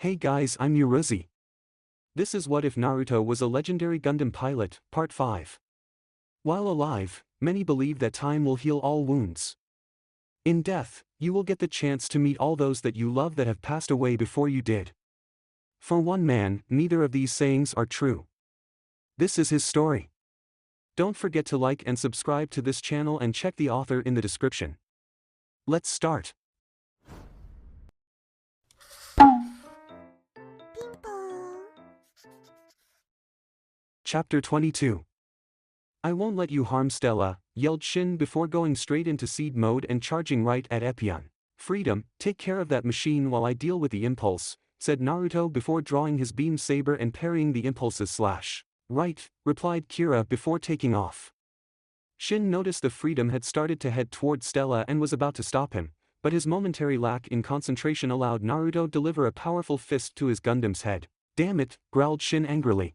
Hey guys, I'm Yuruzi. This is What If Naruto Was a Legendary Gundam Pilot, Part 5. While alive, many believe that time will heal all wounds. In death, you will get the chance to meet all those that you love that have passed away before you did. For one man, neither of these sayings are true. This is his story. Don't forget to like and subscribe to this channel and check the author in the description. Let's start. Chapter 22. I won't let you harm Stella, yelled Shin before going straight into seed mode and charging right at Epione. Freedom, take care of that machine while I deal with the impulse, said Naruto before drawing his beam saber and parrying the impulse's slash. Right, replied Kira before taking off. Shin noticed the Freedom had started to head toward Stella and was about to stop him, but his momentary lack in concentration allowed Naruto deliver a powerful fist to his Gundam's head. Damn it, growled Shin angrily.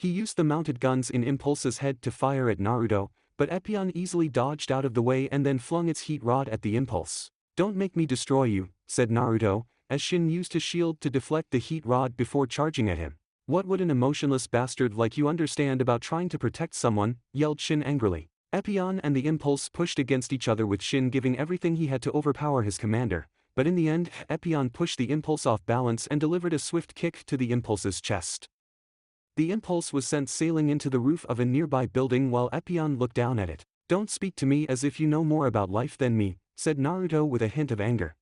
He used the mounted guns in Impulse's head to fire at Naruto, but Epione easily dodged out of the way and then flung its heat rod at the Impulse. Don't make me destroy you, said Naruto, as Shin used his shield to deflect the heat rod before charging at him. What would an emotionless bastard like you understand about trying to protect someone, yelled Shin angrily. Epione and the Impulse pushed against each other with Shin giving everything he had to overpower his commander, but in the end, Epione pushed the Impulse off balance and delivered a swift kick to the Impulse's chest. The Impulse was sent sailing into the roof of a nearby building while Epione looked down at it. Don't speak to me as if you know more about life than me, said Naruto with a hint of anger.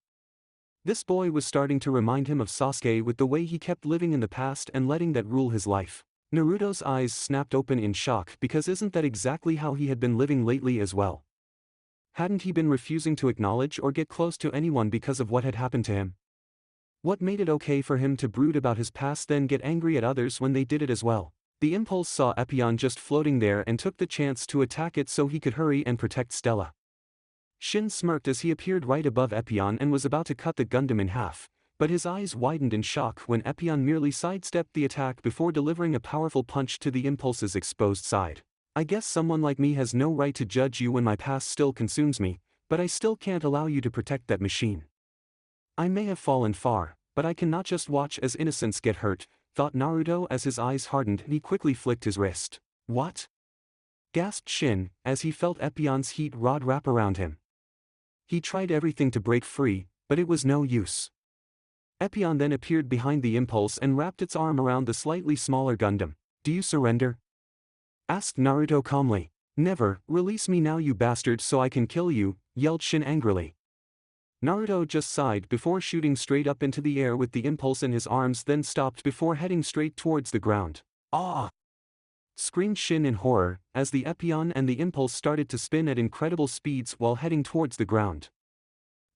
This boy was starting to remind him of Sasuke with the way he kept living in the past and letting that rule his life. Naruto's eyes snapped open in shock because isn't that exactly how he had been living lately as well? Hadn't he been refusing to acknowledge or get close to anyone because of what had happened to him? What made it okay for him to brood about his past then get angry at others when they did it as well? The Impulse saw Epione just floating there and took the chance to attack it so he could hurry and protect Stella. Shin smirked as he appeared right above Epione and was about to cut the Gundam in half, but his eyes widened in shock when Epione merely sidestepped the attack before delivering a powerful punch to the Impulse's exposed side. I guess someone like me has no right to judge you when my past still consumes me, but I still can't allow you to protect that machine. I may have fallen far, but I cannot just watch as innocents get hurt, thought Naruto as his eyes hardened and he quickly flicked his wrist. What? Gasped Shin, as he felt Epione's heat rod wrap around him. He tried everything to break free, but it was no use. Epione then appeared behind the Impulse and wrapped its arm around the slightly smaller Gundam. Do you surrender? Asked Naruto calmly. Never, release me now you bastard so I can kill you, yelled Shin angrily. Naruto just sighed before shooting straight up into the air with the Impulse in his arms, then stopped before heading straight towards the ground. Ah! Screamed Shin in horror, as the Epione and the Impulse started to spin at incredible speeds while heading towards the ground.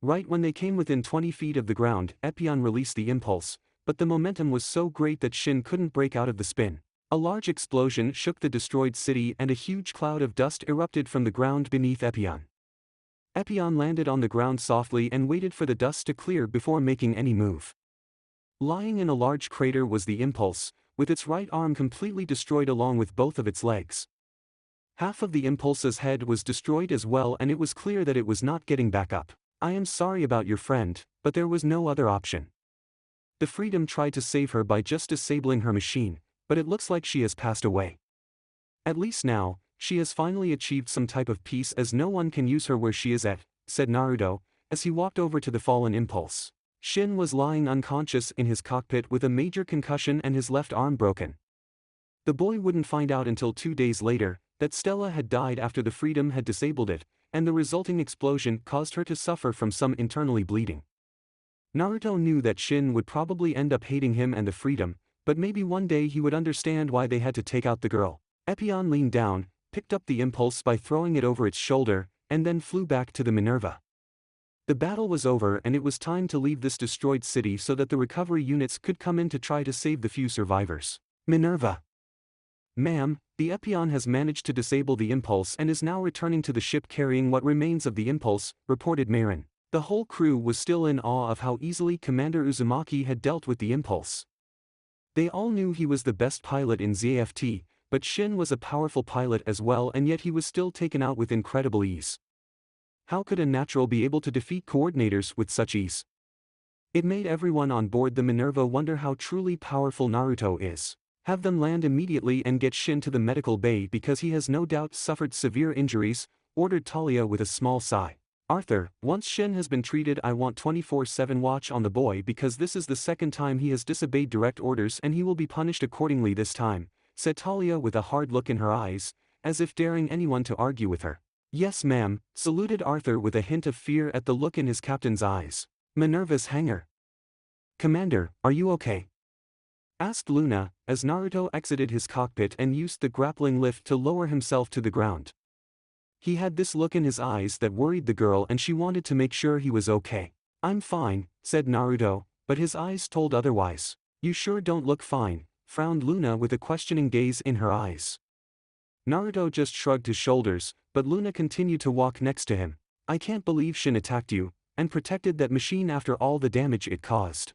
Right when they came within 20 feet of the ground, Epione released the Impulse, but the momentum was so great that Shin couldn't break out of the spin. A large explosion shook the destroyed city and a huge cloud of dust erupted from the ground beneath Epione. Epione landed on the ground softly and waited for the dust to clear before making any move. Lying in a large crater was the Impulse, with its right arm completely destroyed along with both of its legs. Half of the Impulse's head was destroyed as well and it was clear that it was not getting back up. I am sorry about your friend, but there was no other option. The Freedom tried to save her by just disabling her machine, but it looks like she has passed away. At least now, she has finally achieved some type of peace as no one can use her where she is at, said Naruto, as he walked over to the fallen Impulse. Shin was lying unconscious in his cockpit with a major concussion and his left arm broken. The boy wouldn't find out until 2 days later that Stella had died after the Freedom had disabled it, and the resulting explosion caused her to suffer from some internally bleeding. Naruto knew that Shin would probably end up hating him and the Freedom, but maybe one day he would understand why they had to take out the girl. Epione leaned down, picked up the Impulse by throwing it over its shoulder, and then flew back to the Minerva. The battle was over and it was time to leave this destroyed city so that the recovery units could come in to try to save the few survivors. Minerva. Ma'am, the Epione has managed to disable the Impulse and is now returning to the ship carrying what remains of the Impulse, reported Marin. The whole crew was still in awe of how easily Commander Uzumaki had dealt with the Impulse. They all knew he was the best pilot in ZAFT, but Shin was a powerful pilot as well and yet he was still taken out with incredible ease. How could a natural be able to defeat coordinators with such ease? It made everyone on board the Minerva wonder how truly powerful Naruto is. Have them land immediately and get Shin to the medical bay because he has no doubt suffered severe injuries, ordered Talia with a small sigh. Arthur, once Shin has been treated, I want 24/7 watch on the boy because this is the second time he has disobeyed direct orders and he will be punished accordingly this time, said Talia with a hard look in her eyes, as if daring anyone to argue with her. Yes ma'am, saluted Arthur with a hint of fear at the look in his captain's eyes. Minerva's hangar. Commander, are you okay? Asked Luna, as Naruto exited his cockpit and used the grappling lift to lower himself to the ground. He had this look in his eyes that worried the girl and she wanted to make sure he was okay. I'm fine, said Naruto, but his eyes told otherwise. You sure don't look fine, frowned Luna with a questioning gaze in her eyes. Naruto just shrugged his shoulders, but Luna continued to walk next to him. I can't believe Shin attacked you, and protected that machine after all the damage it caused.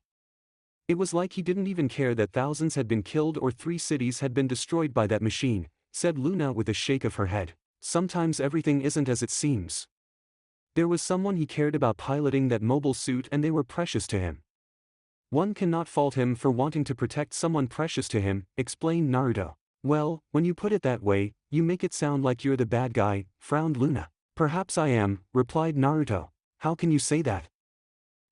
It was like he didn't even care that thousands had been killed or 3 cities had been destroyed by that machine, said Luna with a shake of her head. Sometimes everything isn't as it seems. There was someone he cared about piloting that mobile suit and they were precious to him. One cannot fault him for wanting to protect someone precious to him, explained Naruto. Well, when you put it that way, you make it sound like you're the bad guy, frowned Luna. Perhaps I am, replied Naruto. How can you say that?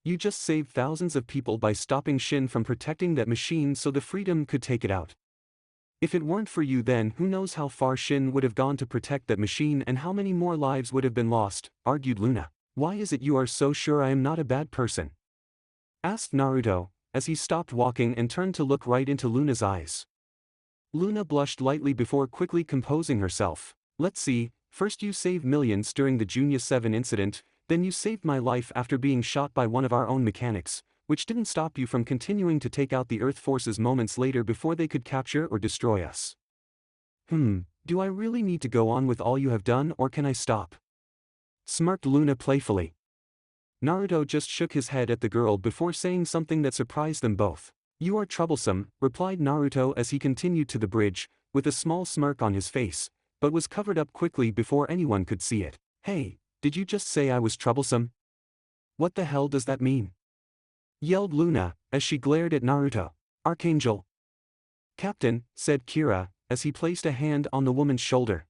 You just saved thousands of people by stopping Shin from protecting that machine so the Freedom could take it out. If it weren't for you then who knows how far Shin would have gone to protect that machine and how many more lives would have been lost, argued Luna. Why is it you are so sure I am not a bad person? Asked Naruto, as he stopped walking and turned to look right into Luna's eyes. Luna blushed lightly before quickly composing herself. Let's see, first you saved millions during the Junior 7 incident, then you saved my life after being shot by one of our own mechanics, which didn't stop you from continuing to take out the Earth forces moments later before they could capture or destroy us. Do I really need to go on with all you have done or can I stop? Smirked Luna playfully. Naruto just shook his head at the girl before saying something that surprised them both. You are troublesome, replied Naruto as he continued to the bridge, with a small smirk on his face, but was covered up quickly before anyone could see it. Hey, did you just say I was troublesome? What the hell does that mean? Yelled Luna, as she glared at Naruto. Archangel. Captain, said Kira, as he placed a hand on the woman's shoulder.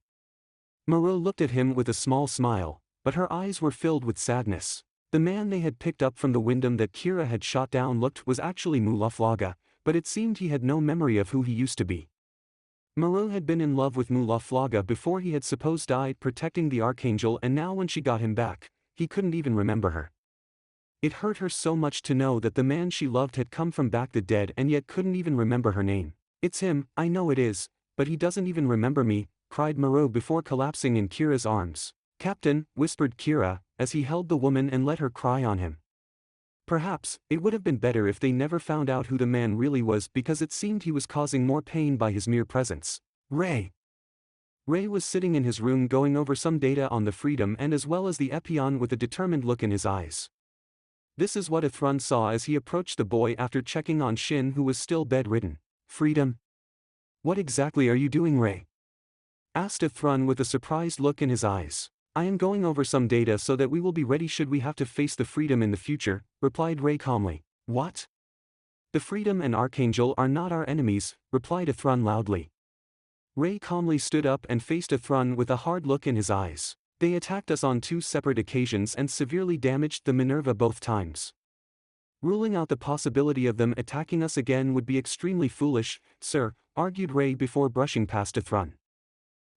Moro looked at him with a small smile, but her eyes were filled with sadness. The man they had picked up from the Gundam that Kira had shot down was actually Mulaflaga, but it seemed he had no memory of who he used to be. Moro had been in love with Mulaflaga before he had supposed died protecting the Archangel, and now when she got him back, he couldn't even remember her. It hurt her so much to know that the man she loved had come from back the dead and yet couldn't even remember her name. It's him, I know it is, but he doesn't even remember me, cried Moro before collapsing in Kira's arms. Captain, whispered Kira, as he held the woman and let her cry on him. Perhaps, it would have been better if they never found out who the man really was because it seemed he was causing more pain by his mere presence. Ray was sitting in his room going over some data on the Freedom and as well as the Epione with a determined look in his eyes. This is what Athrun saw as he approached the boy after checking on Shin, who was still bedridden. Freedom? What exactly are you doing, Ray? Asked Athrun with a surprised look in his eyes. I am going over some data so that we will be ready should we have to face the Freedom in the future, replied Ray calmly. What? The Freedom and Archangel are not our enemies, replied Athrun loudly. Ray calmly stood up and faced Athrun with a hard look in his eyes. They attacked us on 2 separate occasions and severely damaged the Minerva both times. Ruling out the possibility of them attacking us again would be extremely foolish, sir, argued Ray before brushing past Athrun.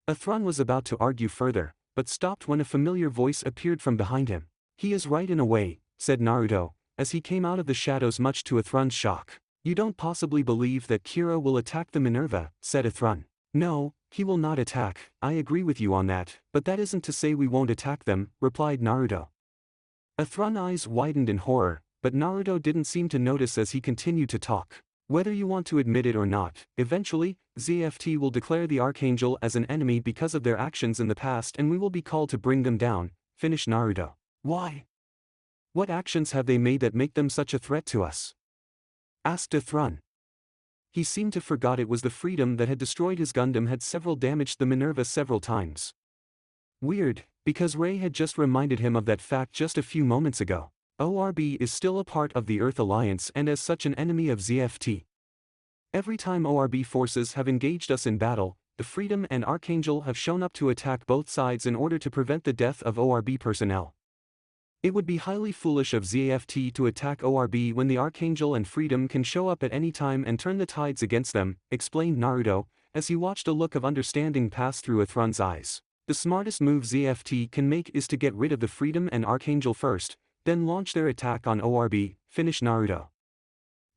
Athrun was about to argue further, but stopped when a familiar voice appeared from behind him. He is right in a way, said Naruto, as he came out of the shadows much to Athrun's shock. You don't possibly believe that Kira will attack the Minerva, said Athrun. No, he will not attack, I agree with you on that, but that isn't to say we won't attack them, replied Naruto. Athrun's eyes widened in horror, but Naruto didn't seem to notice as he continued to talk. Whether you want to admit it or not, eventually, ZFT will declare the Archangel as an enemy because of their actions in the past and we will be called to bring them down, finished Naruto. Why? What actions have they made that make them such a threat to us? Asked Athrun. He seemed to forgot it was the Freedom that had destroyed his Gundam had damaged the Minerva several times. Weird, because Ray had just reminded him of that fact just a few moments ago. ORB is still a part of the Earth Alliance and as such an enemy of ZFT. Every time ORB forces have engaged us in battle, the Freedom and Archangel have shown up to attack both sides in order to prevent the death of ORB personnel. It would be highly foolish of ZFT to attack ORB when the Archangel and Freedom can show up at any time and turn the tides against them, explained Naruto, as he watched a look of understanding pass through Athrun's eyes. The smartest move ZFT can make is to get rid of the Freedom and Archangel first, then launch their attack on ORB, finished Naruto.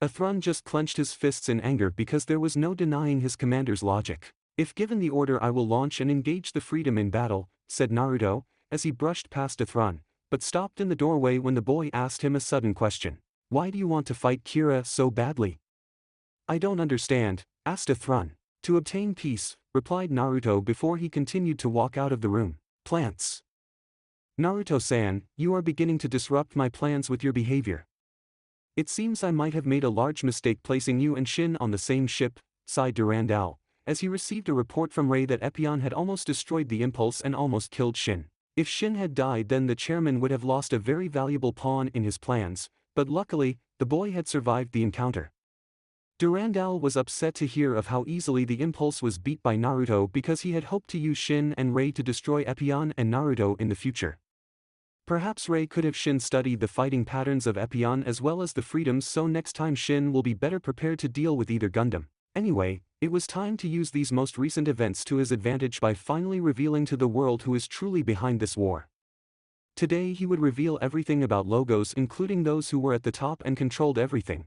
Athrun just clenched his fists in anger because there was no denying his commander's logic. If given the order, I will launch and engage the Freedom in battle, said Naruto, as he brushed past Athrun, but stopped in the doorway when the boy asked him a sudden question. Why do you want to fight Kira so badly? I don't understand, asked Athrun. To obtain peace, replied Naruto before he continued to walk out of the room. Plants. Naruto-san, you are beginning to disrupt my plans with your behavior. It seems I might have made a large mistake placing you and Shin on the same ship, sighed Durandal, as he received a report from Ray that Epione had almost destroyed the impulse and almost killed Shin. If Shin had died, then the chairman would have lost a very valuable pawn in his plans, but luckily, the boy had survived the encounter. Durandal was upset to hear of how easily the impulse was beat by Naruto because he had hoped to use Shin and Ray to destroy Epione and Naruto in the future. Perhaps Ray could have Shin studied the fighting patterns of Epione as well as the Freedoms, so next time Shin will be better prepared to deal with either Gundam. Anyway, it was time to use these most recent events to his advantage by finally revealing to the world who is truly behind this war. Today he would reveal everything about Logos, including those who were at the top and controlled everything.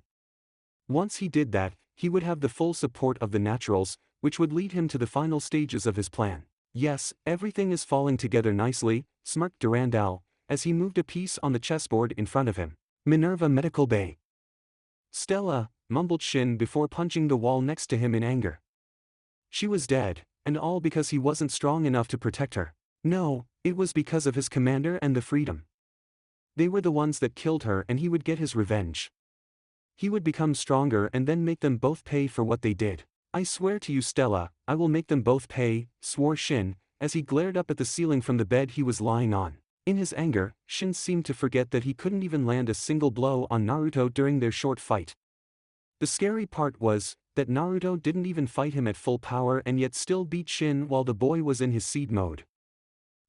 Once he did that, he would have the full support of the Naturals, which would lead him to the final stages of his plan. Yes, everything is falling together nicely, smirked Durandal, as he moved a piece on the chessboard in front of him. Minerva Medical Bay. Stella, mumbled Shin before punching the wall next to him in anger. She was dead, and all because he wasn't strong enough to protect her. No, it was because of his commander and the Freedom. They were the ones that killed her, and he would get his revenge. He would become stronger and then make them both pay for what they did. I swear to you, Stella, I will make them both pay, swore Shin, as he glared up at the ceiling from the bed he was lying on. In his anger, Shin seemed to forget that he couldn't even land a single blow on Naruto during their short fight. The scary part was that Naruto didn't even fight him at full power and yet still beat Shin while the boy was in his seed mode.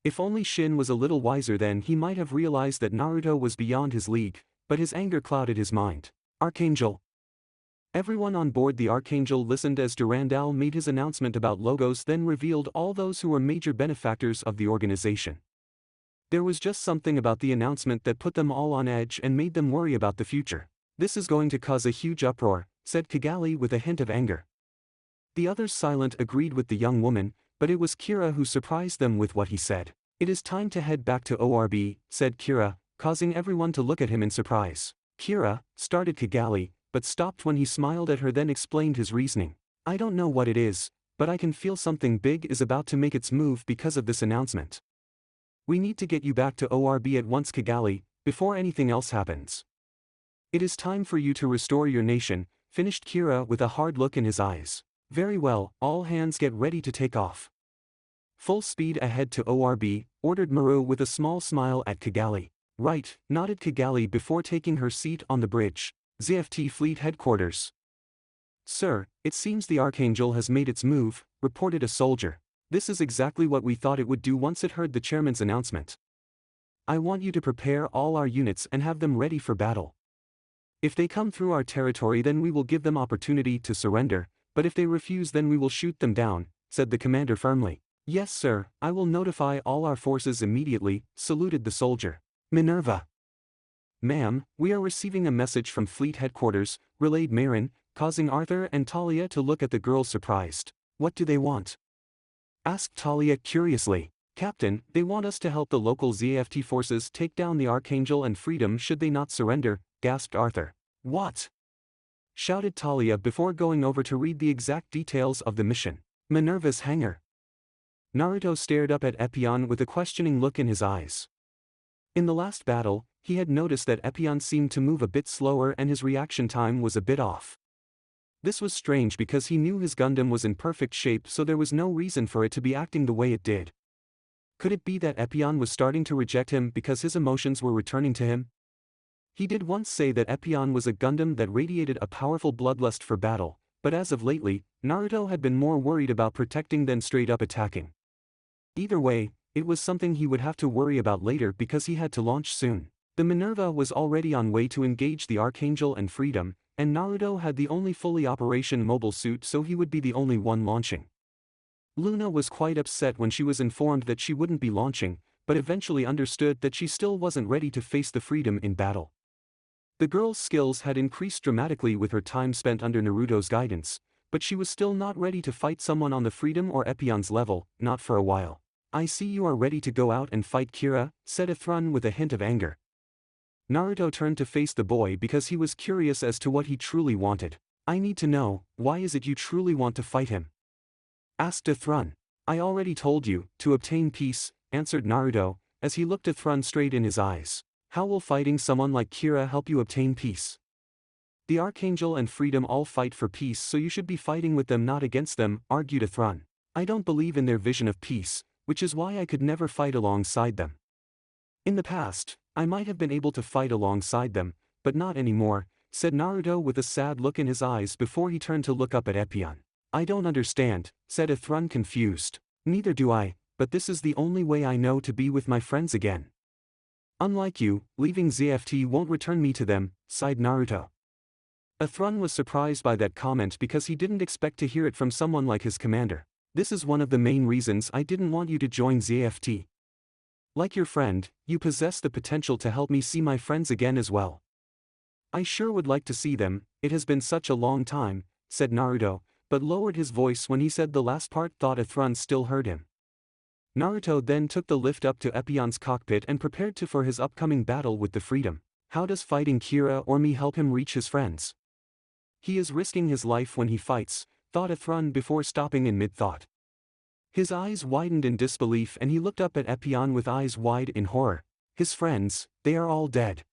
If only Shin was a little wiser, then he might have realized that Naruto was beyond his league, but his anger clouded his mind. Archangel. Everyone on board the Archangel listened as Durandal made his announcement about Logos, then revealed all those who were major benefactors of the organization. There was just something about the announcement that put them all on edge and made them worry about the future. This is going to cause a huge uproar, said Kigali with a hint of anger. The others silent agreed with the young woman, but it was Kira who surprised them with what he said. It is time to head back to ORB, said Kira, causing everyone to look at him in surprise. Kira, started Kigali, but stopped when he smiled at her, then explained his reasoning. I don't know what it is, but I can feel something big is about to make its move because of this announcement. We need to get you back to ORB at once, Kigali, before anything else happens. It is time for you to restore your nation, finished Kira with a hard look in his eyes. Very well, all hands get ready to take off. Full speed ahead to ORB, ordered Maru with a small smile at Kigali. Right, nodded Kigali before taking her seat on the bridge. ZFT Fleet Headquarters. Sir, it seems the Archangel has made its move, reported a soldier. This is exactly what we thought it would do once it heard the chairman's announcement. I want you to prepare all our units and have them ready for battle. If they come through our territory, then we will give them opportunity to surrender, but if they refuse, then we will shoot them down, said the commander firmly. Yes, sir, I will notify all our forces immediately, saluted the soldier. Minerva. Ma'am, we are receiving a message from Fleet Headquarters, relayed Marin, causing Arthur and Talia to look at the girls surprised. What do they want? Asked Talia curiously. Captain, they want us to help the local ZFT forces take down the Archangel and Freedom should they not surrender, gasped Arthur. What? Shouted Talia before going over to read the exact details of the mission. Minerva's hangar. Naruto stared up at Epione with a questioning look in his eyes. In the last battle, he had noticed that Epione seemed to move a bit slower and his reaction time was a bit off. This was strange because he knew his Gundam was in perfect shape, so there was no reason for it to be acting the way it did. Could it be that Epione was starting to reject him because his emotions were returning to him? He did once say that Epione was a Gundam that radiated a powerful bloodlust for battle, but as of lately, Naruto had been more worried about protecting than straight up attacking. Either way, it was something he would have to worry about later because he had to launch soon. The Minerva was already on way to engage the Archangel and Freedom, and Naruto had the only fully operation mobile suit, so he would be the only one launching. Luna was quite upset when she was informed that she wouldn't be launching, but eventually understood that she still wasn't ready to face the Freedom in battle. The girl's skills had increased dramatically with her time spent under Naruto's guidance, but she was still not ready to fight someone on the Freedom or Epione's level, not for a while. "I see you are ready to go out and fight Kira," said Athrun with a hint of anger. Naruto turned to face the boy because he was curious as to what he truly wanted. "I need to know, why is it you truly want to fight him?" asked Athrun. "I already told you, to obtain peace," answered Naruto, as he looked Athrun straight in his eyes. "How will fighting someone like Kira help you obtain peace? The Archangel and Freedom all fight for peace, so you should be fighting with them, not against them," argued Athrun. "I don't believe in their vision of peace, which is why I could never fight alongside them. In the past, I might have been able to fight alongside them, but not anymore," said Naruto with a sad look in his eyes before he turned to look up at Epione. "I don't understand," said Athrun confused. "Neither do I, but this is the only way I know to be with my friends again. Unlike you, leaving ZFT won't return me to them," sighed Naruto. Athrun was surprised by that comment because he didn't expect to hear it from someone like his commander. "This is one of the main reasons I didn't want you to join ZFT. Like your friend, you possess the potential to help me see my friends again as well." "I sure would like to see them, it has been such a long time," said Naruto, but lowered his voice when he said the last part, thought Athrun still heard him. Naruto then took the lift up to Epione's cockpit and prepared for his upcoming battle with the Freedom. How does fighting Kira or me help him reach his friends? He is risking his life when he fights, thought Athrun before stopping in mid-thought. His eyes widened in disbelief and he looked up at Epione with eyes wide in horror. His friends, they are all dead.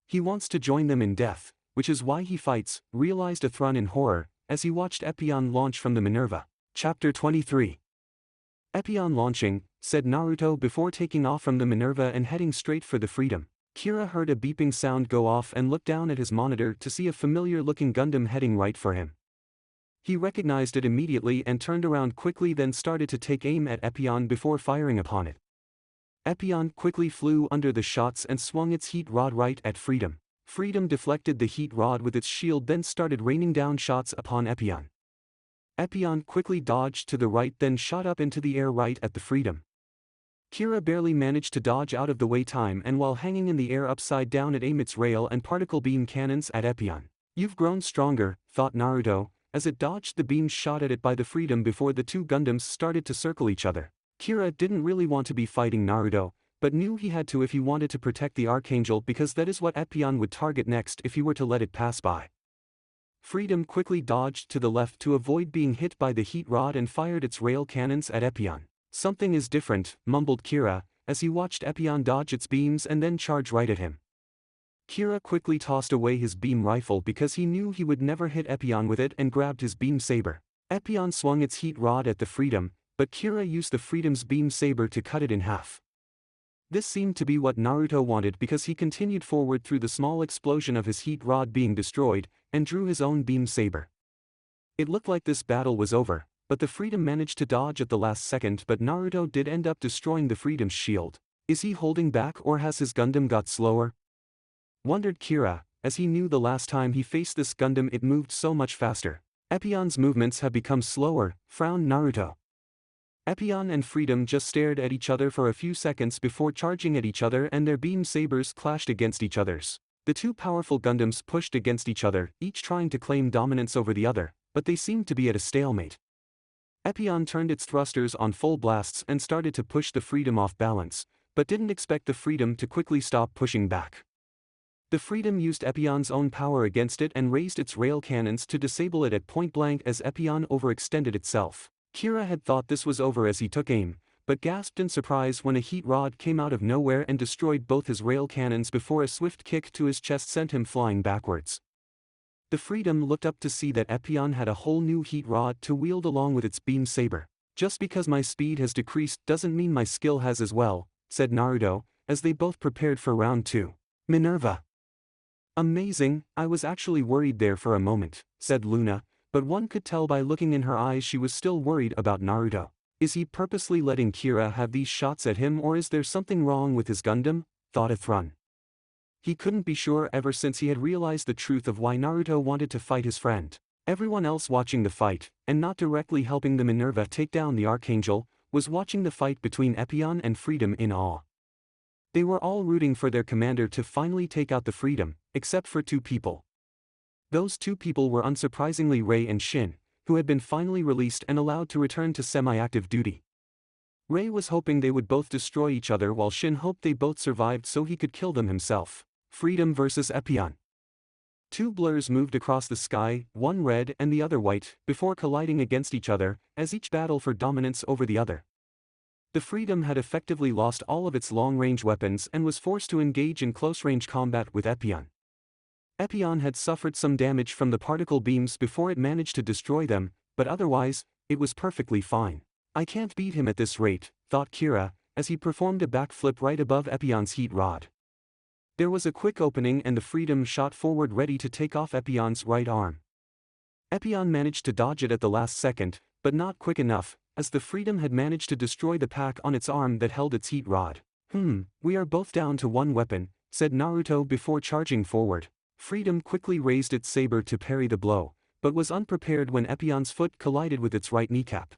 He wants to join them in death, which is why he fights, realized Athrun in horror, as he watched Epione launch from the Minerva. Chapter 23. "Epione launching," said Naruto before taking off from the Minerva and heading straight for the Freedom. Kira heard a beeping sound go off and looked down at his monitor to see a familiar-looking Gundam heading right for him. He recognized it immediately and turned around quickly, then started to take aim at Epione before firing upon it. Epione quickly flew under the shots and swung its heat rod right at Freedom. Freedom deflected the heat rod with its shield, then started raining down shots upon Epione. Epione quickly dodged to the right, then shot up into the air right at the Freedom. Kira barely managed to dodge out of the way time, and while hanging in the air upside down it aimed its rail and particle beam cannons at Epione. "You've grown stronger," thought Naruto, as it dodged the beams shot at it by the Freedom before the two Gundams started to circle each other. Kira didn't really want to be fighting Naruto, but knew he had to if he wanted to protect the Archangel, because that is what Epione would target next if he were to let it pass by. Freedom quickly dodged to the left to avoid being hit by the heat rod and fired its rail cannons at Epione. "Something is different," mumbled Kira, as he watched Epione dodge its beams and then charge right at him. Kira quickly tossed away his beam rifle because he knew he would never hit Epione with it and grabbed his beam saber. Epione swung its heat rod at the Freedom, but Kira used the Freedom's beam saber to cut it in half. This seemed to be what Naruto wanted because he continued forward through the small explosion of his heat rod being destroyed, and drew his own beam saber. It looked like this battle was over, but the Freedom managed to dodge at the last second, but Naruto did end up destroying the Freedom's shield. Is he holding back or has his Gundam got slower? Wondered Kira, as he knew the last time he faced this Gundam it moved so much faster. Epione's movements have become slower, frowned Naruto. Epione and Freedom just stared at each other for a few seconds before charging at each other, and their beam sabers clashed against each other's. The two powerful Gundams pushed against each other, each trying to claim dominance over the other, but they seemed to be at a stalemate. Epione turned its thrusters on full blasts and started to push the Freedom off balance, but didn't expect the Freedom to quickly stop pushing back. The Freedom used Epione's own power against it and raised its rail cannons to disable it at point blank as Epione overextended itself. Kira had thought this was over as he took aim, but gasped in surprise when a heat rod came out of nowhere and destroyed both his rail cannons before a swift kick to his chest sent him flying backwards. The Freedom looked up to see that Epione had a whole new heat rod to wield along with its beam saber. "Just because my speed has decreased doesn't mean my skill has as well," said Naruto, as they both prepared for round 2. Minerva. Amazing, I was actually worried there for a moment, said Luna, but one could tell by looking in her eyes she was still worried about Naruto. Is he purposely letting Kira have these shots at him, or is there something wrong with his Gundam? Thought Athrun. He couldn't be sure ever since he had realized the truth of why Naruto wanted to fight his friend. Everyone else watching the fight, and not directly helping the Minerva take down the Archangel, was watching the fight between Epione and Freedom in awe. They were all rooting for their commander to finally take out the Freedom, except for two people. Those two people were unsurprisingly Rei and Shin, who had been finally released and allowed to return to semi-active duty. Rei was hoping they would both destroy each other, while Shin hoped they both survived so he could kill them himself. Freedom versus Epione. Two blurs moved across the sky, one red and the other white, before colliding against each other, as each battled for dominance over the other. The Freedom had effectively lost all of its long-range weapons and was forced to engage in close-range combat with Epione. Epione had suffered some damage from the particle beams before it managed to destroy them, but otherwise, it was perfectly fine. I can't beat him at this rate, thought Kira, as he performed a backflip right above Epione's heat rod. There was a quick opening and the Freedom shot forward ready to take off Epione's right arm. Epione managed to dodge it at the last second, but not quick enough, as the Freedom had managed to destroy the pack on its arm that held its heat rod. We are both down to one weapon, said Naruto before charging forward. Freedom quickly raised its saber to parry the blow, but was unprepared when Epione's foot collided with its right kneecap.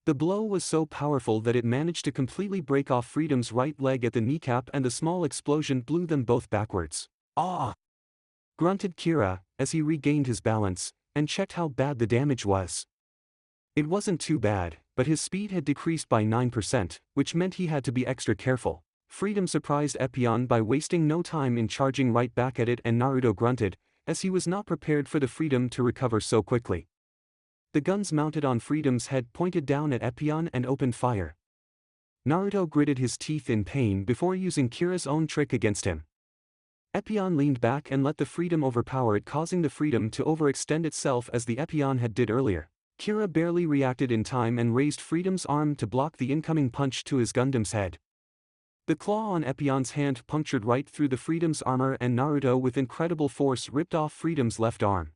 The blow was so powerful that it managed to completely break off Freedom's right leg at the kneecap, and the small explosion blew them both backwards. Ah! Grunted Kira, as he regained his balance, and checked how bad the damage was. It wasn't too bad, but his speed had decreased by 9%, which meant he had to be extra careful. Freedom surprised Epione by wasting no time in charging right back at it, and Naruto grunted, as he was not prepared for the Freedom to recover so quickly. The guns mounted on Freedom's head pointed down at Epione and opened fire. Naruto gritted his teeth in pain before using Kira's own trick against him. Epione leaned back and let the Freedom overpower it, causing the Freedom to overextend itself as the Epione had did earlier. Kira barely reacted in time and raised Freedom's arm to block the incoming punch to his Gundam's head. The claw on Epione's hand punctured right through the Freedom's armor, and Naruto with incredible force ripped off Freedom's left arm.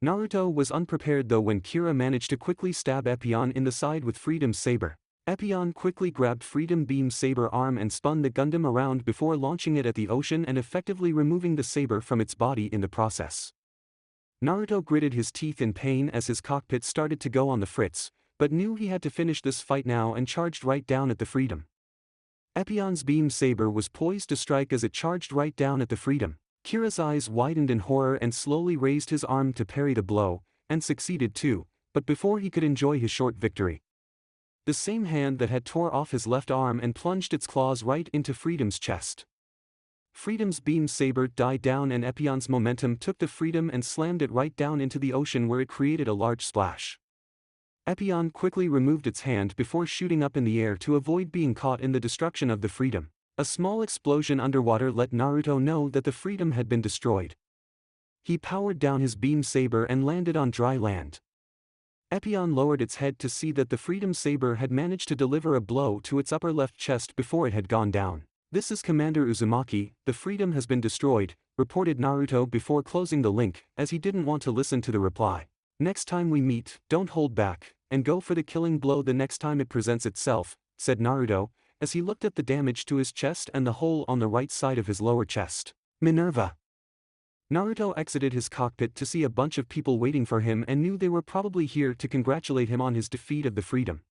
Naruto was unprepared though when Kira managed to quickly stab Epione in the side with Freedom's saber. Epione quickly grabbed Freedom Beam's saber arm and spun the Gundam around before launching it at the ocean and effectively removing the saber from its body in the process. Naruto gritted his teeth in pain as his cockpit started to go on the fritz, but knew he had to finish this fight now and charged right down at the Freedom. Epione's beam saber was poised to strike as it charged right down at the Freedom. Kira's eyes widened in horror and slowly raised his arm to parry the blow, and succeeded too, but before he could enjoy his short victory. The same hand that had tore off his left arm and plunged its claws right into Freedom's chest. Freedom's beam saber died down and Epione's momentum took the Freedom and slammed it right down into the ocean, where it created a large splash. Epione quickly removed its hand before shooting up in the air to avoid being caught in the destruction of the Freedom. A small explosion underwater let Naruto know that the Freedom had been destroyed. He powered down his beam saber and landed on dry land. Epione lowered its head to see that the Freedom saber had managed to deliver a blow to its upper left chest before it had gone down. "This is Commander Uzumaki, the Freedom has been destroyed," reported Naruto before closing the link, as he didn't want to listen to the reply. "Next time we meet, don't hold back, and go for the killing blow the next time it presents itself," said Naruto, as he looked at the damage to his chest and the hole on the right side of his lower chest. Minerva. Naruto exited his cockpit to see a bunch of people waiting for him and knew they were probably here to congratulate him on his defeat of the Freedom.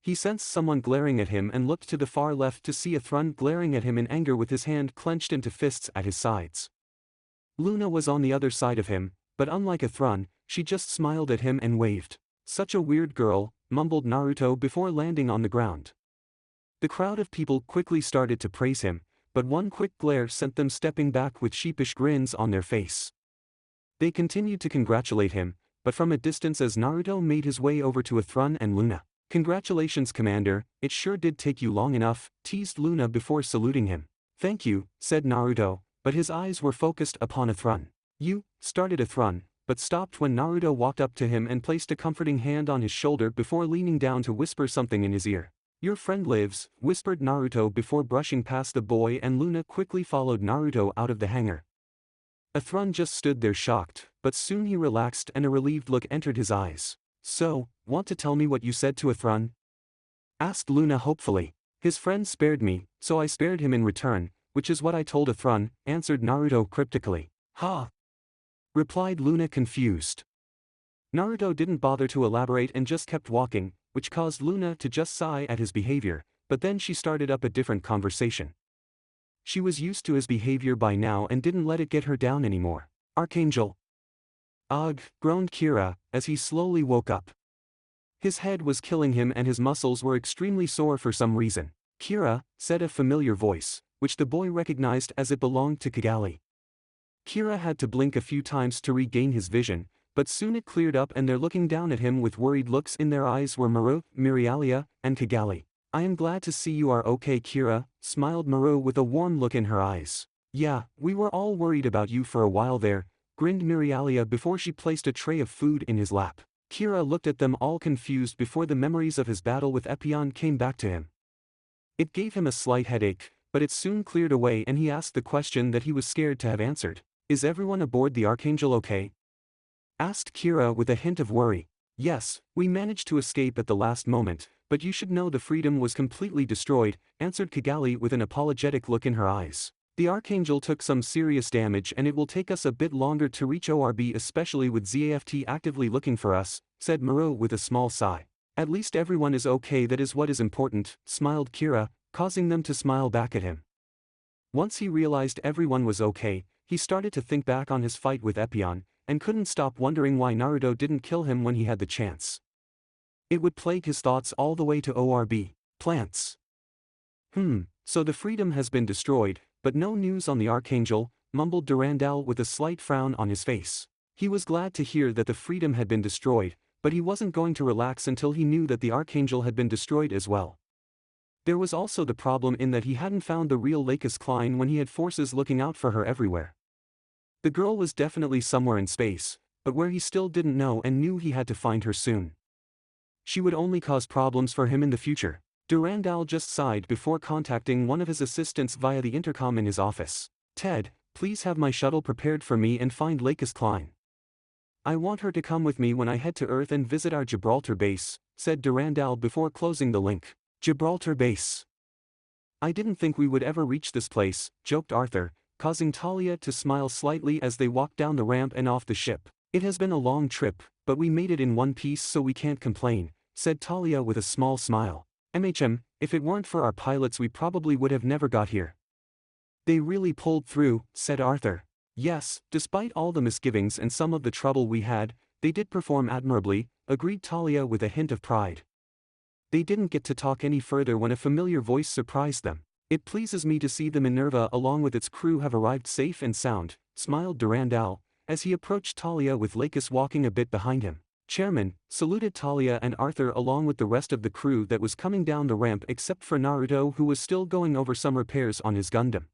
He sensed someone glaring at him and looked to the far left to see Athrun glaring at him in anger with his hand clenched into fists at his sides. Luna was on the other side of him, but unlike Athrun, she just smiled at him and waved. "Such a weird girl," mumbled Naruto before landing on the ground. The crowd of people quickly started to praise him, but one quick glare sent them stepping back with sheepish grins on their face. They continued to congratulate him, but from a distance as Naruto made his way over to Athrun and Luna. "Congratulations, Commander, it sure did take you long enough," teased Luna before saluting him. "Thank you," said Naruto, but his eyes were focused upon Athrun. "You," started Athrun, but stopped when Naruto walked up to him and placed a comforting hand on his shoulder before leaning down to whisper something in his ear. "Your friend lives," whispered Naruto before brushing past the boy, and Luna quickly followed Naruto out of the hangar. Athrun just stood there shocked, but soon he relaxed and a relieved look entered his eyes. So, want to tell me what you said to Athrun? Asked Luna hopefully. His friend spared me, so I spared him in return, which is what I told Athrun, answered Naruto cryptically. Ha! Replied Luna confused. Naruto didn't bother to elaborate and just kept walking, which caused Luna to just sigh at his behavior, but then she started up a different conversation. She was used to his behavior by now and didn't let it get her down anymore. Archangel. Ugh, groaned Kira, as he slowly woke up. His head was killing him and his muscles were extremely sore for some reason. Kira, said a familiar voice, which the boy recognized as it belonged to Kigali. Kira had to blink a few times to regain his vision, but soon it cleared up and they're looking down at him with worried looks in their eyes were Maru, Mirialia, and Kigali. I am glad to see you are okay, Kira, smiled Maru with a warm look in her eyes. Yeah, we were all worried about you for a while there, grinned Mirialia before she placed a tray of food in his lap. Kira looked at them all confused before the memories of his battle with Epione came back to him. It gave him a slight headache, but it soon cleared away and he asked the question that he was scared to have answered. Is everyone aboard the Archangel okay? Asked Kira with a hint of worry. Yes, we managed to escape at the last moment, but you should know the Freedom was completely destroyed, answered Kigali with an apologetic look in her eyes. The Archangel took some serious damage and it will take us a bit longer to reach ORB, especially with ZAFT actively looking for us, said Maru with a small sigh. At least everyone is okay, that is what is important, smiled Kira, causing them to smile back at him. Once he realized everyone was okay, he started to think back on his fight with Epione, and couldn't stop wondering why Naruto didn't kill him when he had the chance. It would plague his thoughts all the way to ORB. Plants. So the Freedom has been destroyed, but no news on the Archangel, mumbled Durandal with a slight frown on his face. He was glad to hear that the Freedom had been destroyed, but he wasn't going to relax until he knew that the Archangel had been destroyed as well. There was also the problem in that he hadn't found the real Lacus Klein when he had forces looking out for her everywhere. The girl was definitely somewhere in space, but where he still didn't know and knew he had to find her soon. She would only cause problems for him in the future. Durandal just sighed before contacting one of his assistants via the intercom in his office. Ted, please have my shuttle prepared for me and find Lacus Klein. I want her to come with me when I head to Earth and visit our Gibraltar base, said Durandal before closing the link. Gibraltar base. I didn't think we would ever reach this place, joked Arthur, causing Talia to smile slightly as they walked down the ramp and off the ship. It has been a long trip, but we made it in one piece so we can't complain, said Talia with a small smile. If it weren't for our pilots we probably would have never got here. They really pulled through, said Arthur. Yes, despite all the misgivings and some of the trouble we had, they did perform admirably, agreed Talia with a hint of pride. They didn't get to talk any further when a familiar voice surprised them. It pleases me to see the Minerva along with its crew have arrived safe and sound, smiled Durandal, as he approached Talia with Lacus walking a bit behind him. Chairman, saluted Talia and Arthur along with the rest of the crew that was coming down the ramp except for Naruto, who was still going over some repairs on his Gundam.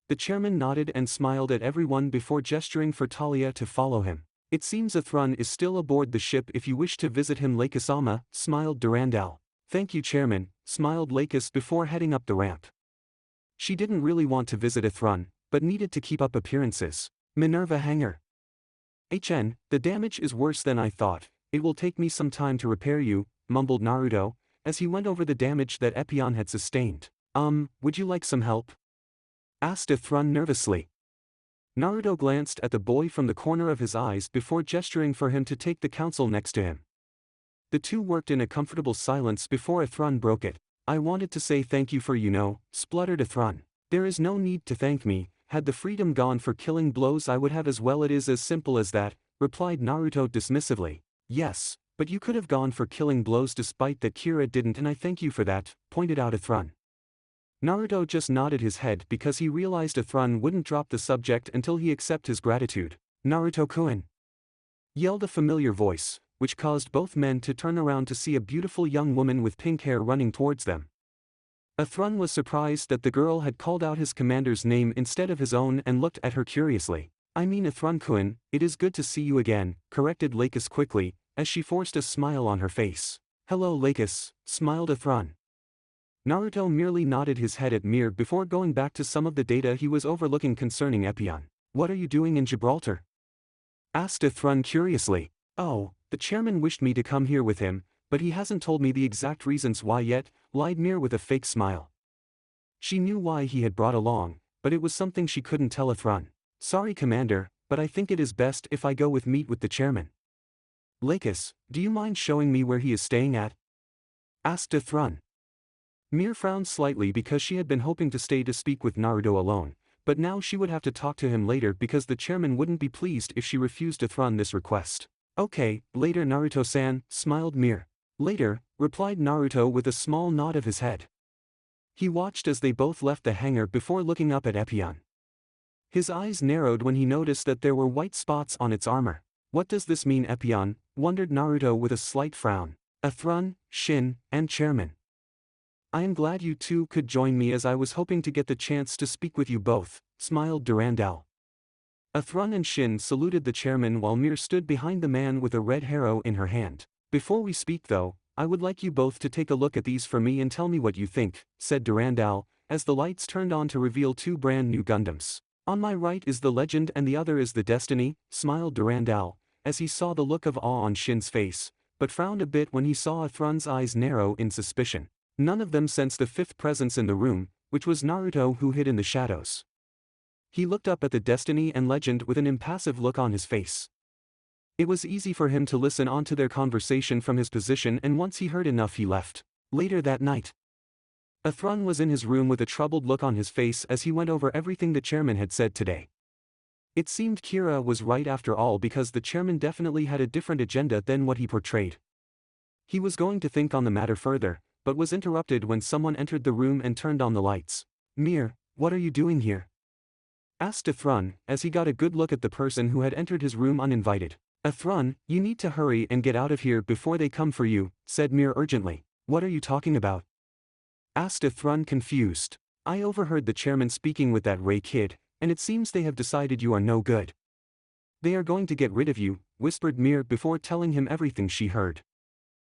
The chairman nodded and smiled at everyone before gesturing for Talia to follow him. It seems Athrun is still aboard the ship if you wish to visit him, Lacus-sama, smiled Durandal. Thank you, Chairman, smiled Lacus before heading up the ramp. She didn't really want to visit Athrun, but needed to keep up appearances. Minerva hangar. The damage is worse than I thought. It will take me some time to repair you, mumbled Naruto, as he went over the damage that Epione had sustained. Would you like some help? Asked Athrun nervously. Naruto glanced at the boy from the corner of his eyes before gesturing for him to take the council next to him. The two worked in a comfortable silence before Athrun broke it. I wanted to say thank you for spluttered Athrun. There is no need to thank me. Had the Freedom gone for killing blows I would have as well. It is as simple as that, replied Naruto dismissively. Yes, but you could have gone for killing blows despite that Kira didn't, and I thank you for that, pointed out Athrun. Naruto just nodded his head because he realized Athrun wouldn't drop the subject until he accept his gratitude. Naruto-kun! Yelled a familiar voice, which caused both men to turn around to see a beautiful young woman with pink hair running towards them. Athrun was surprised that the girl had called out his commander's name instead of his own and looked at her curiously. I mean Athrun-kun, it is good to see you again, corrected Lacus quickly, as she forced a smile on her face. Hello Lacus, smiled Athrun. Naruto merely nodded his head at Meer before going back to some of the data he was overlooking concerning Epione. What are you doing in Gibraltar? Asked Athrun curiously. Oh, the chairman wished me to come here with him, but he hasn't told me the exact reasons why yet, lied Meer with a fake smile. She knew why he had brought along, but it was something she couldn't tell Athrun. Sorry Commander, but I think it is best if I go meet with the chairman. Lacus, do you mind showing me where he is staying at? Asked Athrun. Meer frowned slightly because she had been hoping to stay to speak with Naruto alone, but now she would have to talk to him later because the chairman wouldn't be pleased if she refused Athrun this request. Okay, later Naruto-san, smiled Meer. Later, replied Naruto with a small nod of his head. He watched as they both left the hangar before looking up at Epione. His eyes narrowed when he noticed that there were white spots on its armor. What does this mean, Epione? Wondered Naruto with a slight frown. Athrun, Shin, and Chairman. I am glad you two could join me as I was hoping to get the chance to speak with you both, smiled Durandal. Athrun and Shin saluted the chairman while Meer stood behind the man with a red arrow in her hand. Before we speak though, I would like you both to take a look at these for me and tell me what you think, said Durandal, as the lights turned on to reveal two brand new Gundams. On my right is the Legend and the other is the Destiny, smiled Durandal, as he saw the look of awe on Shin's face, but frowned a bit when he saw Athrun's eyes narrow in suspicion. None of them sensed the fifth presence in the room, which was Naruto who hid in the shadows. He looked up at the Destiny and Legend with an impassive look on his face. It was easy for him to listen onto their conversation from his position, and once he heard enough he left. Later that night, Athrun was in his room with a troubled look on his face as he went over everything the chairman had said today. It seemed Kira was right after all because the chairman definitely had a different agenda than what he portrayed. He was going to think on the matter further, but was interrupted when someone entered the room and turned on the lights. Meer, what are you doing here? Asked Athrun, as he got a good look at the person who had entered his room uninvited. Athrun, you need to hurry and get out of here before they come for you, said Meer urgently. What are you talking about? Asked Athrun confused. I overheard the chairman speaking with that Ray kid, and it seems they have decided you are no good. They are going to get rid of you, whispered Meer before telling him everything she heard.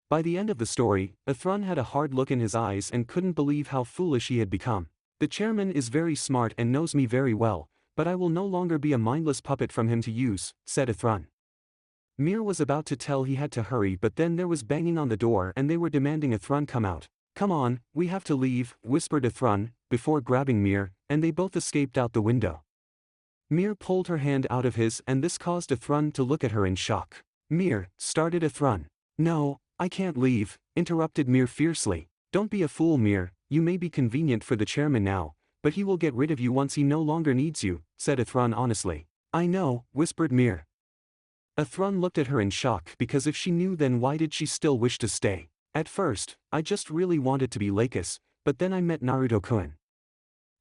By the end of the story, Athrun had a hard look in his eyes and couldn't believe how foolish he had become. The chairman is very smart and knows me very well, but I will no longer be a mindless puppet from him to use, said Athrun. Meer was about to tell he had to hurry, but then there was banging on the door and they were demanding Athrun come out. Come on, we have to leave, whispered Athrun, before grabbing Meer, and they both escaped out the window. Meer pulled her hand out of his and this caused Athrun to look at her in shock. Meer, started Athrun. No, I can't leave, interrupted Meer fiercely. Don't be a fool, Meer, you may be convenient for the chairman now, but he will get rid of you once he no longer needs you, said Athrun honestly. I know, whispered Meer. Athrun looked at her in shock because if she knew then why did she still wish to stay? At first, I just really wanted to be Lacus, but then I met Naruto-kun.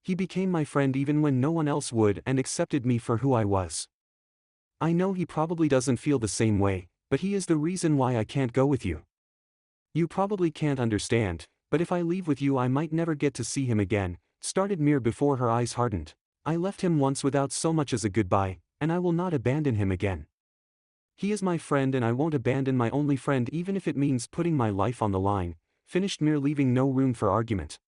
He became my friend even when no one else would and accepted me for who I was. I know he probably doesn't feel the same way, but he is the reason why I can't go with you. You probably can't understand, but if I leave with you I might never get to see him again, started Meer before her eyes hardened. I left him once without so much as a goodbye, and I will not abandon him again. He is my friend and I won't abandon my only friend even if it means putting my life on the line, finished Meer leaving no room for argument.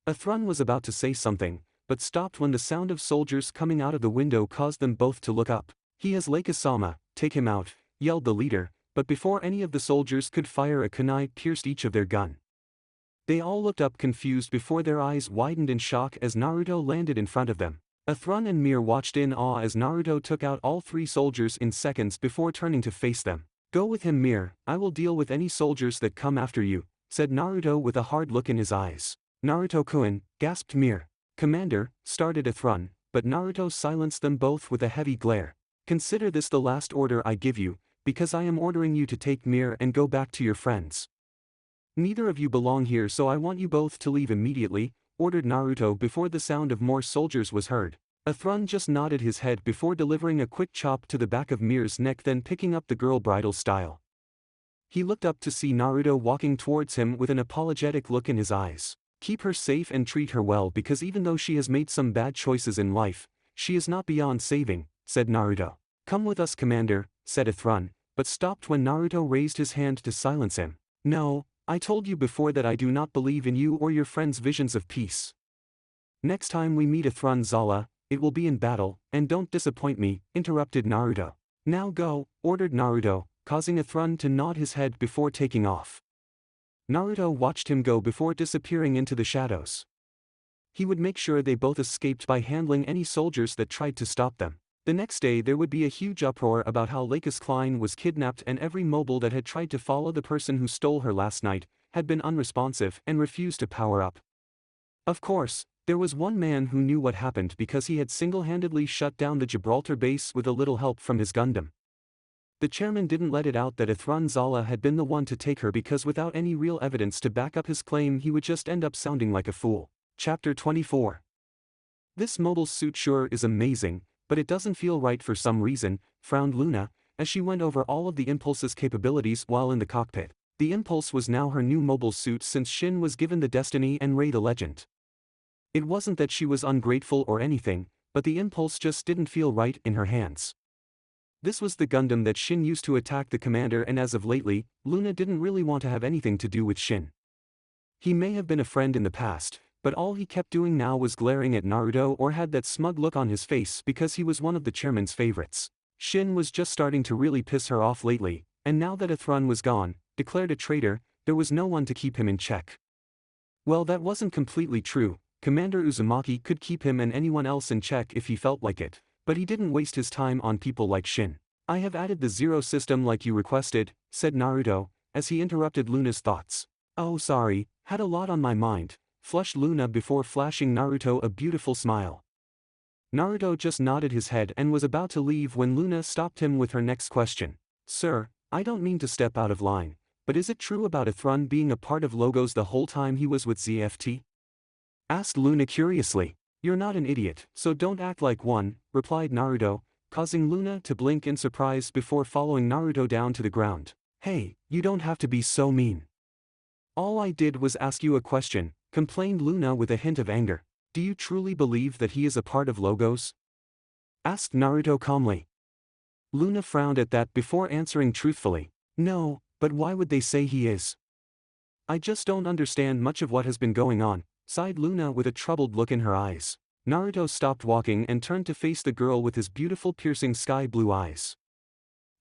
Athrun was about to say something, but stopped when the sound of soldiers coming out of the window caused them both to look up. He has Lacus-sama, take him out, yelled the leader, but before any of the soldiers could fire a kunai pierced each of their gun. They all looked up confused before their eyes widened in shock as Naruto landed in front of them. Athrun and Meer watched in awe as Naruto took out all three soldiers in seconds before turning to face them. Go with him, Meer, I will deal with any soldiers that come after you, said Naruto with a hard look in his eyes. Naruto-kun, gasped Meer. Commander, started Athrun, but Naruto silenced them both with a heavy glare. Consider this the last order I give you, because I am ordering you to take Meer and go back to your friends. Neither of you belong here, so I want you both to leave immediately, ordered Naruto before the sound of more soldiers was heard. Athrun just nodded his head before delivering a quick chop to the back of Meer's neck, then picking up the girl bridal style. He looked up to see Naruto walking towards him with an apologetic look in his eyes. Keep her safe and treat her well because even though she has made some bad choices in life, she is not beyond saving, said Naruto. Come with us, Commander, said Athrun, but stopped when Naruto raised his hand to silence him. No, I told you before that I do not believe in you or your friends' visions of peace. Next time we meet Athrun Zala, it will be in battle, and don't disappoint me, interrupted Naruto. Now go, ordered Naruto, causing Athrun to nod his head before taking off. Naruto watched him go before disappearing into the shadows. He would make sure they both escaped by handling any soldiers that tried to stop them. The next day there would be a huge uproar about how Lacus Klein was kidnapped, and every mobile that had tried to follow the person who stole her last night had been unresponsive and refused to power up. Of course, there was one man who knew what happened because he had single-handedly shut down the Gibraltar base with a little help from his Gundam. The chairman didn't let it out that Athrun Zala had been the one to take her, because without any real evidence to back up his claim he would just end up sounding like a fool. Chapter 24. This mobile suit sure is amazing, but it doesn't feel right for some reason, frowned Luna, as she went over all of the Impulse's capabilities while in the cockpit. The Impulse was now her new mobile suit since Shin was given the Destiny and Ray the Legend. It wasn't that she was ungrateful or anything, but the Impulse just didn't feel right in her hands. This was the Gundam that Shin used to attack the commander, and as of lately, Luna didn't really want to have anything to do with Shin. He may have been a friend in the past, but all he kept doing now was glaring at Naruto or had that smug look on his face because he was one of the chairman's favorites. Shin was just starting to really piss her off lately, and now that Athrun was gone, declared a traitor, there was no one to keep him in check. Well, that wasn't completely true. Commander Uzumaki could keep him and anyone else in check if he felt like it, but he didn't waste his time on people like Shin. I have added the zero system like you requested, said Naruto, as he interrupted Luna's thoughts. Oh sorry, had a lot on my mind, flushed Luna before flashing Naruto a beautiful smile. Naruto just nodded his head and was about to leave when Luna stopped him with her next question. Sir, I don't mean to step out of line, but is it true about Athrun being a part of Logos the whole time he was with ZFT? Asked Luna curiously. You're not an idiot, so don't act like one, replied Naruto, causing Luna to blink in surprise before following Naruto down to the ground. Hey, you don't have to be so mean. All I did was ask you a question, complained Luna with a hint of anger. Do you truly believe that he is a part of Logos? Asked Naruto calmly. Luna frowned at that before answering truthfully. No, but why would they say he is? I just don't understand much of what has been going on, sighed Luna with a troubled look in her eyes. Naruto stopped walking and turned to face the girl with his beautiful piercing sky blue eyes.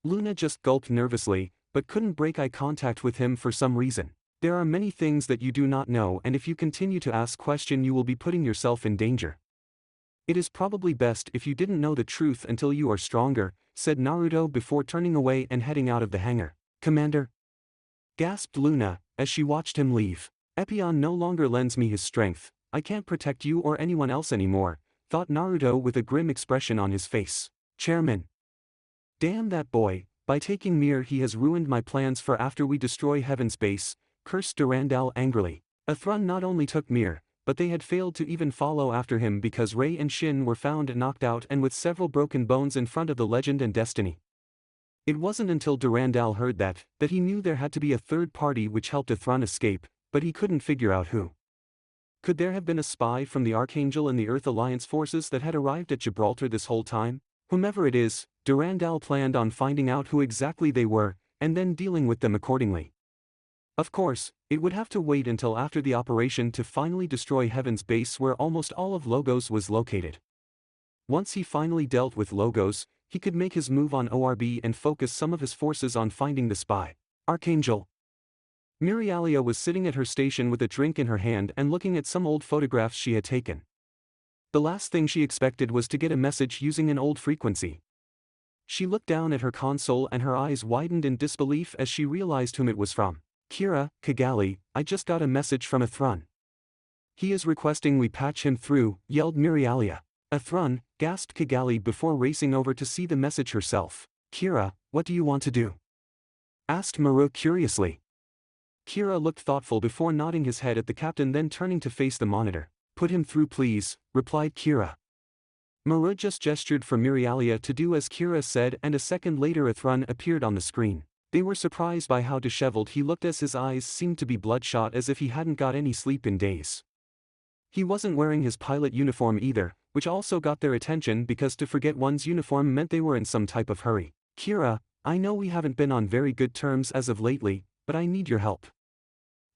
Luna just gulped nervously, but couldn't break eye contact with him for some reason. There are many things that you do not know, and if you continue to ask questions you will be putting yourself in danger. It is probably best if you didn't know the truth until you are stronger, said Naruto before turning away and heading out of the hangar. Commander? Gasped Luna, as she watched him leave. Epione no longer lends me his strength, I can't protect you or anyone else anymore, thought Naruto with a grim expression on his face. Chairman. Damn that boy, by taking Meer he has ruined my plans for after we destroy Heaven's base, cursed Durandal angrily. Athrun not only took Meer, but they had failed to even follow after him because Ray and Shin were found knocked out and with several broken bones in front of the Legend and Destiny. It wasn't until Durandal heard that he knew there had to be a third party which helped Athrun escape, but he couldn't figure out who. Could there have been a spy from the Archangel and the Earth Alliance forces that had arrived at Gibraltar this whole time? Whomever it is, Durandal planned on finding out who exactly they were, and then dealing with them accordingly. Of course, it would have to wait until after the operation to finally destroy Heaven's base where almost all of Logos was located. Once he finally dealt with Logos, he could make his move on ORB and focus some of his forces on finding the spy. Archangel. Mirialia was sitting at her station with a drink in her hand and looking at some old photographs she had taken. The last thing she expected was to get a message using an old frequency. She looked down at her console and her eyes widened in disbelief as she realized whom it was from. Kira, Kigali, I just got a message from Athrun. He is requesting we patch him through, yelled Mirialia. Athrun, gasped Kigali before racing over to see the message herself. Kira, what do you want to do? Asked Maru curiously. Kira looked thoughtful before nodding his head at the captain, then turning to face the monitor. Put him through please, replied Kira. Maru just gestured for Mirialia to do as Kira said, and a second later Athrun appeared on the screen. They were surprised by how disheveled he looked as his eyes seemed to be bloodshot as if he hadn't got any sleep in days. He wasn't wearing his pilot uniform either, which also got their attention because to forget one's uniform meant they were in some type of hurry. Kira, I know we haven't been on very good terms as of lately, but I need your help.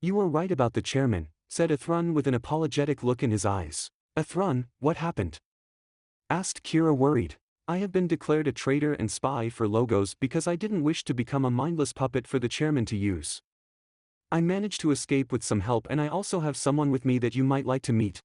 You were right about the chairman, said Athrun with an apologetic look in his eyes. Athrun, what happened? Asked Kira worried. I have been declared a traitor and spy for Logos because I didn't wish to become a mindless puppet for the chairman to use. I managed to escape with some help and I also have someone with me that you might like to meet.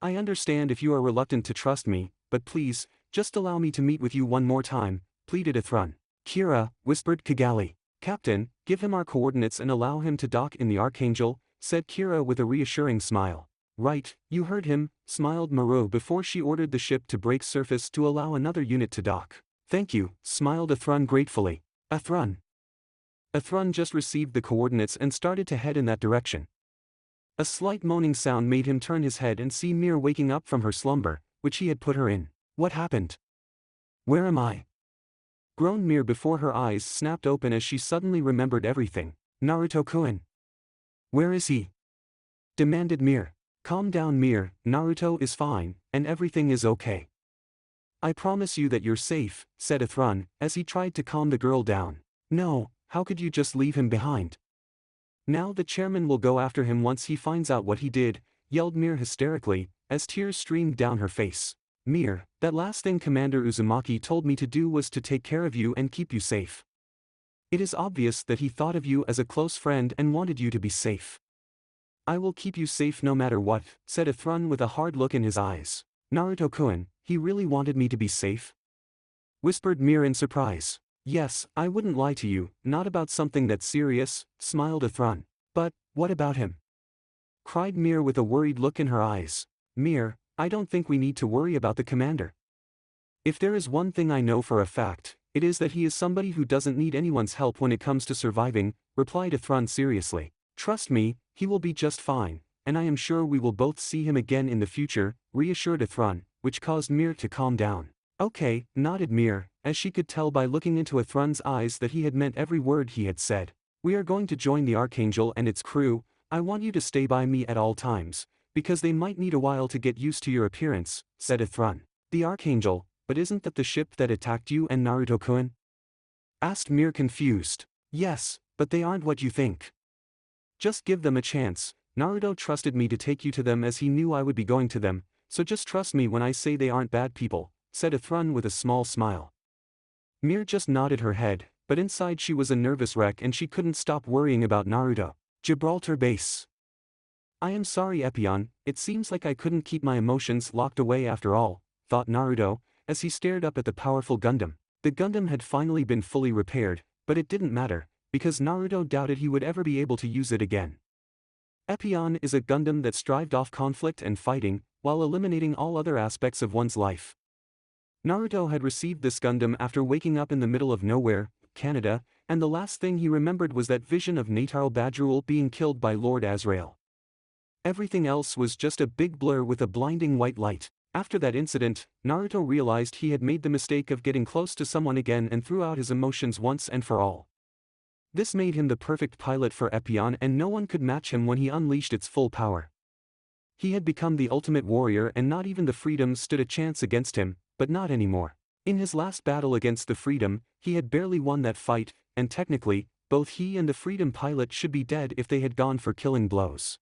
I understand if you are reluctant to trust me, but please, just allow me to meet with you one more time, pleaded Athrun. Kira, whispered Kigali. Captain, give him our coordinates and allow him to dock in the Archangel, said Kira with a reassuring smile. Right, you heard him, smiled Maru before she ordered the ship to break surface to allow another unit to dock. Thank you, smiled Athrun gratefully. Athrun. Athrun just received the coordinates and started to head in that direction. A slight moaning sound made him turn his head and see Meer waking up from her slumber, which he had put her in. What happened? Where am I? Groaned Meer before her eyes snapped open as she suddenly remembered everything. Naruto-kun. Where is he? Demanded Meer. Calm down Meer, Naruto is fine, and everything is okay. I promise you that you're safe, said Athrun, as he tried to calm the girl down. No, how could you just leave him behind? Now the chairman will go after him once he finds out what he did, yelled Meer hysterically, as tears streamed down her face. Meer, that last thing Commander Uzumaki told me to do was to take care of you and keep you safe. It is obvious that he thought of you as a close friend and wanted you to be safe. I will keep you safe no matter what, said Athrun with a hard look in his eyes. Naruto-kun, he really wanted me to be safe? Whispered Meer in surprise. Yes, I wouldn't lie to you, not about something that serious, smiled Athrun. But, what about him? Cried Meer with a worried look in her eyes. Meer, I don't think we need to worry about the commander. If there is one thing I know for a fact, it is that he is somebody who doesn't need anyone's help when it comes to surviving, replied Athrun seriously. Trust me, he will be just fine, and I am sure we will both see him again in the future, reassured Athrun, which caused Meer to calm down. Okay, nodded Meer, as she could tell by looking into Athrun's eyes that he had meant every word he had said. We are going to join the Archangel and its crew. I want you to stay by me at all times, because they might need a while to get used to your appearance, said Athrun. The Archangel, but isn't that the ship that attacked you and Naruto-kun? Asked Meer confused. Yes, but they aren't what you think. Just give them a chance. Naruto trusted me to take you to them as he knew I would be going to them, so just trust me when I say they aren't bad people, said Athrun with a small smile. Meer just nodded her head, but inside she was a nervous wreck and she couldn't stop worrying about Naruto. Gibraltar base. I am sorry Epione, it seems like I couldn't keep my emotions locked away after all, thought Naruto, as he stared up at the powerful Gundam. The Gundam had finally been fully repaired, but it didn't matter, because Naruto doubted he would ever be able to use it again. Epione is a Gundam that strived off conflict and fighting, while eliminating all other aspects of one's life. Naruto had received this Gundam after waking up in the middle of nowhere, Canada, and the last thing he remembered was that vision of Natal Badgerul being killed by Lord Azrael. Everything else was just a big blur with a blinding white light. After that incident, Naruto realized he had made the mistake of getting close to someone again and threw out his emotions once and for all. This made him the perfect pilot for Epione and no one could match him when he unleashed its full power. He had become the ultimate warrior and not even the Freedom stood a chance against him, but not anymore. In his last battle against the Freedom, he had barely won that fight, and technically, both he and the Freedom pilot should be dead if they had gone for killing blows.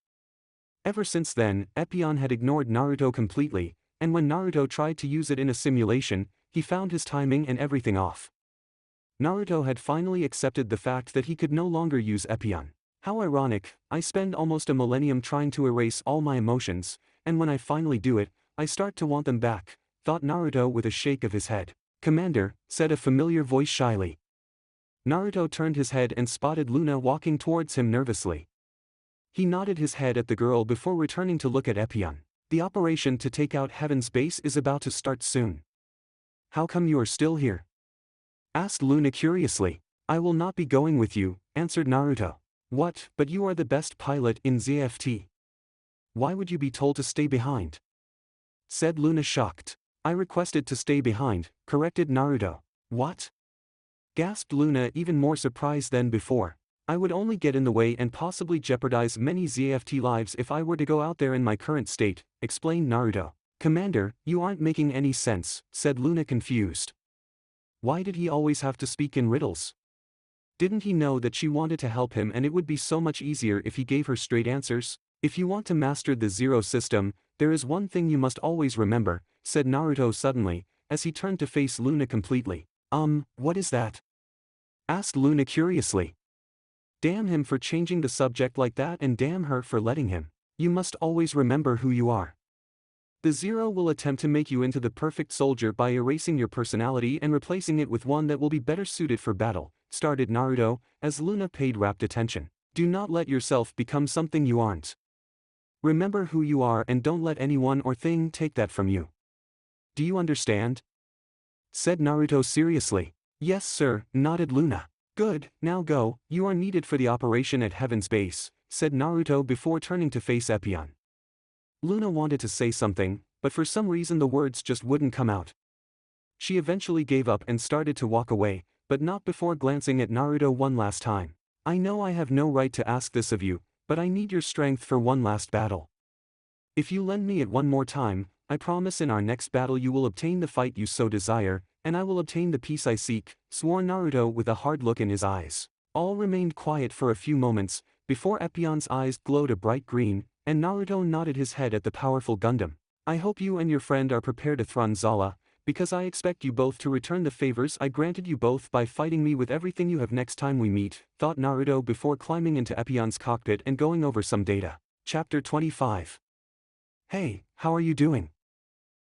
Ever since then, Epione had ignored Naruto completely, and when Naruto tried to use it in a simulation, he found his timing and everything off. Naruto had finally accepted the fact that he could no longer use Epione. How ironic, I spend almost a millennium trying to erase all my emotions, and when I finally do it, I start to want them back, thought Naruto with a shake of his head. Commander, said a familiar voice shyly. Naruto turned his head and spotted Luna walking towards him nervously. He nodded his head at the girl before returning to look at Epione. The operation to take out Heaven's base is about to start soon. How come you are still here? Asked Luna curiously. I will not be going with you, answered Naruto. What, but you are the best pilot in ZFT. Why would you be told to stay behind? Said Luna shocked. I requested to stay behind, corrected Naruto. What? Gasped Luna even more surprised than before. I would only get in the way and possibly jeopardize many ZFT lives if I were to go out there in my current state, explained Naruto. Commander, you aren't making any sense, said Luna confused. Why did he always have to speak in riddles? Didn't he know that she wanted to help him and it would be so much easier if he gave her straight answers? If you want to master the Zero system, there is one thing you must always remember, said Naruto suddenly, as he turned to face Luna completely. What is that? Asked Luna curiously. Damn him for changing the subject like that and damn her for letting him. You must always remember who you are. The Zero will attempt to make you into the perfect soldier by erasing your personality and replacing it with one that will be better suited for battle, started Naruto, as Luna paid rapt attention. Do not let yourself become something you aren't. Remember who you are and don't let anyone or thing take that from you. Do you understand? Said Naruto seriously. Yes sir, nodded Luna. Good, now go, you are needed for the operation at Heaven's base, said Naruto before turning to face Epione. Luna wanted to say something, but for some reason the words just wouldn't come out. She eventually gave up and started to walk away, but not before glancing at Naruto one last time. I know I have no right to ask this of you, but I need your strength for one last battle. If you lend me it one more time, I promise in our next battle you will obtain the fight you so desire, and I will obtain the peace I seek, swore Naruto with a hard look in his eyes. All remained quiet for a few moments, before Epione's eyes glowed a bright green, and Naruto nodded his head at the powerful Gundam. I hope you and your friend are prepared to Athrun Zala, because I expect you both to return the favors I granted you both by fighting me with everything you have next time we meet, thought Naruto before climbing into Epione's cockpit and going over some data. Chapter 25. Hey, how are you doing?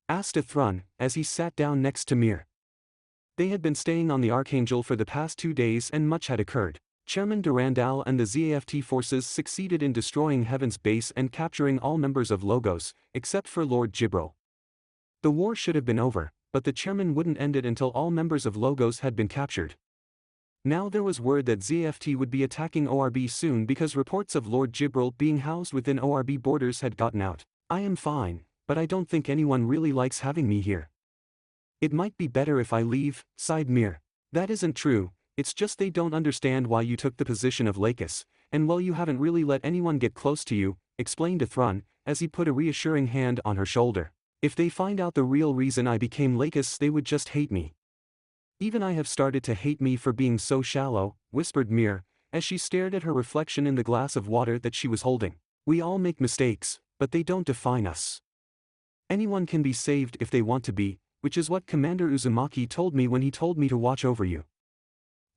Asked Athrun, as he sat down next to Meer. They had been staying on the Archangel for the past 2 days and much had occurred. Chairman Durandal and the ZAFT forces succeeded in destroying Heaven's base and capturing all members of Logos, except for Lord Gibril. The war should have been over, but the chairman wouldn't end it until all members of Logos had been captured. Now there was word that ZAFT would be attacking ORB soon because reports of Lord Gibril being housed within ORB borders had gotten out. I am fine, but I don't think anyone really likes having me here. It might be better if I leave, sighed Meer. That isn't true. It's just they don't understand why you took the position of Lacus, and well you haven't really let anyone get close to you, explained Athrun, as he put a reassuring hand on her shoulder. If they find out the real reason I became Lacus they would just hate me. Even I have started to hate me for being so shallow, whispered Meer, as she stared at her reflection in the glass of water that she was holding. We all make mistakes, but they don't define us. Anyone can be saved if they want to be, which is what Commander Uzumaki told me when he told me to watch over you.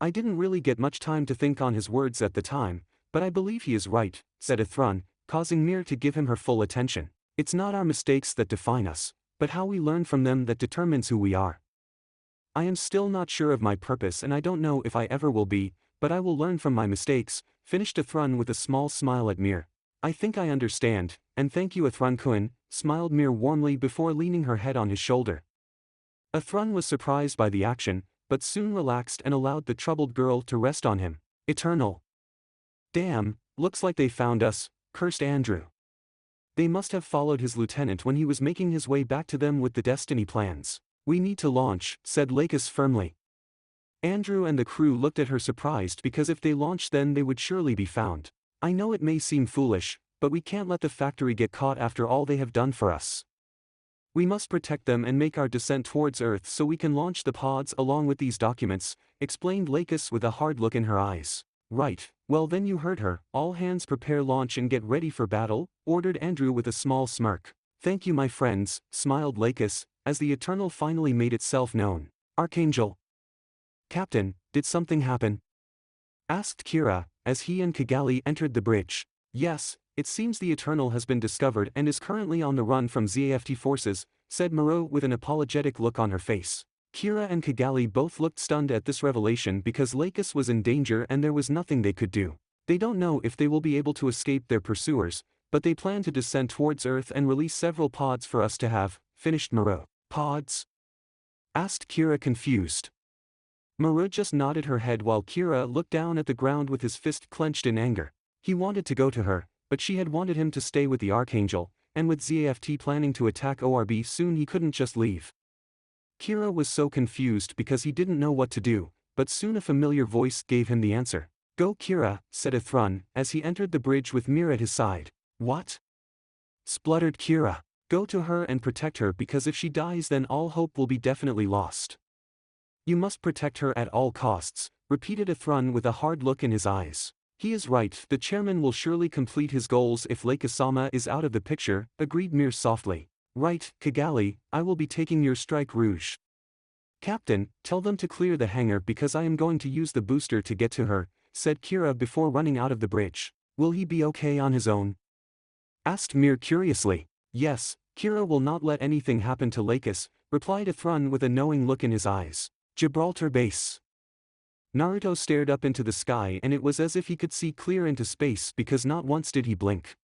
I didn't really get much time to think on his words at the time, but I believe he is right, said Athrun, causing Meer to give him her full attention. It's not our mistakes that define us, but how we learn from them that determines who we are. I am still not sure of my purpose and I don't know if I ever will be, but I will learn from my mistakes, finished Athrun with a small smile at Meer. I think I understand, and thank you Athrun-kun, smiled Meer warmly before leaning her head on his shoulder. Athrun was surprised by the action, but soon relaxed and allowed the troubled girl to rest on him. Eternal. Damn, looks like they found us, cursed Andrew. They must have followed his lieutenant when he was making his way back to them with the destiny plans. We need to launch, said Lacus firmly. Andrew and the crew looked at her surprised because if they launched then they would surely be found. I know it may seem foolish, but we can't let the factory get caught after all they have done for us. We must protect them and make our descent towards Earth so we can launch the pods along with these documents, explained Lacus with a hard look in her eyes. Right, well then you heard her, all hands prepare launch and get ready for battle, ordered Andrew with a small smirk. Thank you my friends, smiled Lacus, as the Eternal finally made itself known. Archangel. Captain, did something happen? Asked Kira, as he and Kigali entered the bridge. Yes, it seems the Eternal has been discovered and is currently on the run from ZAFT forces, said Moreau with an apologetic look on her face. Kira and Kigali both looked stunned at this revelation because Lacus was in danger and there was nothing they could do. They don't know if they will be able to escape their pursuers, but they plan to descend towards Earth and release several pods for us to have, finished Moreau. Pods? Asked Kira confused. Moreau just nodded her head while Kira looked down at the ground with his fist clenched in anger. He wanted to go to her, but she had wanted him to stay with the Archangel, and with ZAFT planning to attack ORB soon he couldn't just leave. Kira was so confused because he didn't know what to do, but soon a familiar voice gave him the answer. Go Kira, said Athrun, as he entered the bridge with Meer at his side. What? Spluttered Kira. Go to her and protect her because if she dies then all hope will be definitely lost. You must protect her at all costs, repeated Athrun with a hard look in his eyes. He is right, the chairman will surely complete his goals if Lacus-sama is out of the picture, agreed Meer softly. Right, Kigali, I will be taking your strike rouge. Captain, tell them to clear the hangar because I am going to use the booster to get to her, said Kira before running out of the bridge. Will he be okay on his own? Asked Meer curiously. Yes, Kira will not let anything happen to Lacus, replied Athrun with a knowing look in his eyes. Gibraltar base. Naruto stared up into the sky and it was as if he could see clear into space because not once did he blink.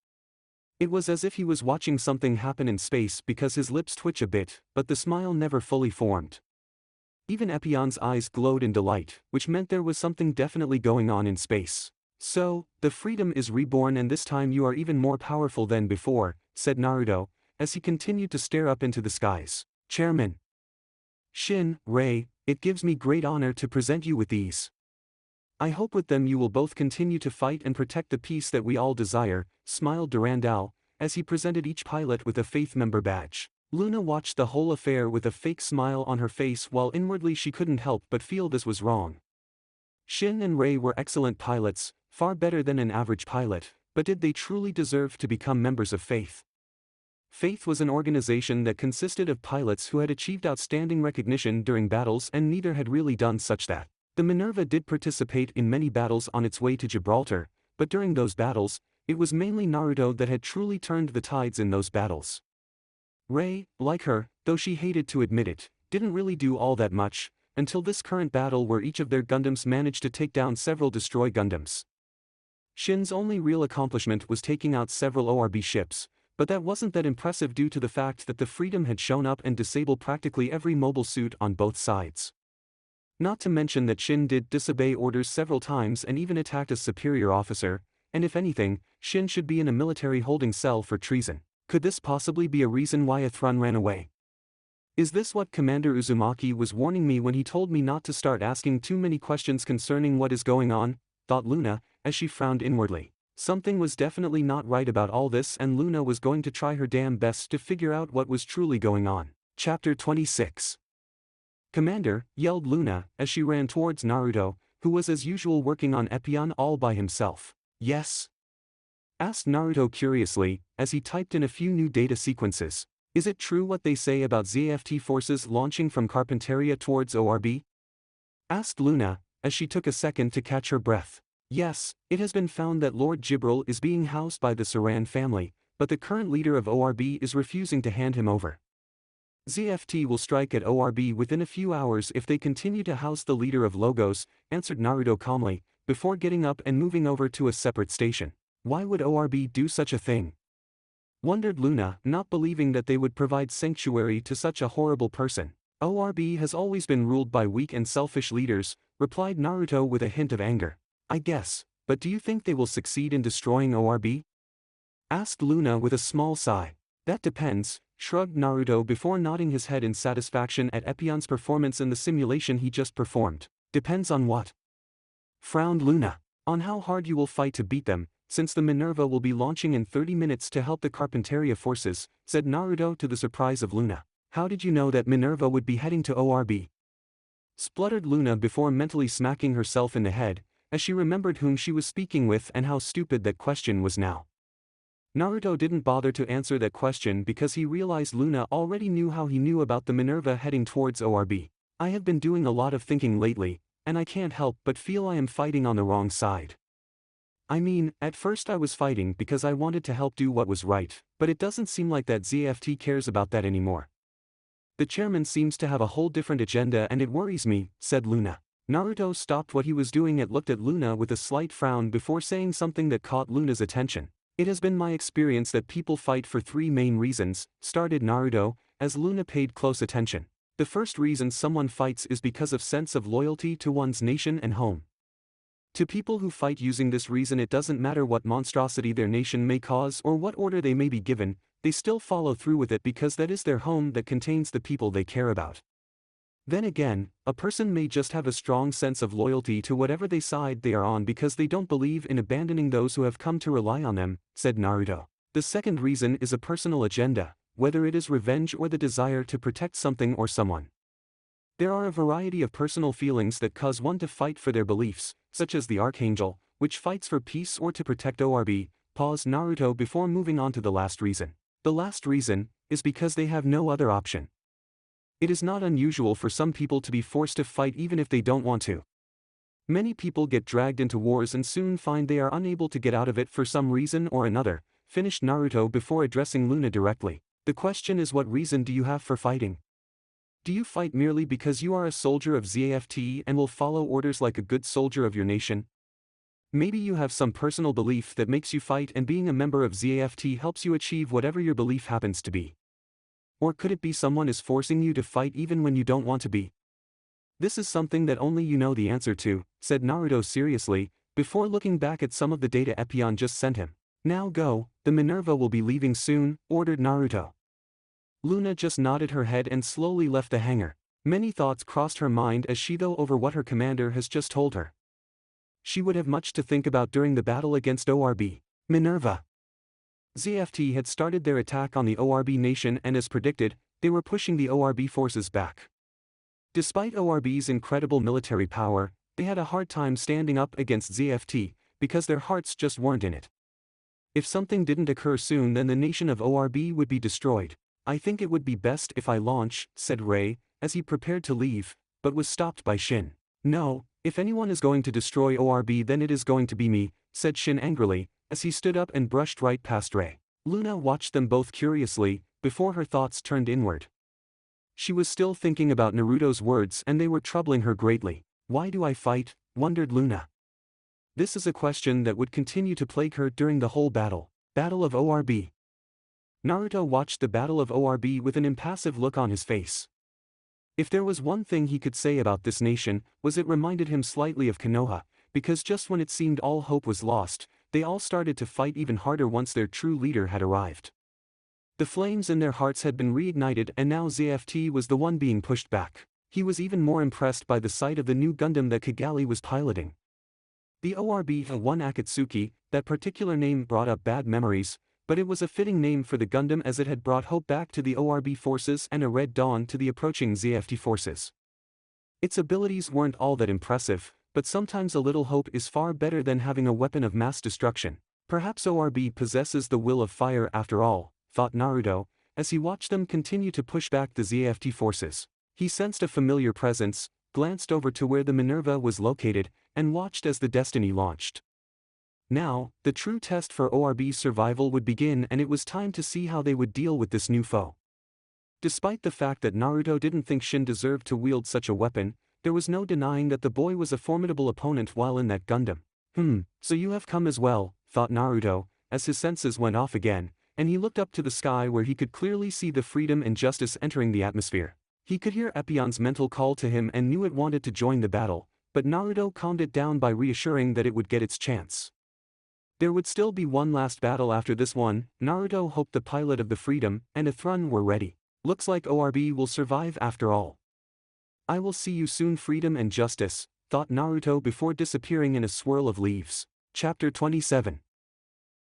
It was as if he was watching something happen in space because his lips twitch a bit, but the smile never fully formed. Even Epione's eyes glowed in delight, which meant there was something definitely going on in space. So, the freedom is reborn and this time you are even more powerful than before, said Naruto, as he continued to stare up into the skies. Chairman Shin, Rei, it gives me great honor to present you with these. I hope with them you will both continue to fight and protect the peace that we all desire, smiled Durandal, as he presented each pilot with a faith member badge. Luna watched the whole affair with a fake smile on her face while inwardly she couldn't help but feel this was wrong. Shin and Rei were excellent pilots, far better than an average pilot, but did they truly deserve to become members of Faith? Faith was an organization that consisted of pilots who had achieved outstanding recognition during battles and neither had really done such that. The Minerva did participate in many battles on its way to Gibraltar, but during those battles, it was mainly Naruto that had truly turned the tides in those battles. Rei, like her, though she hated to admit it, didn't really do all that much, until this current battle where each of their Gundams managed to take down several destroy Gundams. Shin's only real accomplishment was taking out several ORB ships, but that wasn't that impressive due to the fact that the Freedom had shown up and disabled practically every mobile suit on both sides. Not to mention that Shin did disobey orders several times and even attacked a superior officer, and if anything, Shin should be in a military holding cell for treason. Could this possibly be a reason why Athrun ran away? Is this what Commander Uzumaki was warning me when he told me not to start asking too many questions concerning what is going on? Thought Luna, as she frowned inwardly. Something was definitely not right about all this and Luna was going to try her damn best to figure out what was truly going on. Chapter 26. Commander, yelled Luna, as she ran towards Naruto, who was as usual working on Epione all by himself. Yes? Asked Naruto curiously, as he typed in a few new data sequences. Is it true what they say about ZFT forces launching from Carpinteria towards ORB? Asked Luna, as she took a second to catch her breath. Yes, it has been found that Lord Jibril is being housed by the Saran family, but the current leader of ORB is refusing to hand him over. ZFT will strike at ORB within a few hours if they continue to house the leader of Logos, answered Naruto calmly, before getting up and moving over to a separate station. Why would ORB do such a thing? Wondered Luna, not believing that they would provide sanctuary to such a horrible person. ORB has always been ruled by weak and selfish leaders, replied Naruto with a hint of anger. I guess, but do you think they will succeed in destroying ORB? Asked Luna with a small sigh. That depends, shrugged Naruto before nodding his head in satisfaction at Epione's performance in the simulation he just performed. Depends on what? Frowned Luna. On how hard you will fight to beat them, since the Minerva will be launching in 30 minutes to help the Carpinteria forces, said Naruto to the surprise of Luna. How did you know that Minerva would be heading to ORB? Spluttered Luna before mentally smacking herself in the head, as she remembered whom she was speaking with and how stupid that question was now. Naruto didn't bother to answer that question because he realized Luna already knew how he knew about the Minerva heading towards ORB. I have been doing a lot of thinking lately, and I can't help but feel I am fighting on the wrong side. I mean, at first I was fighting because I wanted to help do what was right, but it doesn't seem like that ZFT cares about that anymore. The chairman seems to have a whole different agenda and it worries me, said Luna. Naruto stopped what he was doing and looked at Luna with a slight frown before saying something that caught Luna's attention. It has been my experience that people fight for three main reasons, started Naruto, as Luna paid close attention. The first reason someone fights is because of sense of loyalty to one's nation and home. To people who fight using this reason, it doesn't matter what monstrosity their nation may cause or what order they may be given, they still follow through with it because that is their home that contains the people they care about. Then again, a person may just have a strong sense of loyalty to whatever side they are on because they don't believe in abandoning those who have come to rely on them, said Naruto. The second reason is a personal agenda, whether it is revenge or the desire to protect something or someone. There are a variety of personal feelings that cause one to fight for their beliefs, such as the Archangel, which fights for peace or to protect ORB, paused Naruto before moving on to the last reason. The last reason is because they have no other option. It is not unusual for some people to be forced to fight even if they don't want to. Many people get dragged into wars and soon find they are unable to get out of it for some reason or another, finished Naruto before addressing Luna directly. The question is, what reason do you have for fighting? Do you fight merely because you are a soldier of ZAFT and will follow orders like a good soldier of your nation? Maybe you have some personal belief that makes you fight and being a member of ZAFT helps you achieve whatever your belief happens to be. Or could it be someone is forcing you to fight even when you don't want to be? This is something that only you know the answer to, said Naruto seriously, before looking back at some of the data Epione just sent him. Now go, the Minerva will be leaving soon, ordered Naruto. Luna just nodded her head and slowly left the hangar. Many thoughts crossed her mind as she thought over what her commander has just told her. She would have much to think about during the battle against ORB. Minerva. ZFT had started their attack on the ORB nation and as predicted, they were pushing the ORB forces back. Despite ORB's incredible military power, they had a hard time standing up against ZFT, because their hearts just weren't in it. If something didn't occur soon, then the nation of ORB would be destroyed. I think it would be best if I launch, said Ray, as he prepared to leave, but was stopped by Shin. No, if anyone is going to destroy ORB then it is going to be me, said Shin angrily, as he stood up and brushed right past Ray. Luna watched them both curiously, before her thoughts turned inward. She was still thinking about Naruto's words and they were troubling her greatly. Why do I fight? Wondered Luna. This is a question that would continue to plague her during the whole battle. Battle of ORB. Naruto watched the Battle of ORB with an impassive look on his face. If there was one thing he could say about this nation, was it reminded him slightly of Konoha, because just when it seemed all hope was lost, they all started to fight even harder once their true leader had arrived. The flames in their hearts had been reignited and now ZFT was the one being pushed back. He was even more impressed by the sight of the new Gundam that Kigali was piloting. The ORB-1 Akatsuki, that particular name brought up bad memories, but it was a fitting name for the Gundam as it had brought hope back to the ORB forces and a red dawn to the approaching ZFT forces. Its abilities weren't all that impressive, but sometimes a little hope is far better than having a weapon of mass destruction. Perhaps ORB possesses the will of fire after all, thought Naruto, as he watched them continue to push back the ZFT forces. He sensed a familiar presence, glanced over to where the Minerva was located, and watched as the Destiny launched. Now, the true test for ORB's survival would begin and it was time to see how they would deal with this new foe. Despite the fact that Naruto didn't think Shin deserved to wield such a weapon, there was no denying that the boy was a formidable opponent while in that Gundam. So you have come as well, thought Naruto, as his senses went off again, and he looked up to the sky where he could clearly see the freedom and justice entering the atmosphere. He could hear Epione's mental call to him and knew it wanted to join the battle, but Naruto calmed it down by reassuring that it would get its chance. There would still be one last battle after this one. Naruto hoped the pilot of the Freedom and Athrun were ready. Looks like ORB will survive after all. I will see you soon, freedom and justice, thought Naruto before disappearing in a swirl of leaves. Chapter 27.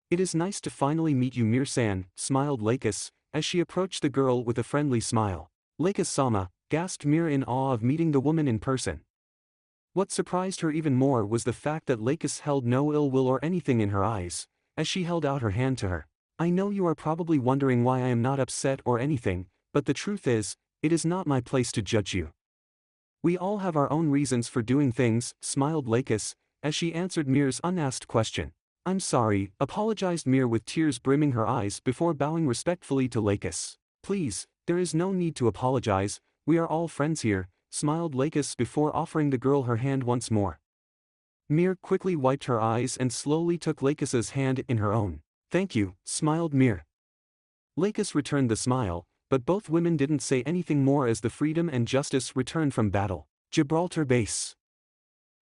It is nice to finally meet you, Mir-san, smiled Lacus, as she approached the girl with a friendly smile. Lacus-sama, gasped Mir in awe of meeting the woman in person. What surprised her even more was the fact that Lacus held no ill will or anything in her eyes, as she held out her hand to her. I know you are probably wondering why I am not upset or anything, but the truth is, it is not my place to judge you. We all have our own reasons for doing things, smiled Lacus, as she answered Mir's unasked question. I'm sorry, apologized Mir with tears brimming her eyes before bowing respectfully to Lacus. Please, there is no need to apologize, we are all friends here, smiled Lacus before offering the girl her hand once more. Mir quickly wiped her eyes and slowly took Lacus's hand in her own. Thank you, smiled Mir. Lacus returned the smile, but both women didn't say anything more as the Freedom and Justice returned from battle. Gibraltar base.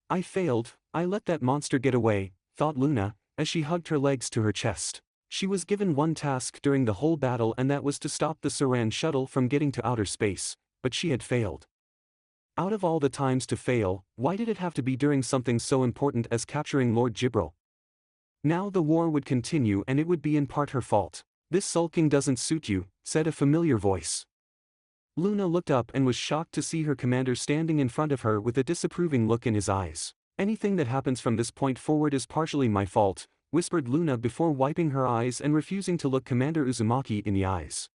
I failed, I let that monster get away, thought Luna, as she hugged her legs to her chest. She was given one task during the whole battle and that was to stop the Saran shuttle from getting to outer space, but she had failed. Out of all the times to fail, why did it have to be during something so important as capturing Lord Jibril? Now the war would continue and it would be in part her fault. This sulking doesn't suit you, said a familiar voice. Luna looked up and was shocked to see her commander standing in front of her with a disapproving look in his eyes. Anything that happens from this point forward is partially my fault, whispered Luna before wiping her eyes and refusing to look Commander Uzumaki in the eyes.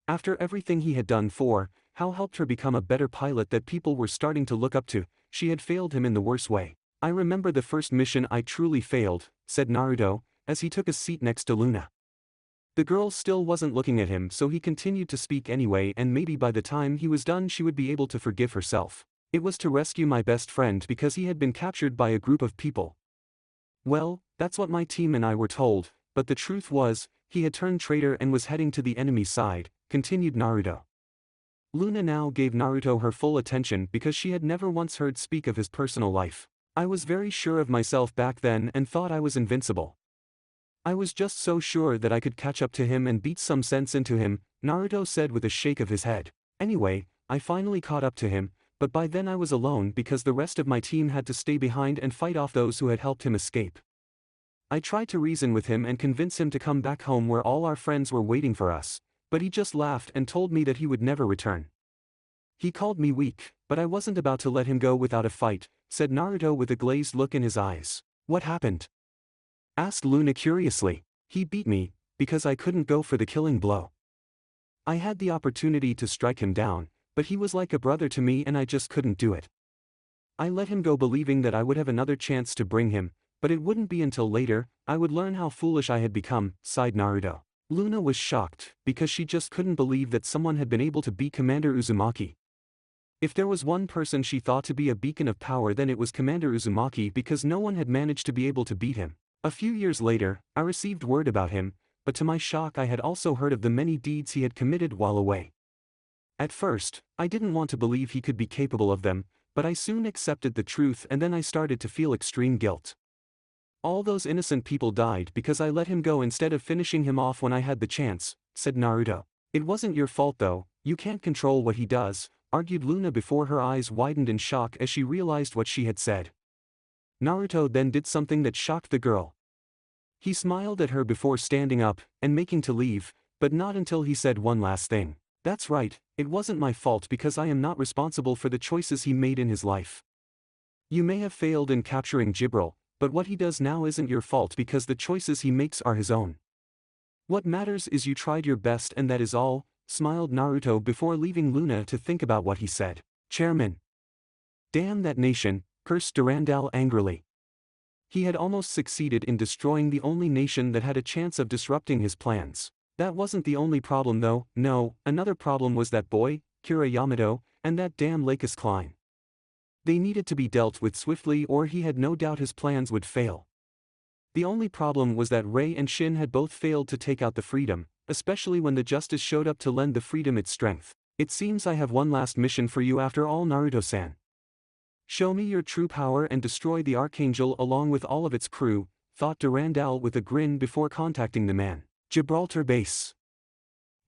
After everything he had done for, how helped her become a better pilot that people were starting to look up to, she had failed him in the worst way. I remember the first mission I truly failed, said Naruto, as he took a seat next to Luna. The girl still wasn't looking at him, so he continued to speak anyway, and maybe by the time he was done she would be able to forgive herself. It was to rescue my best friend because he had been captured by a group of people. Well, that's what my team and I were told, but the truth was, he had turned traitor and was heading to the enemy's side, continued Naruto. Luna now gave Naruto her full attention because she had never once heard speak of his personal life. I was very sure of myself back then and thought I was invincible. I was just so sure that I could catch up to him and beat some sense into him, Naruto said with a shake of his head. Anyway, I finally caught up to him, but by then I was alone because the rest of my team had to stay behind and fight off those who had helped him escape. I tried to reason with him and convince him to come back home where all our friends were waiting for us, but he just laughed and told me that he would never return. He called me weak, but I wasn't about to let him go without a fight, said Naruto with a glazed look in his eyes. What happened? Asked Luna curiously. He beat me, because I couldn't go for the killing blow. I had the opportunity to strike him down, but he was like a brother to me and I just couldn't do it. I let him go believing that I would have another chance to bring him, but it wouldn't be until later I would learn how foolish I had become, sighed Naruto. Luna was shocked, because she just couldn't believe that someone had been able to beat Commander Uzumaki. If there was one person she thought to be a beacon of power, then it was Commander Uzumaki, because no one had managed to be able to beat him. A few years later, I received word about him, but to my shock I had also heard of the many deeds he had committed while away. At first, I didn't want to believe he could be capable of them, but I soon accepted the truth and then I started to feel extreme guilt. All those innocent people died because I let him go instead of finishing him off when I had the chance, said Naruto. It wasn't your fault though, you can't control what he does, argued Luna before her eyes widened in shock as she realized what she had said. Naruto then did something that shocked the girl. He smiled at her before standing up and making to leave, but not until he said one last thing. That's right, it wasn't my fault because I am not responsible for the choices he made in his life. You may have failed in capturing Jibril, but what he does now isn't your fault because the choices he makes are his own. What matters is you tried your best and that is all, smiled Naruto before leaving Luna to think about what he said. Chairman. Damn that nation, cursed Durandal angrily. He had almost succeeded in destroying the only nation that had a chance of disrupting his plans. That wasn't the only problem though, no, another problem was that boy, Kira Yamato, and that damn Lacus Klein. They needed to be dealt with swiftly or he had no doubt his plans would fail. The only problem was that Rei and Shin had both failed to take out the freedom, especially when the justice showed up to lend the freedom its strength. It seems I have one last mission for you after all, Naruto-san. Show me your true power and destroy the Archangel along with all of its crew, thought Durandal with a grin before contacting the man. Gibraltar base.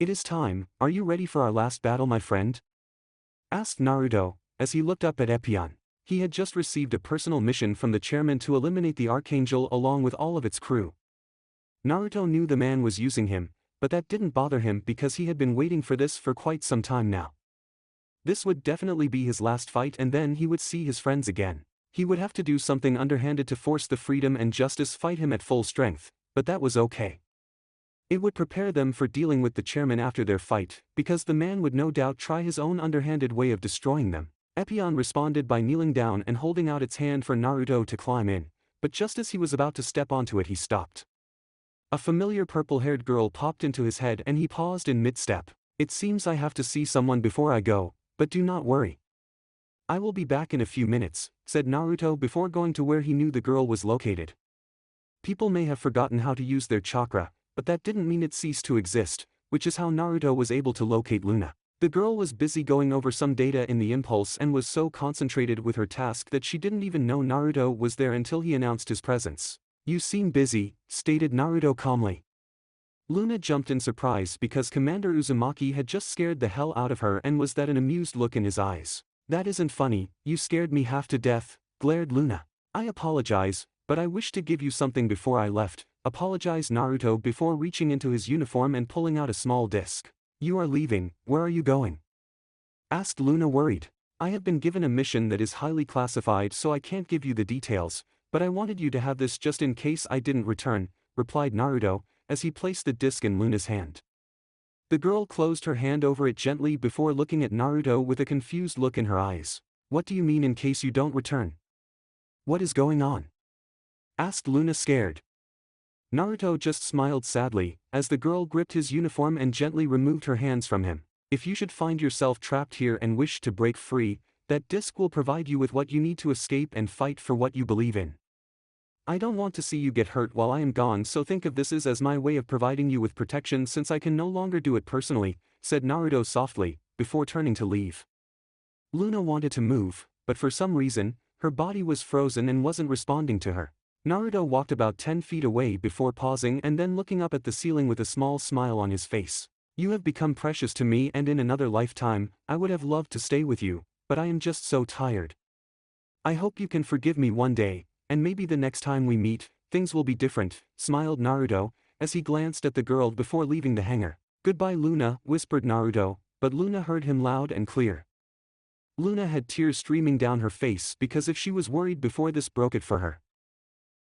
It is time, are you ready for our last battle, my friend? Asked Naruto, as he looked up at Epione. He had just received a personal mission from the chairman to eliminate the Archangel along with all of its crew. Naruto knew the man was using him, but that didn't bother him because he had been waiting for this for quite some time now. This would definitely be his last fight and then he would see his friends again. He would have to do something underhanded to force the freedom and justice fight him at full strength, but that was okay. It would prepare them for dealing with the chairman after their fight, because the man would no doubt try his own underhanded way of destroying them. Epione responded by kneeling down and holding out its hand for Naruto to climb in, but just as he was about to step onto it he stopped. A familiar purple-haired girl popped into his head and he paused in mid-step. It seems I have to see someone before I go, but do not worry. I will be back in a few minutes, said Naruto before going to where he knew the girl was located. People may have forgotten how to use their chakra, but that didn't mean it ceased to exist, which is how Naruto was able to locate Luna. The girl was busy going over some data in the impulse and was so concentrated with her task that she didn't even know Naruto was there until he announced his presence. You seem busy, stated Naruto calmly. Luna jumped in surprise because Commander Uzumaki had just scared the hell out of her and was that an amused look in his eyes. That isn't funny, you scared me half to death, glared Luna. I apologize, but I wish to give you something before I left, apologized Naruto before reaching into his uniform and pulling out a small disc. You are leaving, where are you going? Asked Luna worried. I have been given a mission that is highly classified so I can't give you the details, but I wanted you to have this just in case I didn't return, replied Naruto, as he placed the disc in Luna's hand. The girl closed her hand over it gently before looking at Naruto with a confused look in her eyes. What do you mean in case you don't return? What is going on? Asked Luna scared. Naruto just smiled sadly, as the girl gripped his uniform and gently removed her hands from him. If you should find yourself trapped here and wish to break free, that disc will provide you with what you need to escape and fight for what you believe in. I don't want to see you get hurt while I am gone, so think of this as my way of providing you with protection since I can no longer do it personally, said Naruto softly, before turning to leave. Luna wanted to move, but for some reason, her body was frozen and wasn't responding to her. Naruto walked about 10 feet away before pausing and then looking up at the ceiling with a small smile on his face. You have become precious to me, and in another lifetime, I would have loved to stay with you, but I am just so tired. I hope you can forgive me one day, and maybe the next time we meet, things will be different, smiled Naruto, as he glanced at the girl before leaving the hangar. Goodbye Luna, whispered Naruto, but Luna heard him loud and clear. Luna had tears streaming down her face because if she was worried before this broke it for her.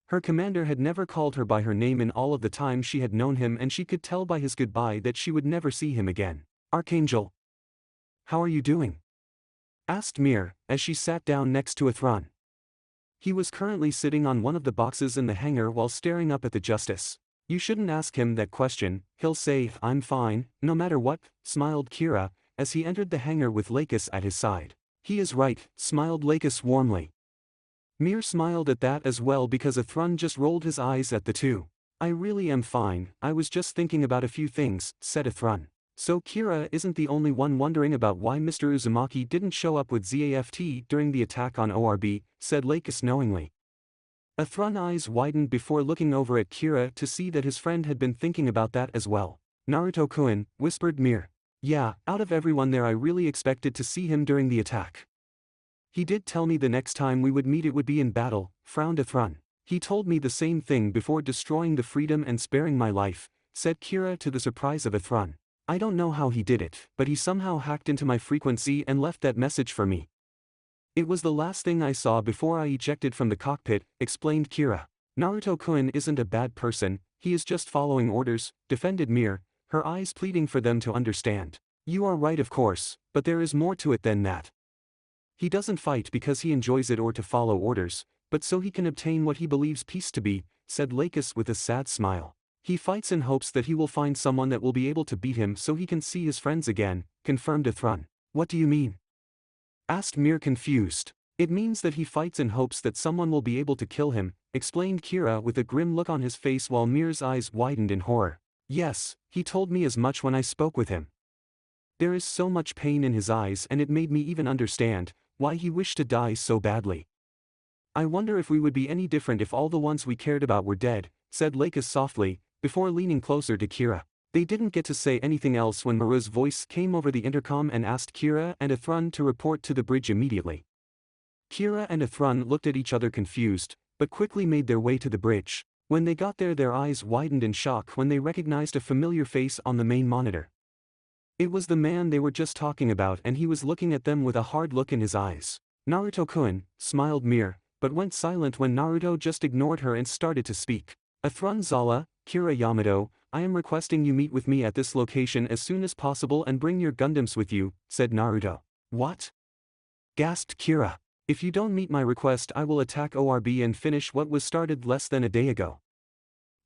Her commander had never called her by her name in all of the time she had known him, and she could tell by his goodbye that she would never see him again. Archangel. How are you doing? Asked Meer, as she sat down next to Athrun. He was currently sitting on one of the boxes in the hangar while staring up at the Justice. You shouldn't ask him that question, he'll say, I'm fine, no matter what, smiled Kira, as he entered the hangar with Lacus at his side. He is right, smiled Lacus warmly. Meer smiled at that as well because Athrun just rolled his eyes at the two. I really am fine, I was just thinking about a few things, said Athrun. So Kira isn't the only one wondering about why Mr. Uzumaki didn't show up with ZAFT during the attack on ORB, said Lacus knowingly. Athrun's eyes widened before looking over at Kira to see that his friend had been thinking about that as well. Naruto-kun, whispered Meer. Yeah, out of everyone there I really expected to see him during the attack. He did tell me the next time we would meet it would be in battle, frowned Athrun. He told me the same thing before destroying the freedom and sparing my life, said Kira to the surprise of Athrun. I don't know how he did it, but he somehow hacked into my frequency and left that message for me. It was the last thing I saw before I ejected from the cockpit, explained Kira. Naruto-kun isn't a bad person, he is just following orders, defended Meer, her eyes pleading for them to understand. You are right of course, but there is more to it than that. He doesn't fight because he enjoys it or to follow orders, but so he can obtain what he believes peace to be, said Lacus with a sad smile. He fights in hopes that he will find someone that will be able to beat him so he can see his friends again, confirmed Athrun. What do you mean? Asked Meer confused. It means that he fights in hopes that someone will be able to kill him, explained Kira with a grim look on his face while Meer's eyes widened in horror. Yes, he told me as much when I spoke with him. There is so much pain in his eyes and it made me even understand why he wished to die so badly. I wonder if we would be any different if all the ones we cared about were dead, said Lacus softly, before leaning closer to Kira. They didn't get to say anything else when Maru's voice came over the intercom and asked Kira and Athrun to report to the bridge immediately. Kira and Athrun looked at each other confused, but quickly made their way to the bridge. When they got there their eyes widened in shock when they recognized a familiar face on the main monitor. It was the man they were just talking about and he was looking at them with a hard look in his eyes. Naruto-kun, smiled Meer, but went silent when Naruto just ignored her and started to speak. Athrun Zala, Kira Yamato, I am requesting you meet with me at this location as soon as possible and bring your Gundams with you, said Naruto. What? Gasped Kira. If you don't meet my request I will attack ORB and finish what was started less than a day ago.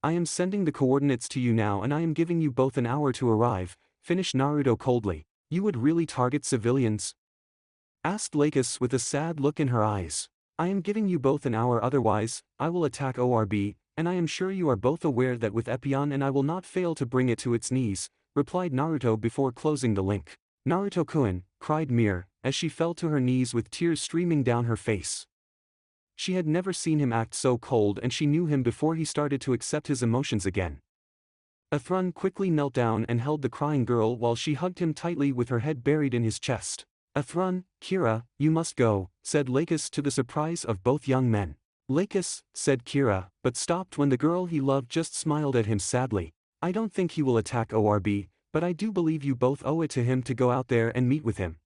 I am sending the coordinates to you now and I am giving you both an hour to arrive, finished Naruto coldly. You would really target civilians? Asked Lacus with a sad look in her eyes. I am giving you both an hour, otherwise, I will attack ORB, and I am sure you are both aware that with Epione and I will not fail to bring it to its knees, replied Naruto before closing the link. Naruto-kun, cried Meer, as she fell to her knees with tears streaming down her face. She had never seen him act so cold and she knew him before he started to accept his emotions again. Athrun quickly knelt down and held the crying girl while she hugged him tightly with her head buried in his chest. Athrun, Kira, you must go, said Lacus to the surprise of both young men. Lacus, said Kira, but stopped when the girl he loved just smiled at him sadly. I don't think he will attack ORB, but I do believe you both owe it to him to go out there and meet with him.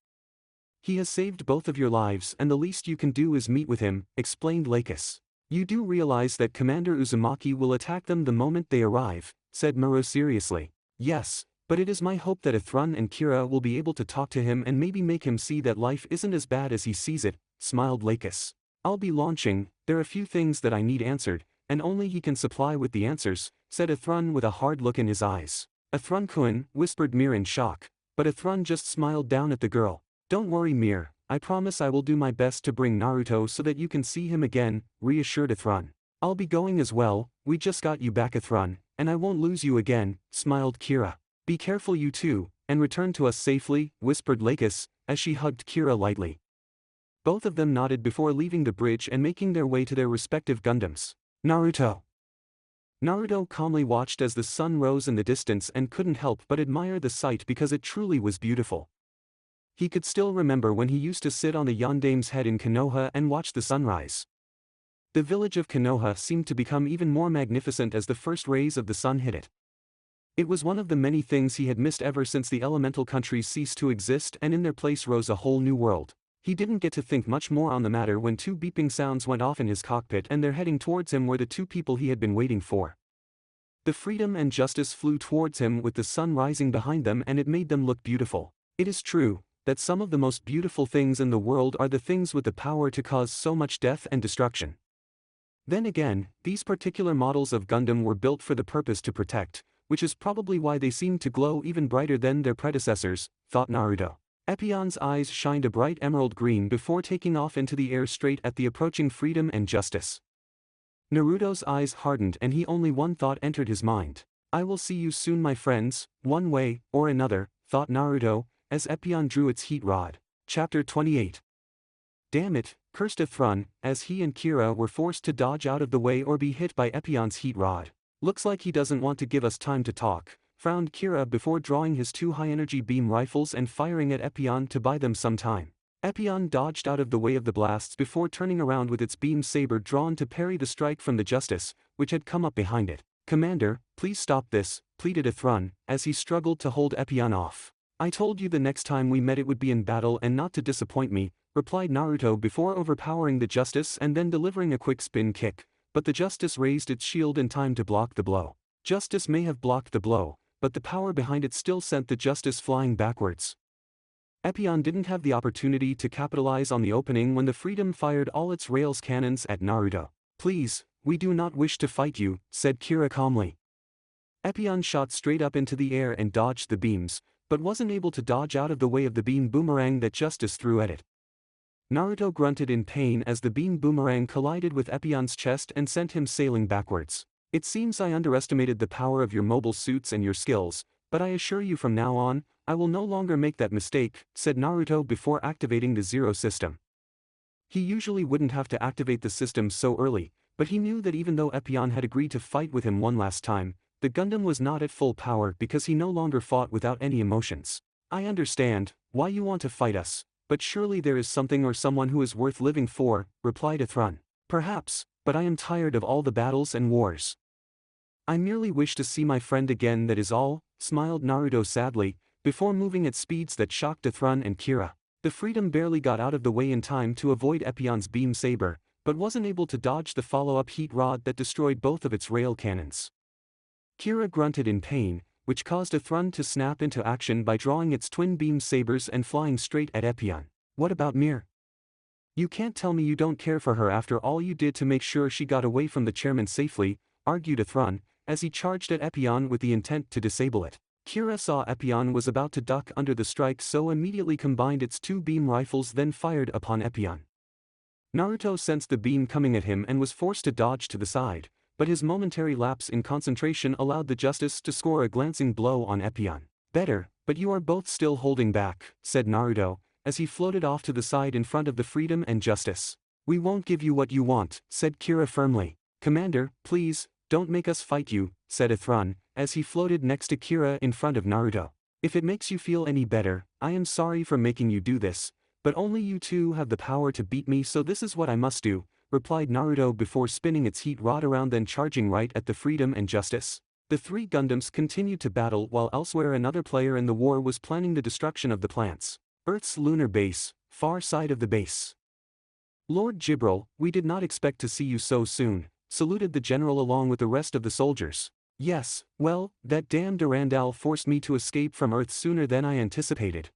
He has saved both of your lives and the least you can do is meet with him, explained Lacus. You do realize that Commander Uzumaki will attack them the moment they arrive, said Muro seriously. Yes, But it is my hope that Athrun and Kira will be able to talk to him and maybe make him see that life isn't as bad as he sees it, smiled Lacus. I'll be launching, there are a few things that I need answered, and only he can supply with the answers, said Athrun with a hard look in his eyes. Athrun-kun, whispered Meer in shock, but Athrun just smiled down at the girl. Don't worry Meer, I promise I will do my best to bring Naruto so that you can see him again, reassured Athrun. I'll be going as well, we just got you back Athrun, and I won't lose you again, smiled Kira. Be careful you too, and return to us safely, whispered Lacus, as she hugged Kira lightly. Both of them nodded before leaving the bridge and making their way to their respective Gundams. Naruto calmly watched as the sun rose in the distance and couldn't help but admire the sight because it truly was beautiful. He could still remember when he used to sit on the Yondame's head in Konoha and watch the sunrise. The village of Konoha seemed to become even more magnificent as the first rays of the sun hit it. It was one of the many things he had missed ever since the elemental countries ceased to exist and in their place rose a whole new world. He didn't get to think much more on the matter when two beeping sounds went off in his cockpit and they're heading towards him were the two people he had been waiting for. The freedom and justice flew towards him with the sun rising behind them and it made them look beautiful. It is true that some of the most beautiful things in the world are the things with the power to cause so much death and destruction. Then again, these particular models of Gundam were built for the purpose to protect, which is probably why they seemed to glow even brighter than their predecessors, thought Naruto. Epione's eyes shined a bright emerald green before taking off into the air straight at the approaching freedom and justice. Naruto's eyes hardened and only one thought entered his mind. I will see you soon my friends, one way or another, thought Naruto, as Epione drew its heat rod. Chapter 28. Damn it, cursed Athrun, as he and Kira were forced to dodge out of the way or be hit by Epione's heat rod. Looks like he doesn't want to give us time to talk, frowned Kira before drawing his two high-energy beam rifles and firing at Epione to buy them some time. Epione dodged out of the way of the blasts before turning around with its beam saber drawn to parry the strike from the Justice, which had come up behind it. Commander, please stop this, pleaded Athrun, as he struggled to hold Epione off. I told you the next time we met it would be in battle and not to disappoint me, replied Naruto before overpowering the Justice and then delivering a quick spin kick. But the Justice raised its shield in time to block the blow. Justice may have blocked the blow, but the power behind it still sent the Justice flying backwards. Epione didn't have the opportunity to capitalize on the opening when the Freedom fired all its rails cannons at Naruto. Please, we do not wish to fight you, said Kira calmly. Epione shot straight up into the air and dodged the beams, but wasn't able to dodge out of the way of the beam boomerang that Justice threw at it. Naruto grunted in pain as the beam boomerang collided with Epione's chest and sent him sailing backwards. It seems I underestimated the power of your mobile suits and your skills, but I assure you from now on, I will no longer make that mistake, said Naruto before activating the Zero system. He usually wouldn't have to activate the system so early, but he knew that even though Epione had agreed to fight with him one last time, the Gundam was not at full power because he no longer fought without any emotions. I understand why you want to fight us. But surely there is something or someone who is worth living for, replied Athrun. Perhaps, but I am tired of all the battles and wars. I merely wish to see my friend again, that is all, smiled Naruto sadly, before moving at speeds that shocked Athrun and Kira. The Freedom barely got out of the way in time to avoid Epione's beam saber, but wasn't able to dodge the follow-up heat rod that destroyed both of its rail cannons. Kira grunted in pain, which caused Athrun to snap into action by drawing its twin beam sabers and flying straight at Epione. What about Meer? You can't tell me you don't care for her after all you did to make sure she got away from the chairman safely, argued Athrun, as he charged at Epione with the intent to disable it. Kira saw Epione was about to duck under the strike, so immediately combined its two beam rifles then fired upon Epione. Naruto sensed the beam coming at him and was forced to dodge to the side, but his momentary lapse in concentration allowed the Justice to score a glancing blow on Epione. Better, but you are both still holding back, said Naruto, as he floated off to the side in front of the Freedom and Justice. We won't give you what you want, said Kira firmly. Commander, please, don't make us fight you, said Athrun, as he floated next to Kira in front of Naruto. If it makes you feel any better, I am sorry for making you do this, but only you two have the power to beat me, so this is what I must do, replied Naruto before spinning its heat rod around then charging right at the Freedom and Justice. The three Gundams continued to battle while elsewhere another player in the war was planning the destruction of the plants. Earth's lunar base, far side of the base. Lord Gibril, we did not expect to see you so soon, saluted the general along with the rest of the soldiers. Yes, well, that damn Durandal forced me to escape from Earth sooner than I anticipated.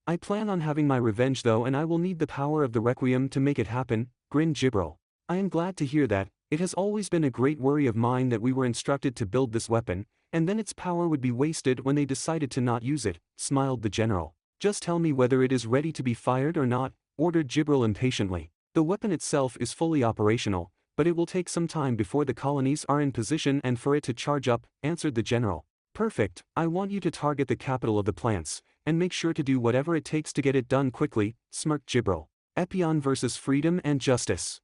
I plan on having my revenge though, and I will need the power of the Requiem to make it happen, grinned Gibril. I am glad to hear that. It has always been a great worry of mine that we were instructed to build this weapon, and then its power would be wasted when they decided to not use it, smiled the general. Just tell me whether it is ready to be fired or not, ordered Jibril impatiently. The weapon itself is fully operational, but it will take some time before the colonies are in position and for it to charge up, answered the general. Perfect, I want you to target the capital of the plants, and make sure to do whatever it takes to get it done quickly, smirked Gibril. Epione versus freedom and justice.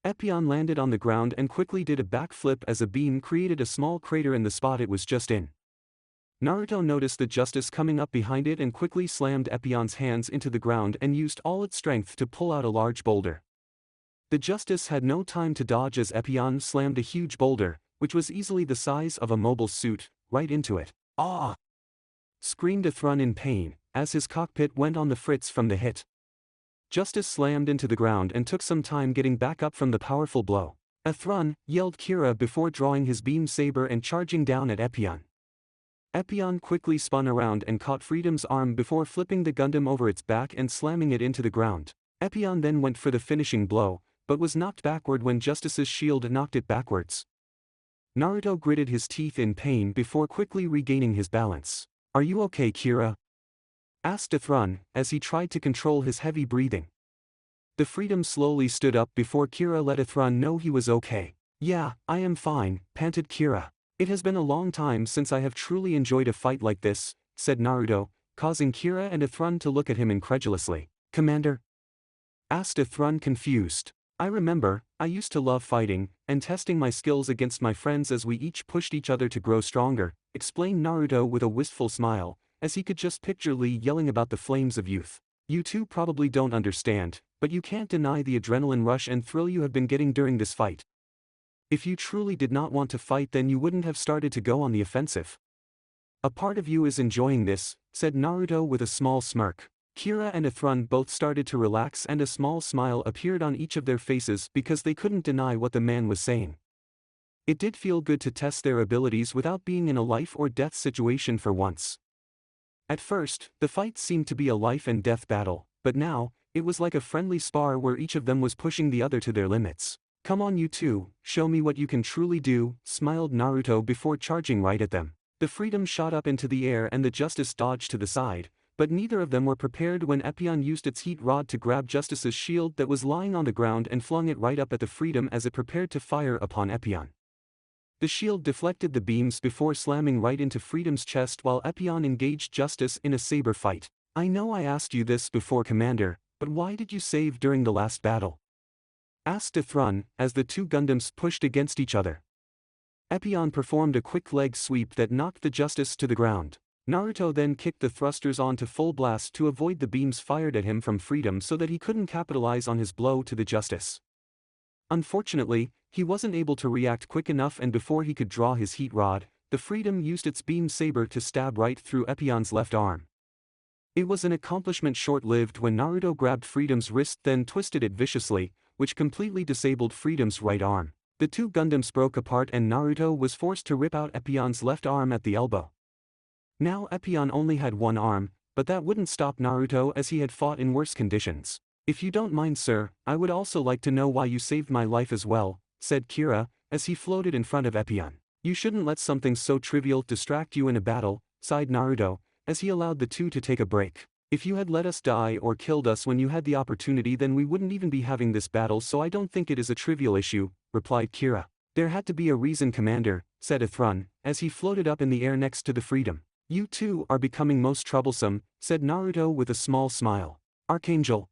Epione landed on the ground and quickly did a backflip as a beam created a small crater in the spot it was just in. Naruto noticed the justice coming up behind it and quickly slammed Epione's hands into the ground and used all its strength to pull out a large boulder. The justice had no time to dodge as Epione slammed a huge boulder, which was easily the size of a mobile suit, right into it. Ah! Screamed Athrun in pain, as his cockpit went on the fritz from the hit. Justice slammed into the ground and took some time getting back up from the powerful blow. Athrun, yelled Kira before drawing his beam saber and charging down at Epione. Epione quickly spun around and caught Freedom's arm before flipping the Gundam over its back and slamming it into the ground. Epione then went for the finishing blow, but was knocked backward when Justice's shield knocked it backwards. Naruto gritted his teeth in pain before quickly regaining his balance. Are you okay, Kira? Asked Athrun, as he tried to control his heavy breathing. The Freedom slowly stood up before Kira let Athrun know he was okay. Yeah, I am fine, panted Kira. It has been a long time since I have truly enjoyed a fight like this, said Naruto, causing Kira and Athrun to look at him incredulously. Commander? Asked Athrun confused. I remember, I used to love fighting, and testing my skills against my friends as we each pushed each other to grow stronger, explained Naruto with a wistful smile, as he could just picture Lee yelling about the flames of youth. You two probably don't understand, but you can't deny the adrenaline rush and thrill you have been getting during this fight. If you truly did not want to fight, then you wouldn't have started to go on the offensive. A part of you is enjoying this, said Naruto with a small smirk. Kira and Athrun both started to relax and a small smile appeared on each of their faces because they couldn't deny what the man was saying. It did feel good to test their abilities without being in a life or death situation for once. At first, the fight seemed to be a life and death battle, but now, it was like a friendly spar where each of them was pushing the other to their limits. Come on you two, show me what you can truly do, smiled Naruto before charging right at them. The Freedom shot up into the air and the Justice dodged to the side, but neither of them were prepared when Epione used its heat rod to grab Justice's shield that was lying on the ground and flung it right up at the Freedom as it prepared to fire upon Epione. The shield deflected the beams before slamming right into Freedom's chest while Epione engaged Justice in a saber fight. I know I asked you this before, Commander, but why did you save during the last battle? Asked Athrun, as the two Gundams pushed against each other. Epione performed a quick leg sweep that knocked the Justice to the ground. Naruto then kicked the thrusters on to full blast to avoid the beams fired at him from Freedom so that he couldn't capitalize on his blow to the Justice. Unfortunately, he wasn't able to react quick enough, and before he could draw his heat rod, the Freedom used its beam saber to stab right through Epione's left arm. It was an accomplishment short-lived when Naruto grabbed Freedom's wrist then twisted it viciously, which completely disabled Freedom's right arm. The two Gundams broke apart and Naruto was forced to rip out Epione's left arm at the elbow. Now Epione only had one arm, but that wouldn't stop Naruto as he had fought in worse conditions. If you don't mind, sir, I would also like to know why you saved my life as well, said Kira, as he floated in front of Epione. You shouldn't let something so trivial distract you in a battle, sighed Naruto, as he allowed the two to take a break. If you had let us die or killed us when you had the opportunity, then we wouldn't even be having this battle, so I don't think it is a trivial issue, replied Kira. There had to be a reason, Commander, said Athrun, as he floated up in the air next to the Freedom. You two are becoming most troublesome, said Naruto with a small smile. Archangel.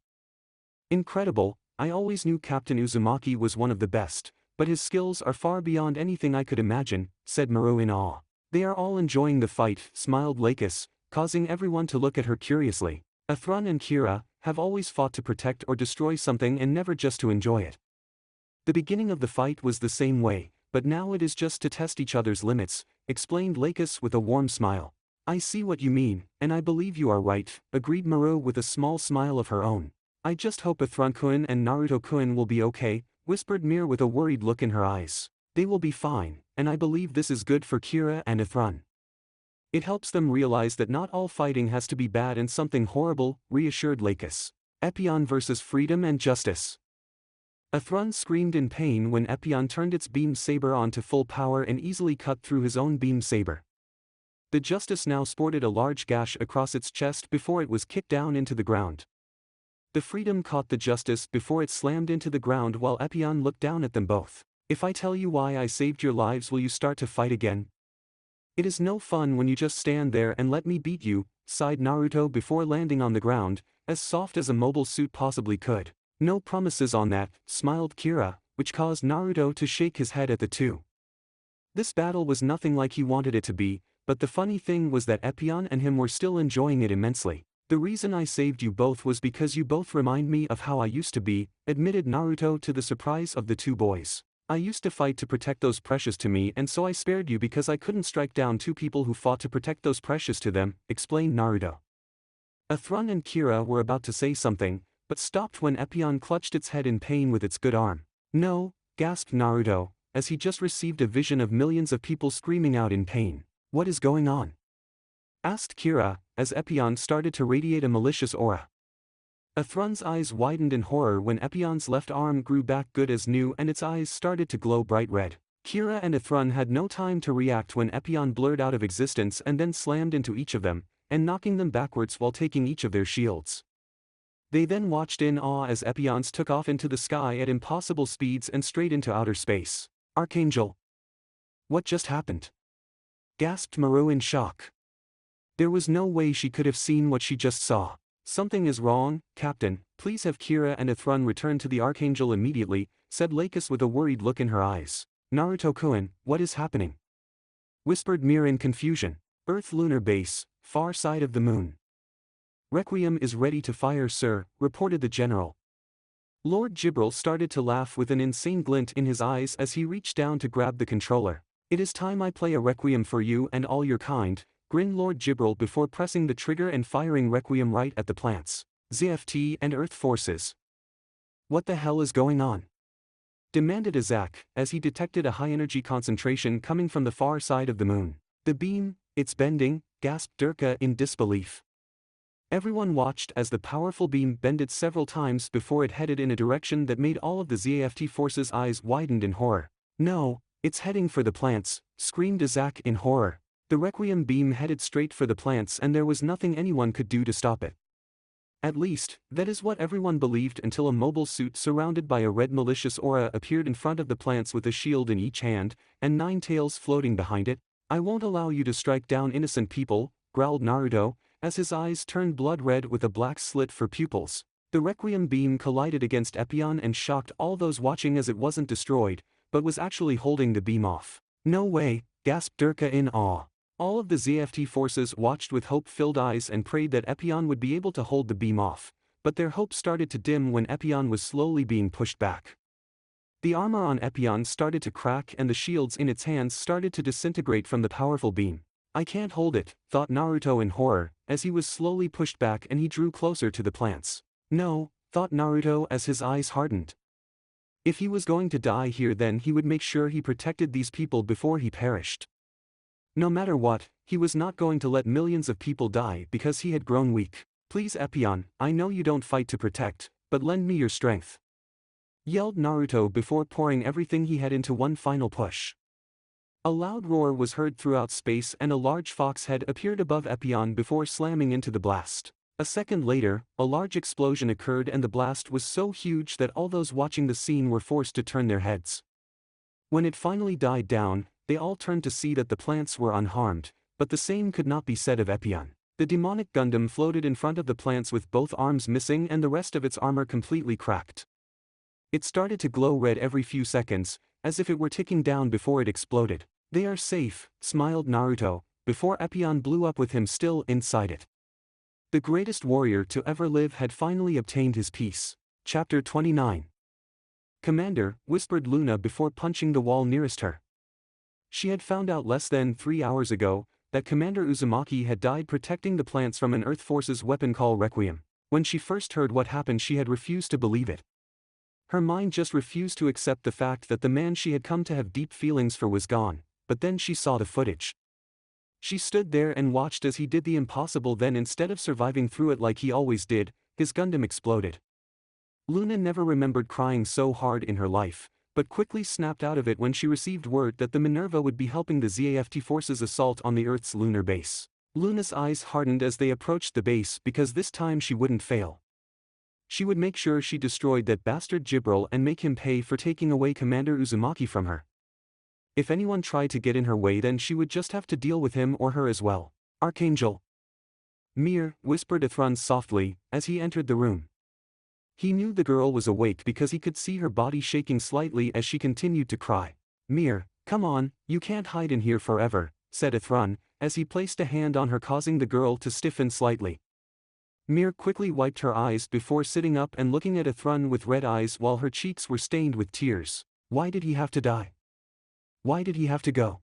Incredible, I always knew Captain Uzumaki was one of the best, but his skills are far beyond anything I could imagine, said Maru in awe. They are all enjoying the fight, smiled Lacus, causing everyone to look at her curiously. Athrun and Kira have always fought to protect or destroy something and never just to enjoy it. The beginning of the fight was the same way, but now it is just to test each other's limits, explained Lacus with a warm smile. I see what you mean, and I believe you are right, agreed Maru with a small smile of her own. I just hope Athrun-kun and Naruto-kun will be okay, whispered Meer with a worried look in her eyes. They will be fine, and I believe this is good for Kira and Athrun. It helps them realize that not all fighting has to be bad and something horrible, reassured Lacus. Epione versus freedom and justice. Athrun screamed in pain when Epione turned its beam saber on to full power and easily cut through his own beam saber. The Justice now sported a large gash across its chest before it was kicked down into the ground. The Freedom caught the Justice before it slammed into the ground while Epione looked down at them both. If I tell you why I saved your lives, will you start to fight again? It is no fun when you just stand there and let me beat you, sighed Naruto before landing on the ground, as soft as a mobile suit possibly could. No promises on that, smiled Kira, which caused Naruto to shake his head at the two. This battle was nothing like he wanted it to be, but the funny thing was that Epione and him were still enjoying it immensely. The reason I saved you both was because you both remind me of how I used to be, admitted Naruto to the surprise of the two boys. I used to fight to protect those precious to me, and so I spared you because I couldn't strike down two people who fought to protect those precious to them, explained Naruto. Athrun and Kira were about to say something, but stopped when Epione clutched its head in pain with its good arm. No, gasped Naruto, as he just received a vision of millions of people screaming out in pain. What is going on? Asked Kira, as Epione started to radiate a malicious aura. Athrun's eyes widened in horror when Epione's left arm grew back good as new and its eyes started to glow bright red. Kira and Athrun had no time to react when Epione blurred out of existence and then slammed into each of them, and knocking them backwards while taking each of their shields. They then watched in awe as Epione's took off into the sky at impossible speeds and straight into outer space. Archangel! What just happened? Gasped Maru in shock. There was no way she could have seen what she just saw. Something is wrong, Captain, please have Kira and Athrun return to the Archangel immediately, said Lacus with a worried look in her eyes. Naruto-kun, what is happening? Whispered Meer in confusion. Earth lunar base, far side of the moon. Requiem is ready to fire, sir, reported the general. Lord Gibril started to laugh with an insane glint in his eyes as he reached down to grab the controller. It is time I play a Requiem for you and all your kind, grinned Lord Gibril before pressing the trigger and firing Requiem right at the plants, ZFT and Earth forces. What the hell is going on? Demanded Izak, as he detected a high-energy concentration coming from the far side of the moon. The beam, it's bending, gasped Durka in disbelief. Everyone watched as the powerful beam bended several times before it headed in a direction that made all of the ZFT forces' eyes widened in horror. No, it's heading for the plants, screamed Izak in horror. The Requiem beam headed straight for the plants and there was nothing anyone could do to stop it. At least, that is what everyone believed until a mobile suit surrounded by a red malicious aura appeared in front of the plants with a shield in each hand, and 9 tails floating behind it. I won't allow you to strike down innocent people, growled Naruto, as his eyes turned blood red with a black slit for pupils. The Requiem beam collided against Epione and shocked all those watching as it wasn't destroyed, but was actually holding the beam off. No way, gasped Durka in awe. All of the ZFT forces watched with hope-filled eyes and prayed that Epione would be able to hold the beam off, but their hope started to dim when Epione was slowly being pushed back. The armor on Epione started to crack and the shields in its hands started to disintegrate from the powerful beam. I can't hold it, thought Naruto in horror, as he was slowly pushed back and he drew closer to the plants. No, thought Naruto as his eyes hardened. If he was going to die here, then he would make sure he protected these people before he perished. No matter what, he was not going to let millions of people die because he had grown weak. Please Epione, I know you don't fight to protect, but lend me your strength, yelled Naruto before pouring everything he had into one final push. A loud roar was heard throughout space and a large fox head appeared above Epione before slamming into the blast. A second later, a large explosion occurred and the blast was so huge that all those watching the scene were forced to turn their heads. When it finally died down, they all turned to see that the plants were unharmed, but the same could not be said of Epione. The demonic Gundam floated in front of the plants with both arms missing and the rest of its armor completely cracked. It started to glow red every few seconds, as if it were ticking down before it exploded. They are safe, smiled Naruto, before Epione blew up with him still inside it. The greatest warrior to ever live had finally obtained his peace. Chapter 29. Commander, whispered Luna before punching the wall nearest her. She had found out less than 3 hours ago that Commander Uzumaki had died protecting the plants from an Earth Forces weapon called Requiem. When she first heard what happened, she had refused to believe it. Her mind just refused to accept the fact that the man she had come to have deep feelings for was gone, but then she saw the footage. She stood there and watched as he did the impossible. Then instead of surviving through it like he always did, his Gundam exploded. Luna never remembered crying so hard in her life, but quickly snapped out of it when she received word that the Minerva would be helping the ZAFT forces assault on the Earth's lunar base. Luna's eyes hardened as they approached the base because this time she wouldn't fail. She would make sure she destroyed that bastard Jibril and make him pay for taking away Commander Uzumaki from her. If anyone tried to get in her way, then she would just have to deal with him or her as well. Archangel. Meer, whispered Athrun softly, as he entered the room. He knew the girl was awake because he could see her body shaking slightly as she continued to cry. Meer, come on, you can't hide in here forever, said Athrun, as he placed a hand on her, causing the girl to stiffen slightly. Meer quickly wiped her eyes before sitting up and looking at Athrun with red eyes while her cheeks were stained with tears. Why did he have to die? Why did he have to go?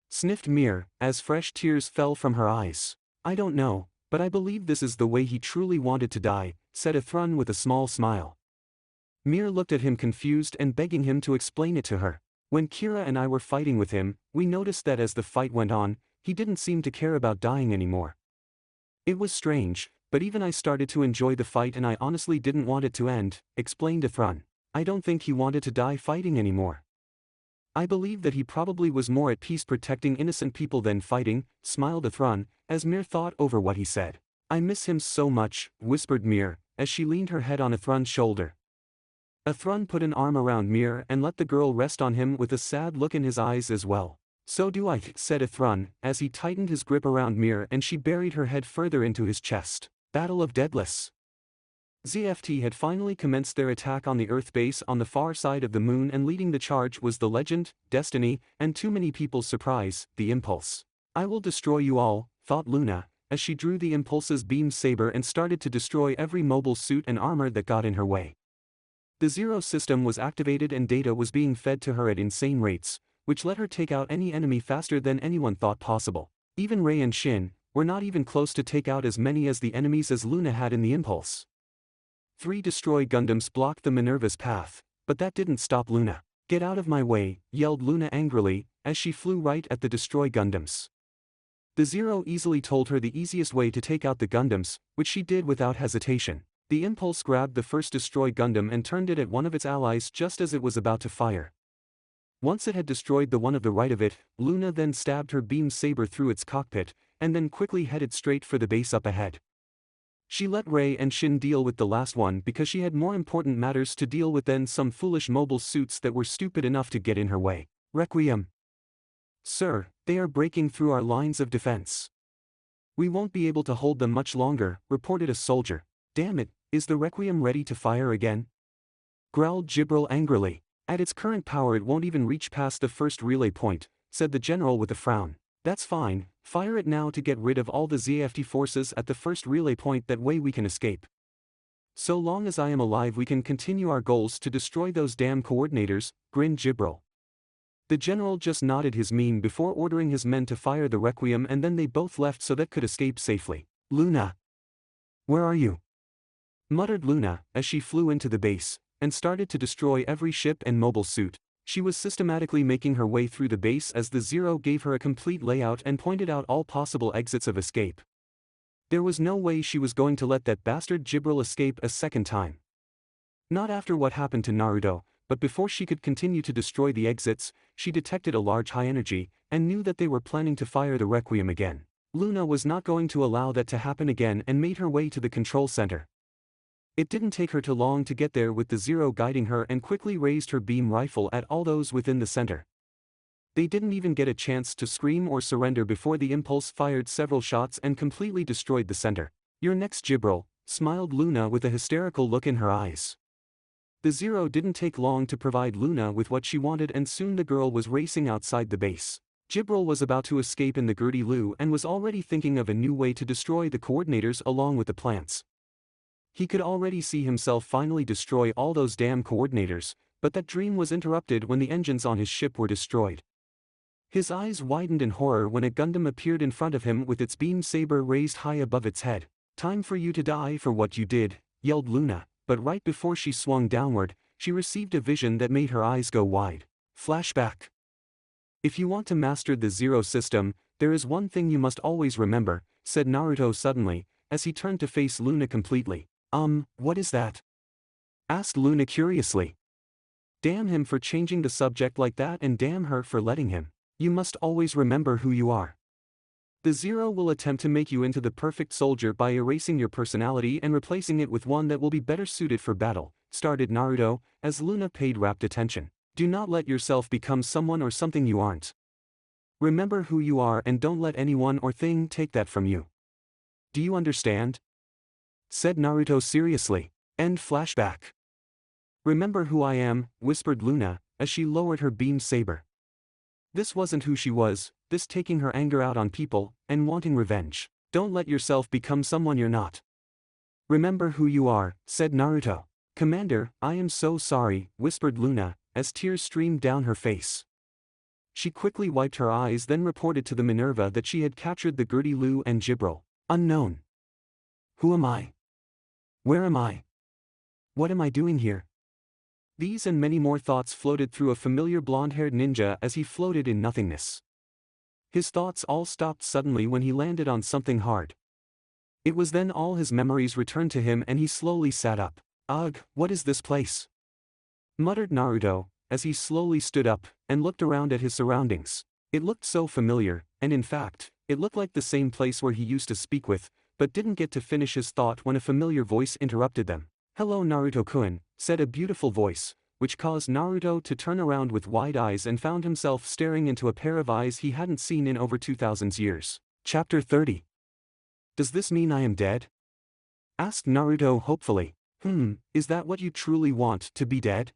Sniffed Meer, as fresh tears fell from her eyes. I don't know, but I believe this is the way he truly wanted to die, said Athrun with a small smile. Meer looked at him confused and begging him to explain it to her. When Kira and I were fighting with him, we noticed that as the fight went on, he didn't seem to care about dying anymore. It was strange, but even I started to enjoy the fight and I honestly didn't want it to end, explained Athrun. I don't think he wanted to die fighting anymore. I believe that he probably was more at peace protecting innocent people than fighting, smiled Athrun, as Meer thought over what he said. I miss him so much, whispered Meer, as she leaned her head on Athrun's shoulder. Athrun put an arm around Meer and let the girl rest on him with a sad look in his eyes as well. So do I, said Athrun, as he tightened his grip around Meer and she buried her head further into his chest. Battle of Daedalus. ZFT had finally commenced their attack on the Earth base on the far side of the moon, and leading the charge was the Legend, Destiny, and too many people's surprise, the Impulse. I will destroy you all, thought Luna, as she drew the Impulse's beam saber and started to destroy every mobile suit and armor that got in her way. The Zero system was activated and data was being fed to her at insane rates, which let her take out any enemy faster than anyone thought possible. Even Rei and Shin were not even close to take out as many as the enemies as Luna had in the Impulse. 3 destroy Gundams blocked the Minerva's path, but that didn't stop Luna. Get out of my way, yelled Luna angrily, as she flew right at the destroy Gundams. The Zero easily told her the easiest way to take out the Gundams, which she did without hesitation. The Impulse grabbed the first destroy Gundam and turned it at one of its allies just as it was about to fire. Once it had destroyed the one of the right of it, Luna then stabbed her beam saber through its cockpit, and then quickly headed straight for the base up ahead. She let Rei and Shin deal with the last one because she had more important matters to deal with than some foolish mobile suits that were stupid enough to get in her way. Requiem. Sir, they are breaking through our lines of defense. We won't be able to hold them much longer, reported a soldier. Damn it, is the Requiem ready to fire again? Growled Gibril angrily. At its current power it won't even reach past the first relay point, said the general with a frown. That's fine, fire it now to get rid of all the ZFT forces at the first relay point, that way we can escape. So long as I am alive we can continue our goals to destroy those damn coordinators, grinned Jibril. The general just nodded his meme before ordering his men to fire the Requiem, and then they both left so that could escape safely. Luna. Where are you? Muttered Luna, as she flew into the base, and started to destroy every ship and mobile suit. She was systematically making her way through the base as the Zero gave her a complete layout and pointed out all possible exits of escape. There was no way she was going to let that bastard Jibril escape a second time. Not after what happened to Naruto, but before she could continue to destroy the exits, she detected a large high energy, and knew that they were planning to fire the Requiem again. Luna was not going to allow that to happen again and made her way to the control center. It didn't take her too long to get there, with the Zero guiding her, and quickly raised her beam rifle at all those within the center. They didn't even get a chance to scream or surrender before the Impulse fired several shots and completely destroyed the center. You're next, Gibril, smiled Luna with a hysterical look in her eyes. The Zero didn't take long to provide Luna with what she wanted, and soon the girl was racing outside the base. Gibril was about to escape in the Gertie Lu and was already thinking of a new way to destroy the coordinators along with the plants. He could already see himself finally destroy all those damn coordinators, but that dream was interrupted when the engines on his ship were destroyed. His eyes widened in horror when a Gundam appeared in front of him with its beam saber raised high above its head. Time for you to die for what you did, yelled Luna, but right before she swung downward, she received a vision that made her eyes go wide. Flashback. If you want to master the Zero system, there is one thing you must always remember, said Naruto suddenly, as he turned to face Luna completely. What is that? Asked Luna curiously. Damn him for changing the subject like that and damn her for letting him. You must always remember who you are. The Zero will attempt to make you into the perfect soldier by erasing your personality and replacing it with one that will be better suited for battle, started Naruto, as Luna paid rapt attention. Do not let yourself become someone or something you aren't. Remember who you are and don't let anyone or thing take that from you. Do you understand? Said Naruto seriously. End flashback. Remember who I am, whispered Luna, as she lowered her beam saber. This wasn't who she was, this taking her anger out on people, and wanting revenge. Don't let yourself become someone you're not. Remember who you are, said Naruto. Commander, I am so sorry, whispered Luna, as tears streamed down her face. She quickly wiped her eyes, then reported to the Minerva that she had captured the Gertie Lu and Jibril. Unknown. Who am I? Where am I? What am I doing here? These and many more thoughts floated through a familiar blonde-haired ninja as he floated in nothingness. His thoughts all stopped suddenly when he landed on something hard. It was then all his memories returned to him and he slowly sat up. Ugh, what is this place? Muttered Naruto, as he slowly stood up and looked around at his surroundings. It looked so familiar, and in fact, it looked like the same place where he used to speak with, but didn't get to finish his thought when a familiar voice interrupted them. Hello Naruto-kun, said a beautiful voice, which caused Naruto to turn around with wide eyes and found himself staring into a pair of eyes he hadn't seen in over 2,000 years. Chapter 30. Does this mean I am dead? Asked Naruto hopefully. Is that what you truly want, to be dead?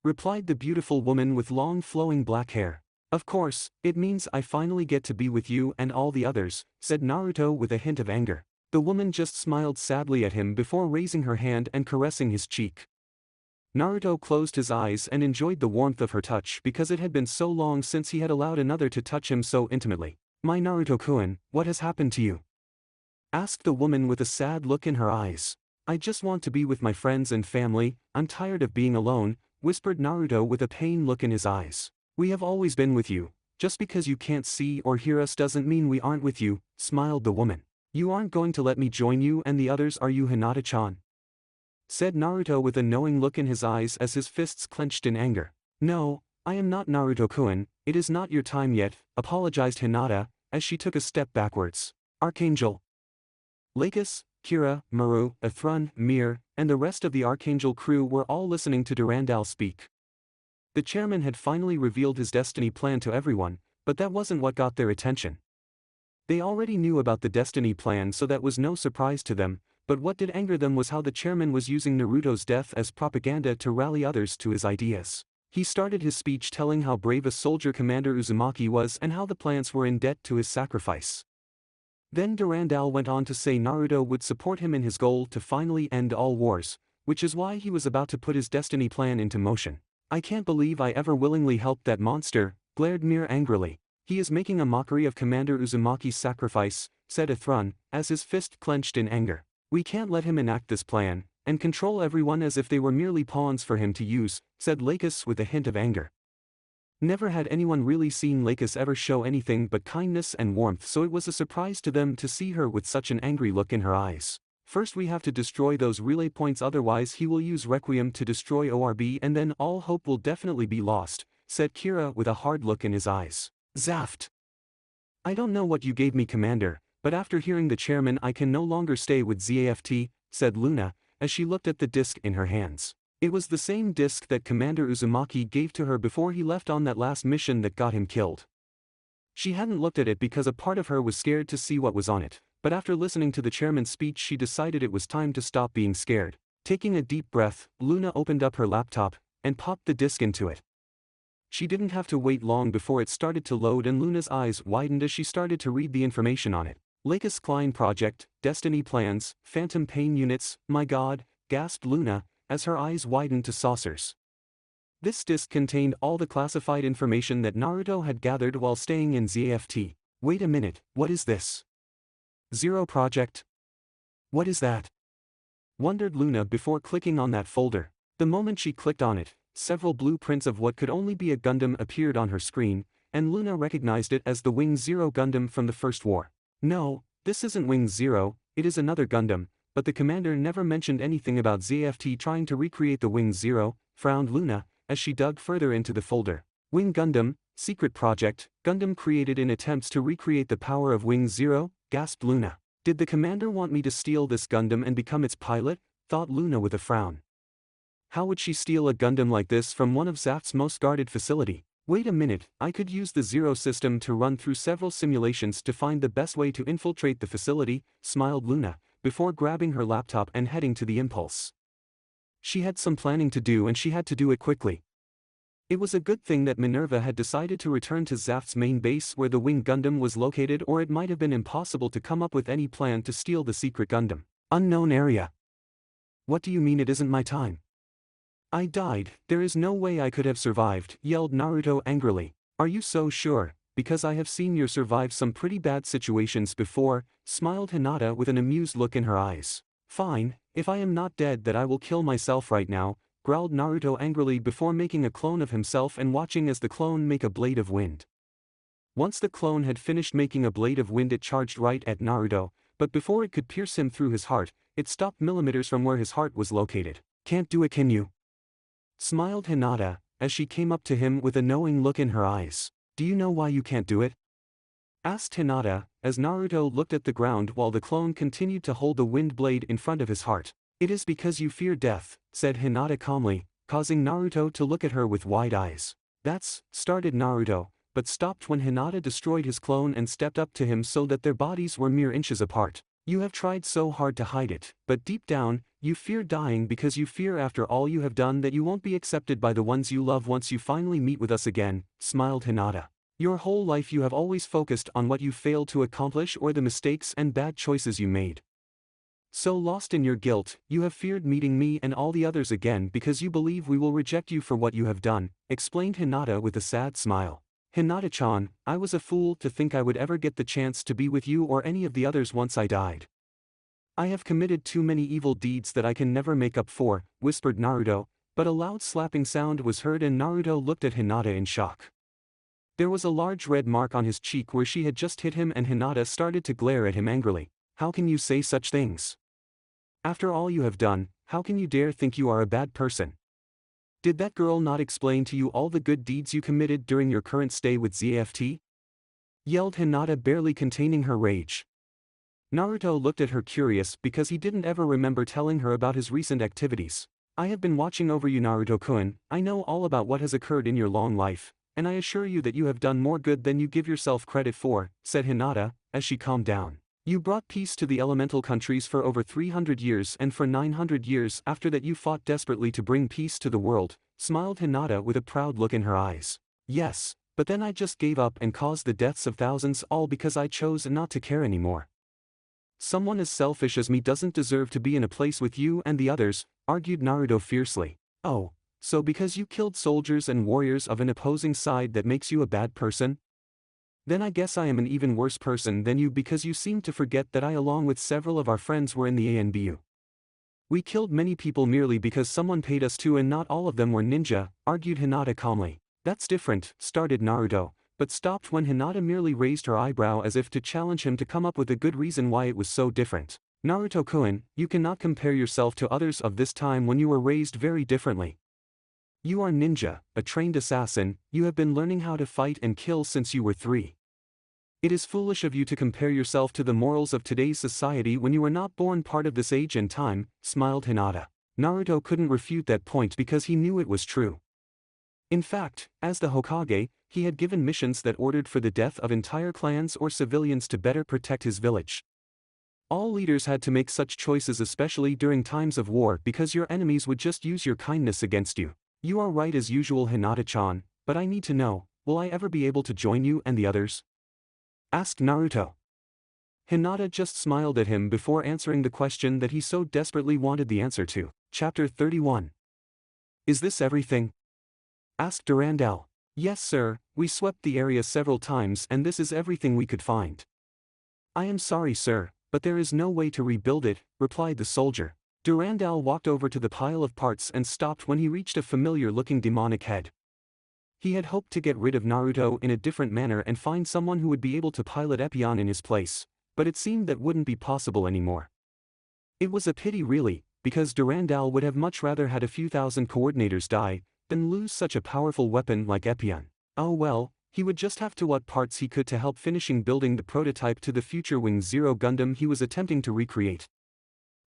Replied the beautiful woman with long flowing black hair. Of course, it means I finally get to be with you and all the others, said Naruto with a hint of anger. The woman just smiled sadly at him before raising her hand and caressing his cheek. Naruto closed his eyes and enjoyed the warmth of her touch because it had been so long since he had allowed another to touch him so intimately. My Naruto-kun, what has happened to you? Asked the woman with a sad look in her eyes. I just want to be with my friends and family, I'm tired of being alone, whispered Naruto with a pained look in his eyes. We have always been with you, just because you can't see or hear us doesn't mean we aren't with you, smiled the woman. You aren't going to let me join you and the others, are you, Hinata-chan? Said Naruto with a knowing look in his eyes as his fists clenched in anger. No, I am not Naruto-kun, it is not your time yet, apologized Hinata, as she took a step backwards. Archangel. Lacus, Kira, Maru, Athrun, Meer, and the rest of the Archangel crew were all listening to Durandal speak. The chairman had finally revealed his destiny plan to everyone, but that wasn't what got their attention. They already knew about the destiny plan, so that was no surprise to them, but what did anger them was how the chairman was using Naruto's death as propaganda to rally others to his ideas. He started his speech telling how brave a soldier Commander Uzumaki was and how the plants were in debt to his sacrifice. Then Durandal went on to say Naruto would support him in his goal to finally end all wars, which is why he was about to put his destiny plan into motion. I can't believe I ever willingly helped that monster, glared Meer angrily. He is making a mockery of Commander Uzumaki's sacrifice, said Athrun, as his fist clenched in anger. We can't let him enact this plan, and control everyone as if they were merely pawns for him to use, said Lacus with a hint of anger. Never had anyone really seen Lacus ever show anything but kindness and warmth, so it was a surprise to them to see her with such an angry look in her eyes. First we have to destroy those relay points, otherwise he will use Requiem to destroy ORB and then all hope will definitely be lost, said Kira with a hard look in his eyes. Zaft. I don't know what you gave me, Commander, but after hearing the chairman I can no longer stay with ZAFT, said Luna, as she looked at the disc in her hands. It was the same disc that Commander Uzumaki gave to her before he left on that last mission that got him killed. She hadn't looked at it because a part of her was scared to see what was on it, but after listening to the chairman's speech she decided it was time to stop being scared. Taking a deep breath, Luna opened up her laptop and popped the disc into it. She didn't have to wait long before it started to load and Luna's eyes widened as she started to read the information on it. Lacus Klein Project, Destiny Plans, Phantom Pain Units, my god, gasped Luna, as her eyes widened to saucers. This disc contained all the classified information that Naruto had gathered while staying in ZAFT. Wait a minute, what is this? Zero Project? What is that? Wondered Luna before clicking on that folder. The moment she clicked on it, several blueprints of what could only be a Gundam appeared on her screen, and Luna recognized it as the Wing Zero Gundam from the First War. No, this isn't Wing Zero, it is another Gundam, but the commander never mentioned anything about ZFT trying to recreate the Wing Zero, frowned Luna, as she dug further into the folder. Wing Gundam, secret project, Gundam created in attempts to recreate the power of Wing Zero, gasped Luna. Did the commander want me to steal this Gundam and become its pilot? Thought Luna with a frown. How would she steal a Gundam like this from one of Zaft's most guarded facility? Wait a minute, I could use the Zero system to run through several simulations to find the best way to infiltrate the facility, smiled Luna, before grabbing her laptop and heading to the Impulse. She had some planning to do and she had to do it quickly. It was a good thing that Minerva had decided to return to Zaft's main base where the Wing Gundam was located, or it might have been impossible to come up with any plan to steal the secret Gundam. Unknown area. What do you mean it isn't my time? I died, there is no way I could have survived, yelled Naruto angrily. Are you so sure? Because I have seen you survive some pretty bad situations before, smiled Hinata with an amused look in her eyes. Fine, if I am not dead that I will kill myself right now, growled Naruto angrily before making a clone of himself and watching as the clone make a blade of wind. Once the clone had finished making a blade of wind, it charged right at Naruto, but before it could pierce him through his heart, it stopped millimeters from where his heart was located. Can't do it, can you? Smiled Hinata, as she came up to him with a knowing look in her eyes. Do you know why you can't do it? Asked Hinata, as Naruto looked at the ground while the clone continued to hold the wind blade in front of his heart. It is because you fear death, said Hinata calmly, causing Naruto to look at her with wide eyes. That's, started Naruto, but stopped when Hinata destroyed his clone and stepped up to him so that their bodies were mere inches apart. You have tried so hard to hide it, but deep down, you fear dying because you fear after all you have done that you won't be accepted by the ones you love once you finally meet with us again, smiled Hinata. Your whole life you have always focused on what you failed to accomplish or the mistakes and bad choices you made. So lost in your guilt, you have feared meeting me and all the others again because you believe we will reject you for what you have done, explained Hinata with a sad smile. Hinata-chan, I was a fool to think I would ever get the chance to be with you or any of the others once I died. I have committed too many evil deeds that I can never make up for, whispered Naruto, but a loud slapping sound was heard and Naruto looked at Hinata in shock. There was a large red mark on his cheek where she had just hit him and Hinata started to glare at him angrily. How can you say such things? After all you have done, how can you dare think you are a bad person? Did that girl not explain to you all the good deeds you committed during your current stay with ZFT? Yelled Hinata, barely containing her rage. Naruto looked at her curious because he didn't ever remember telling her about his recent activities. I have been watching over you, Naruto-kun. I know all about what has occurred in your long life, and I assure you that you have done more good than you give yourself credit for, said Hinata, as she calmed down. You brought peace to the elemental countries for over 300 years, and for 900 years after that you fought desperately to bring peace to the world, smiled Hinata with a proud look in her eyes. Yes, but then I just gave up and caused the deaths of thousands, all because I chose not to care anymore. Someone as selfish as me doesn't deserve to be in a place with you and the others, argued Naruto fiercely. Oh, so because you killed soldiers and warriors of an opposing side that makes you a bad person? Then I guess I am an even worse person than you because you seem to forget that I along with several of our friends were in the ANBU. We killed many people merely because someone paid us to, and not all of them were ninja, argued Hinata calmly. That's different, started Naruto, but stopped when Hinata merely raised her eyebrow as if to challenge him to come up with a good reason why it was so different. Naruto-kun, you cannot compare yourself to others of this time when you were raised very differently. You are ninja, a trained assassin, you have been learning how to fight and kill since you were 3. It is foolish of you to compare yourself to the morals of today's society when you were not born part of this age and time, smiled Hinata. Naruto couldn't refute that point because he knew it was true. In fact, as the Hokage, he had given missions that ordered for the death of entire clans or civilians to better protect his village. All leaders had to make such choices, especially during times of war, because your enemies would just use your kindness against you. You are right as usual, Hinata-chan, but I need to know, will I ever be able to join you and the others? Asked Naruto. Hinata just smiled at him before answering the question that he so desperately wanted the answer to. Chapter 31. Is this everything? Asked Durandal. Yes sir, we swept the area several times and this is everything we could find. I am sorry sir, but there is no way to rebuild it, replied the soldier. Durandal walked over to the pile of parts and stopped when he reached a familiar-looking demonic head. He had hoped to get rid of Naruto in a different manner and find someone who would be able to pilot Epione in his place, but it seemed that wouldn't be possible anymore. It was a pity really, because Durandal would have much rather had a few thousand coordinators die than lose such a powerful weapon like Epione. Oh well, he would just have to what parts he could to help finishing building the prototype to the future Wing Zero Gundam he was attempting to recreate.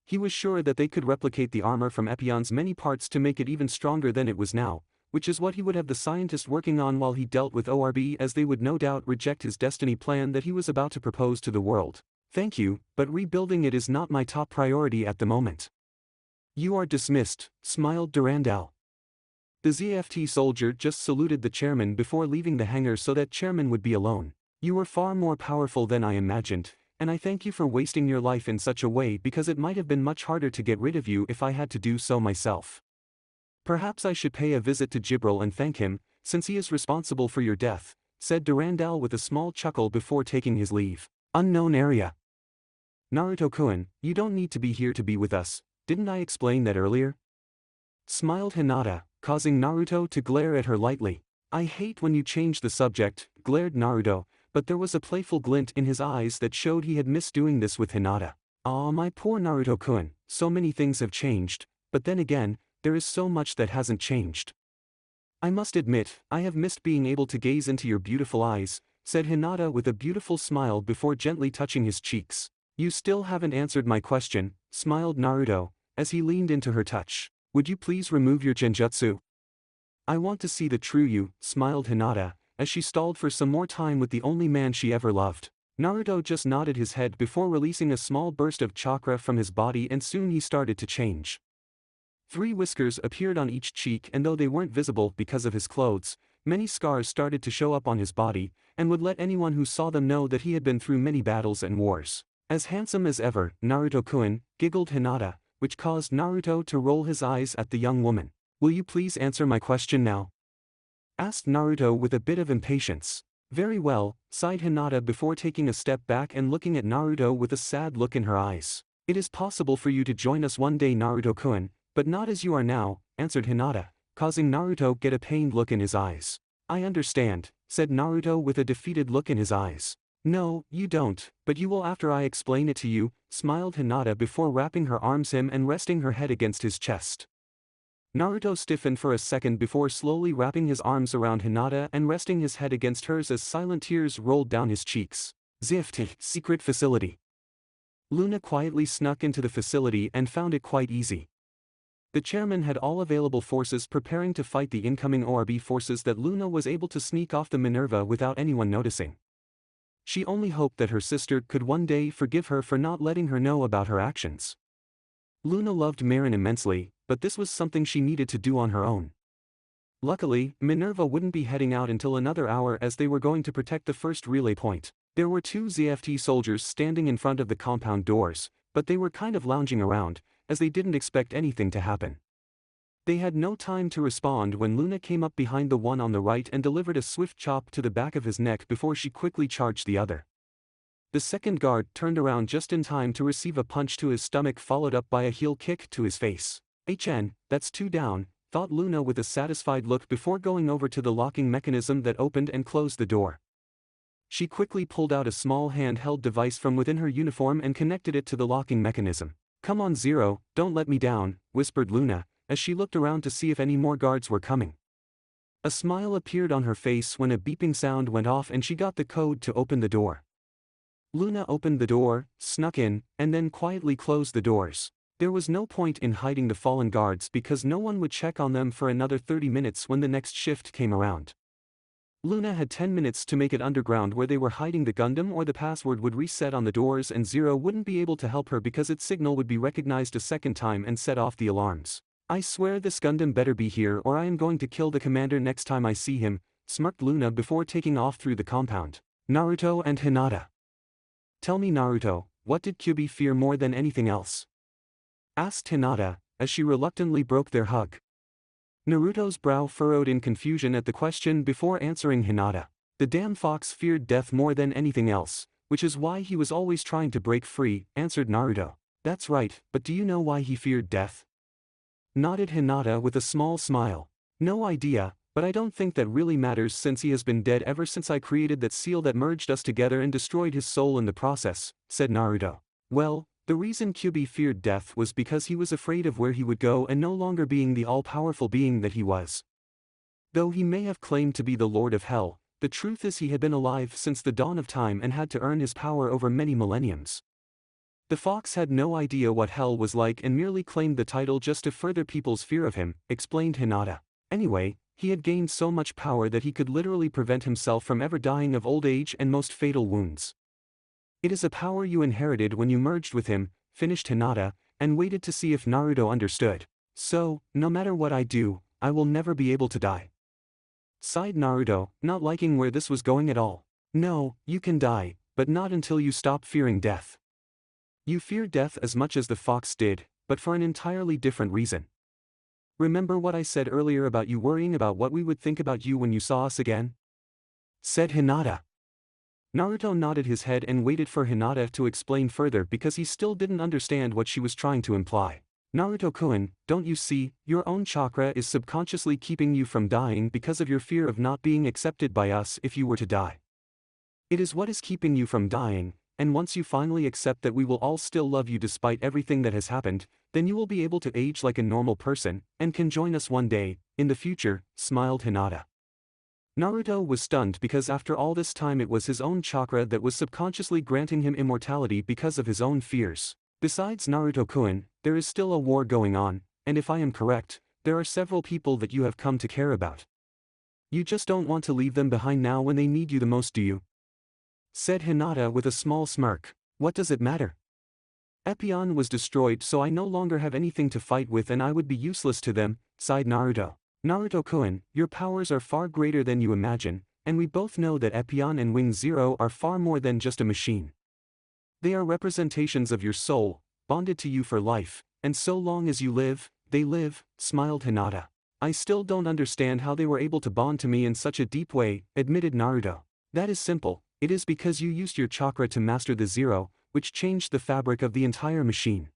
He was sure that they could replicate the armor from Epione's many parts to make it even stronger than it was now, which is what he would have the scientists working on while he dealt with ORB, as they would no doubt reject his destiny plan that he was about to propose to the world. Thank you, but rebuilding it is not my top priority at the moment. You are dismissed, smiled Durandal. The ZFT soldier just saluted the chairman before leaving the hangar so that chairman would be alone. You were far more powerful than I imagined, and I thank you for wasting your life in such a way because it might have been much harder to get rid of you if I had to do so myself. Perhaps I should pay a visit to Gibril and thank him, since he is responsible for your death, said Durandal with a small chuckle before taking his leave. Unknown area. Naruto-kun, you don't need to be here to be with us, didn't I explain that earlier? Smiled Hinata, causing Naruto to glare at her lightly. I hate when you change the subject, glared Naruto, but there was a playful glint in his eyes that showed he had missed doing this with Hinata. Aw, my poor Naruto-kun, so many things have changed, but then again, there is so much that hasn't changed. I must admit, I have missed being able to gaze into your beautiful eyes, said Hinata with a beautiful smile before gently touching his cheeks. You still haven't answered my question, smiled Naruto, as he leaned into her touch. Would you please remove your genjutsu? I want to see the true you, smiled Hinata, as she stalled for some more time with the only man she ever loved. Naruto just nodded his head before releasing a small burst of chakra from his body, and soon he started to change. 3 whiskers appeared on each cheek, and though they weren't visible because of his clothes, many scars started to show up on his body, and would let anyone who saw them know that he had been through many battles and wars. As handsome as ever, Naruto-kun, giggled Hinata, which caused Naruto to roll his eyes at the young woman. Will you please answer my question now? Asked Naruto with a bit of impatience. Very well, sighed Hinata before taking a step back and looking at Naruto with a sad look in her eyes. It is possible for you to join us one day, Naruto-kun, but not as you are now, answered Hinata, causing Naruto get a pained look in his eyes. I understand, said Naruto with a defeated look in his eyes. No, you don't, but you will after I explain it to you, smiled Hinata before wrapping her arms him and resting her head against his chest. Naruto stiffened for a second before slowly wrapping his arms around Hinata and resting his head against hers as silent tears rolled down his cheeks. Zift, secret facility. Luna quietly snuck into the facility and found it quite easy. The chairman had all available forces preparing to fight the incoming ORB forces that Luna was able to sneak off the Minerva without anyone noticing. She only hoped that her sister could one day forgive her for not letting her know about her actions. Luna loved Marin immensely, but this was something she needed to do on her own. Luckily, Minerva wouldn't be heading out until another hour as they were going to protect the first relay point. There were 2 ZFT soldiers standing in front of the compound doors, but they were kind of lounging around, as they didn't expect anything to happen. They had no time to respond when Luna came up behind the one on the right and delivered a swift chop to the back of his neck before she quickly charged the other. The second guard turned around just in time to receive a punch to his stomach followed up by a heel kick to his face. HN, that's 2 down, thought Luna with a satisfied look before going over to the locking mechanism that opened and closed the door. She quickly pulled out a small handheld device from within her uniform and connected it to the locking mechanism. Come on Zero, don't let me down, whispered Luna, as she looked around to see if any more guards were coming. A smile appeared on her face when a beeping sound went off and she got the code to open the door. Luna opened the door, snuck in, and then quietly closed the doors. There was no point in hiding the fallen guards because no one would check on them for another 30 minutes when the next shift came around. Luna had 10 minutes to make it underground where they were hiding the Gundam, or the password would reset on the doors and Zero wouldn't be able to help her because its signal would be recognized a second time and set off the alarms. I swear this Gundam better be here or I am going to kill the commander next time I see him, smirked Luna before taking off through the compound. Naruto and Hinata. Tell me Naruto, what did Kyubi fear more than anything else? Asked Hinata, as she reluctantly broke their hug. Naruto's brow furrowed in confusion at the question before answering Hinata. The damn fox feared death more than anything else, which is why he was always trying to break free, answered Naruto. That's right, but do you know why he feared death? Nodded Hinata with a small smile. No idea, but I don't think that really matters since he has been dead ever since I created that seal that merged us together and destroyed his soul in the process, said Naruto. Well, the reason Kyuubi feared death was because he was afraid of where he would go and no longer being the all-powerful being that he was. Though he may have claimed to be the Lord of Hell, the truth is he had been alive since the dawn of time and had to earn his power over many millenniums. The fox had no idea what hell was like and merely claimed the title just to further people's fear of him, explained Hinata. Anyway, he had gained so much power that he could literally prevent himself from ever dying of old age and most fatal wounds. It is a power you inherited when you merged with him, finished Hinata, and waited to see if Naruto understood. So, no matter what I do, I will never be able to die. Sighed Naruto, not liking where this was going at all. No, you can die, but not until you stop fearing death. You fear death as much as the fox did, but for an entirely different reason. Remember what I said earlier about you worrying about what we would think about you when you saw us again? Said Hinata. Naruto nodded his head and waited for Hinata to explain further because he still didn't understand what she was trying to imply. Naruto-kun, don't you see, your own chakra is subconsciously keeping you from dying because of your fear of not being accepted by us if you were to die. It is what is keeping you from dying, and once you finally accept that we will all still love you despite everything that has happened, then you will be able to age like a normal person, and can join us one day, in the future, smiled Hinata. Naruto was stunned because after all this time it was his own chakra that was subconsciously granting him immortality because of his own fears. Besides Naruto-kun, there is still a war going on, and if I am correct, there are several people that you have come to care about. You just don't want to leave them behind now when they need you the most, do you? Said Hinata with a small smirk. What does it matter? Epione was destroyed, so I no longer have anything to fight with and I would be useless to them, sighed Naruto. Naruto-kun, your powers are far greater than you imagine, and we both know that Epione and Wing Zero are far more than just a machine. They are representations of your soul, bonded to you for life, and so long as you live, they live, smiled Hinata. I still don't understand how they were able to bond to me in such a deep way, admitted Naruto. That is simple. It is because you used your chakra to master the Zero, which changed the fabric of the entire machine.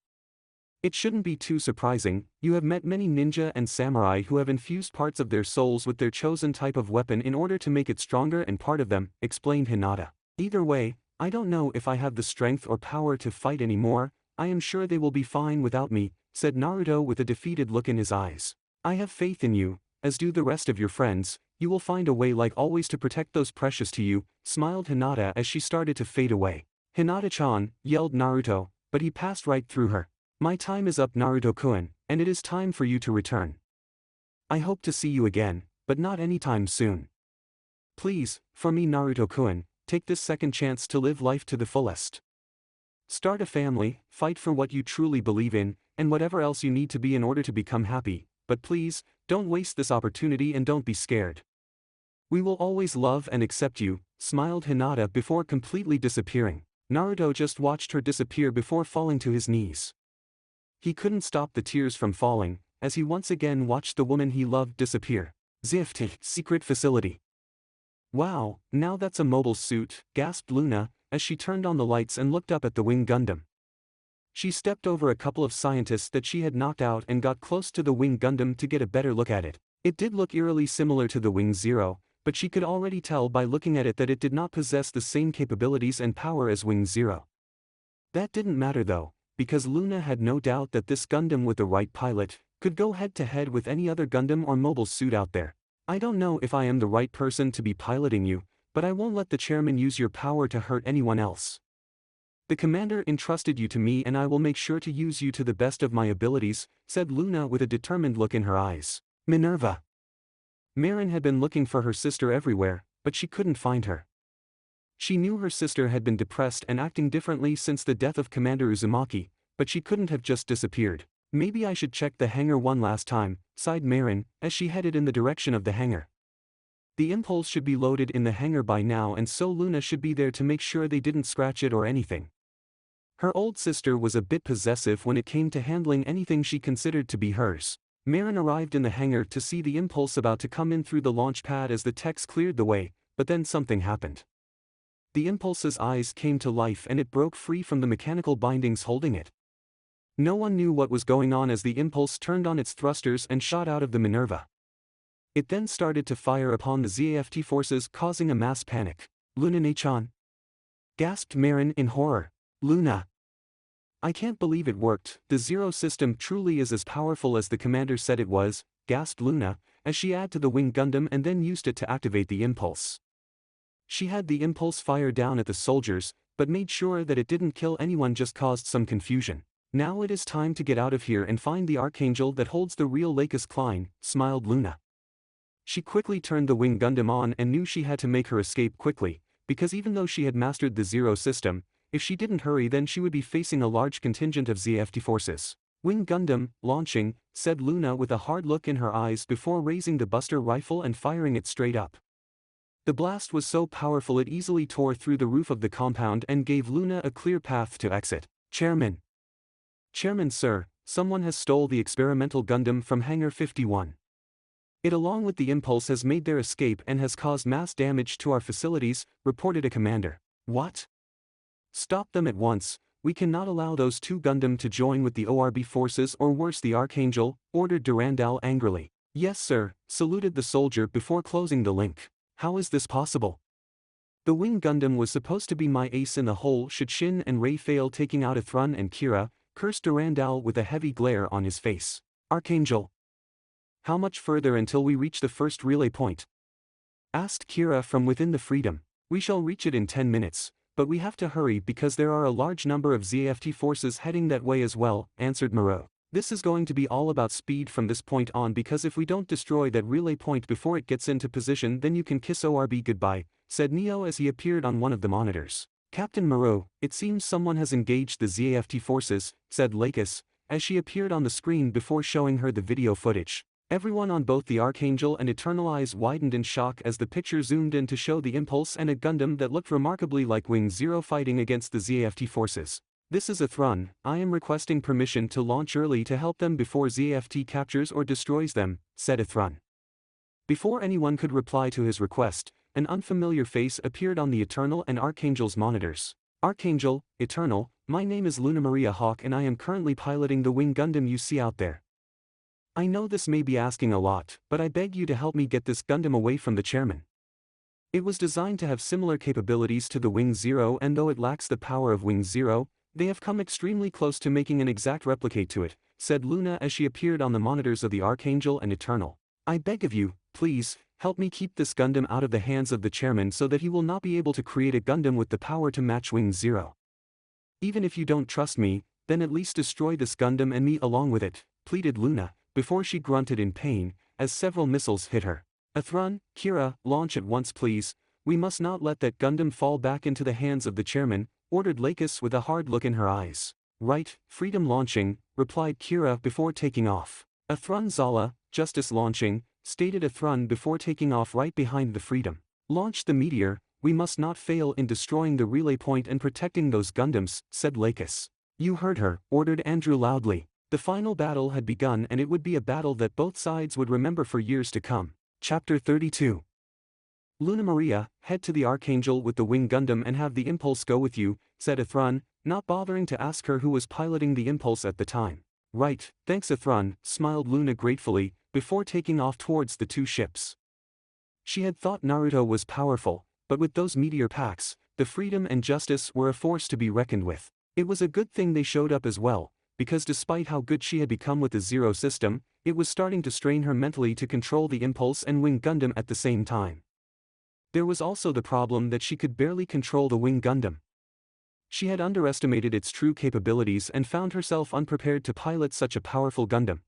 It shouldn't be too surprising, you have met many ninja and samurai who have infused parts of their souls with their chosen type of weapon in order to make it stronger and part of them, explained Hinata. Either way, I don't know if I have the strength or power to fight anymore, I am sure they will be fine without me, said Naruto with a defeated look in his eyes. I have faith in you, as do the rest of your friends. You will find a way like always to protect those precious to you, smiled Hinata as she started to fade away. Hinata-chan, yelled Naruto, but he passed right through her. My time is up, Naruto-kun, and it is time for you to return. I hope to see you again, but not anytime soon. Please, for me Naruto-kun, take this second chance to live life to the fullest. Start a family, fight for what you truly believe in, and whatever else you need to be in order to become happy, but please, don't waste this opportunity and don't be scared. We will always love and accept you, smiled Hinata before completely disappearing. Naruto just watched her disappear before falling to his knees. He couldn't stop the tears from falling, as he once again watched the woman he loved disappear. Zift, secret facility. Wow, now that's a mobile suit, gasped Luna, as she turned on the lights and looked up at the Wing Gundam. She stepped over a couple of scientists that she had knocked out and got close to the Wing Gundam to get a better look at it. It did look eerily similar to the Wing Zero, but she could already tell by looking at it that it did not possess the same capabilities and power as Wing Zero. That didn't matter though, because Luna had no doubt that this Gundam with the right pilot could go head-to-head with any other Gundam or mobile suit out there. I don't know if I am the right person to be piloting you, but I won't let the chairman use your power to hurt anyone else. The commander entrusted you to me and I will make sure to use you to the best of my abilities, said Luna with a determined look in her eyes. Minerva. Marin had been looking for her sister everywhere, but she couldn't find her. She knew her sister had been depressed and acting differently since the death of Commander Uzumaki, but she couldn't have just disappeared. Maybe I should check the hangar one last time, sighed Marin, as she headed in the direction of the hangar. The impulse should be loaded in the hangar by now and so Luna should be there to make sure they didn't scratch it or anything. Her old sister was a bit possessive when it came to handling anything she considered to be hers. Marin arrived in the hangar to see the impulse about to come in through the launch pad as the techs cleared the way, but then something happened. The impulse's eyes came to life and it broke free from the mechanical bindings holding it. No one knew what was going on as the impulse turned on its thrusters and shot out of the Minerva. It then started to fire upon the ZAFT forces, causing a mass panic. Luna-chan? Gasped Marin in horror. Luna. I can't believe it worked. The Zero system truly is as powerful as the commander said it was, gasped Luna, as she added to the Wing Gundam and then used it to activate the impulse. She had the impulse fire down at the soldiers, but made sure that it didn't kill anyone, just caused some confusion. Now it is time to get out of here and find the Archangel that holds the real Lacus Klein, smiled Luna. She quickly turned the Wing Gundam on and knew she had to make her escape quickly, because even though she had mastered the Zero system, if she didn't hurry then she would be facing a large contingent of ZFT forces. Wing Gundam, launching, said Luna with a hard look in her eyes before raising the Buster rifle and firing it straight up. The blast was so powerful it easily tore through the roof of the compound and gave Luna a clear path to exit. Chairman. Chairman sir, someone has stole the experimental Gundam from Hangar 51. It along with the impulse has made their escape and has caused mass damage to our facilities, reported a commander. What? Stop them at once, we cannot allow those two Gundam to join with the ORB forces or worse the Archangel, ordered Durandal angrily. Yes sir, saluted the soldier before closing the link. How is this possible? The Wing Gundam was supposed to be my ace in the hole should Shin and Rei fail taking out Athrun and Kira, cursed Durandal with a heavy glare on his face. Archangel. How much further until we reach the first relay point? Asked Kira from within the Freedom. We shall reach it in 10 minutes, but we have to hurry because there are a large number of ZFT forces heading that way as well, answered Moreau. This is going to be all about speed from this point on because if we don't destroy that relay point before it gets into position then you can kiss ORB goodbye, said Neo as he appeared on one of the monitors. Captain Moreau, it seems someone has engaged the ZAFT forces, said Lacus, as she appeared on the screen before showing her the video footage. Everyone on both the Archangel and Eternal eyes widened in shock as the picture zoomed in to show the impulse and a Gundam that looked remarkably like Wing Zero fighting against the ZAFT forces. This is Athrun, I am requesting permission to launch early to help them before ZAFT captures or destroys them, said Athrun. Before anyone could reply to his request, an unfamiliar face appeared on the Eternal and Archangel's monitors. Archangel, Eternal, my name is Luna Maria Hawk and I am currently piloting the Wing Gundam you see out there. I know this may be asking a lot, but I beg you to help me get this Gundam away from the chairman. It was designed to have similar capabilities to the Wing Zero and though it lacks the power of Wing Zero, they have come extremely close to making an exact replicate to it, said Luna as she appeared on the monitors of the Archangel and Eternal. I beg of you, please, help me keep this Gundam out of the hands of the chairman so that he will not be able to create a Gundam with the power to match Wing Zero. Even if you don't trust me, then at least destroy this Gundam and me along with it, pleaded Luna, before she grunted in pain, as several missiles hit her. Athrun, Kira, launch at once please, we must not let that Gundam fall back into the hands of the chairman, ordered Lacus with a hard look in her eyes. Right, Freedom launching, replied Kira before taking off. Athrun Zala, Justice launching, stated Athrun before taking off right behind the Freedom. Launch the meteor, we must not fail in destroying the relay point and protecting those Gundams, said Lacus. You heard her, ordered Andrew loudly. The final battle had begun and it would be a battle that both sides would remember for years to come. Chapter 32. Luna Maria, head to the Archangel with the Wing Gundam and have the Impulse go with you, said Athrun, not bothering to ask her who was piloting the Impulse at the time. Right, thanks Athrun, smiled Luna gratefully, before taking off towards the two ships. She had thought Naruto was powerful, but with those meteor packs, the Freedom and Justice were a force to be reckoned with. It was a good thing they showed up as well, because despite how good she had become with the Zero system, it was starting to strain her mentally to control the Impulse and Wing Gundam at the same time. There was also the problem that she could barely control the Wing Gundam. She had underestimated its true capabilities and found herself unprepared to pilot such a powerful Gundam.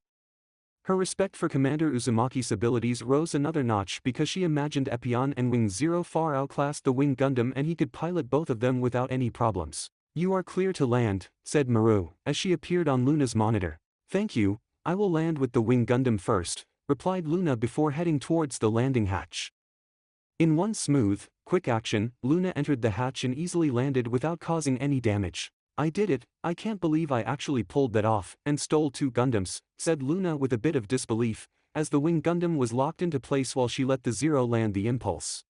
Her respect for Commander Uzumaki's abilities rose another notch because she imagined Epione and Wing Zero far outclassed the Wing Gundam and he could pilot both of them without any problems. You are clear to land, said Maru, as she appeared on Luna's monitor. Thank you, I will land with the Wing Gundam first, replied Luna before heading towards the landing hatch. In one smooth, quick action, Luna entered the hatch and easily landed without causing any damage. I did it, I can't believe I actually pulled that off, and stole two Gundams, said Luna with a bit of disbelief, as the Wing Gundam was locked into place while she let the Zero land the Impulse.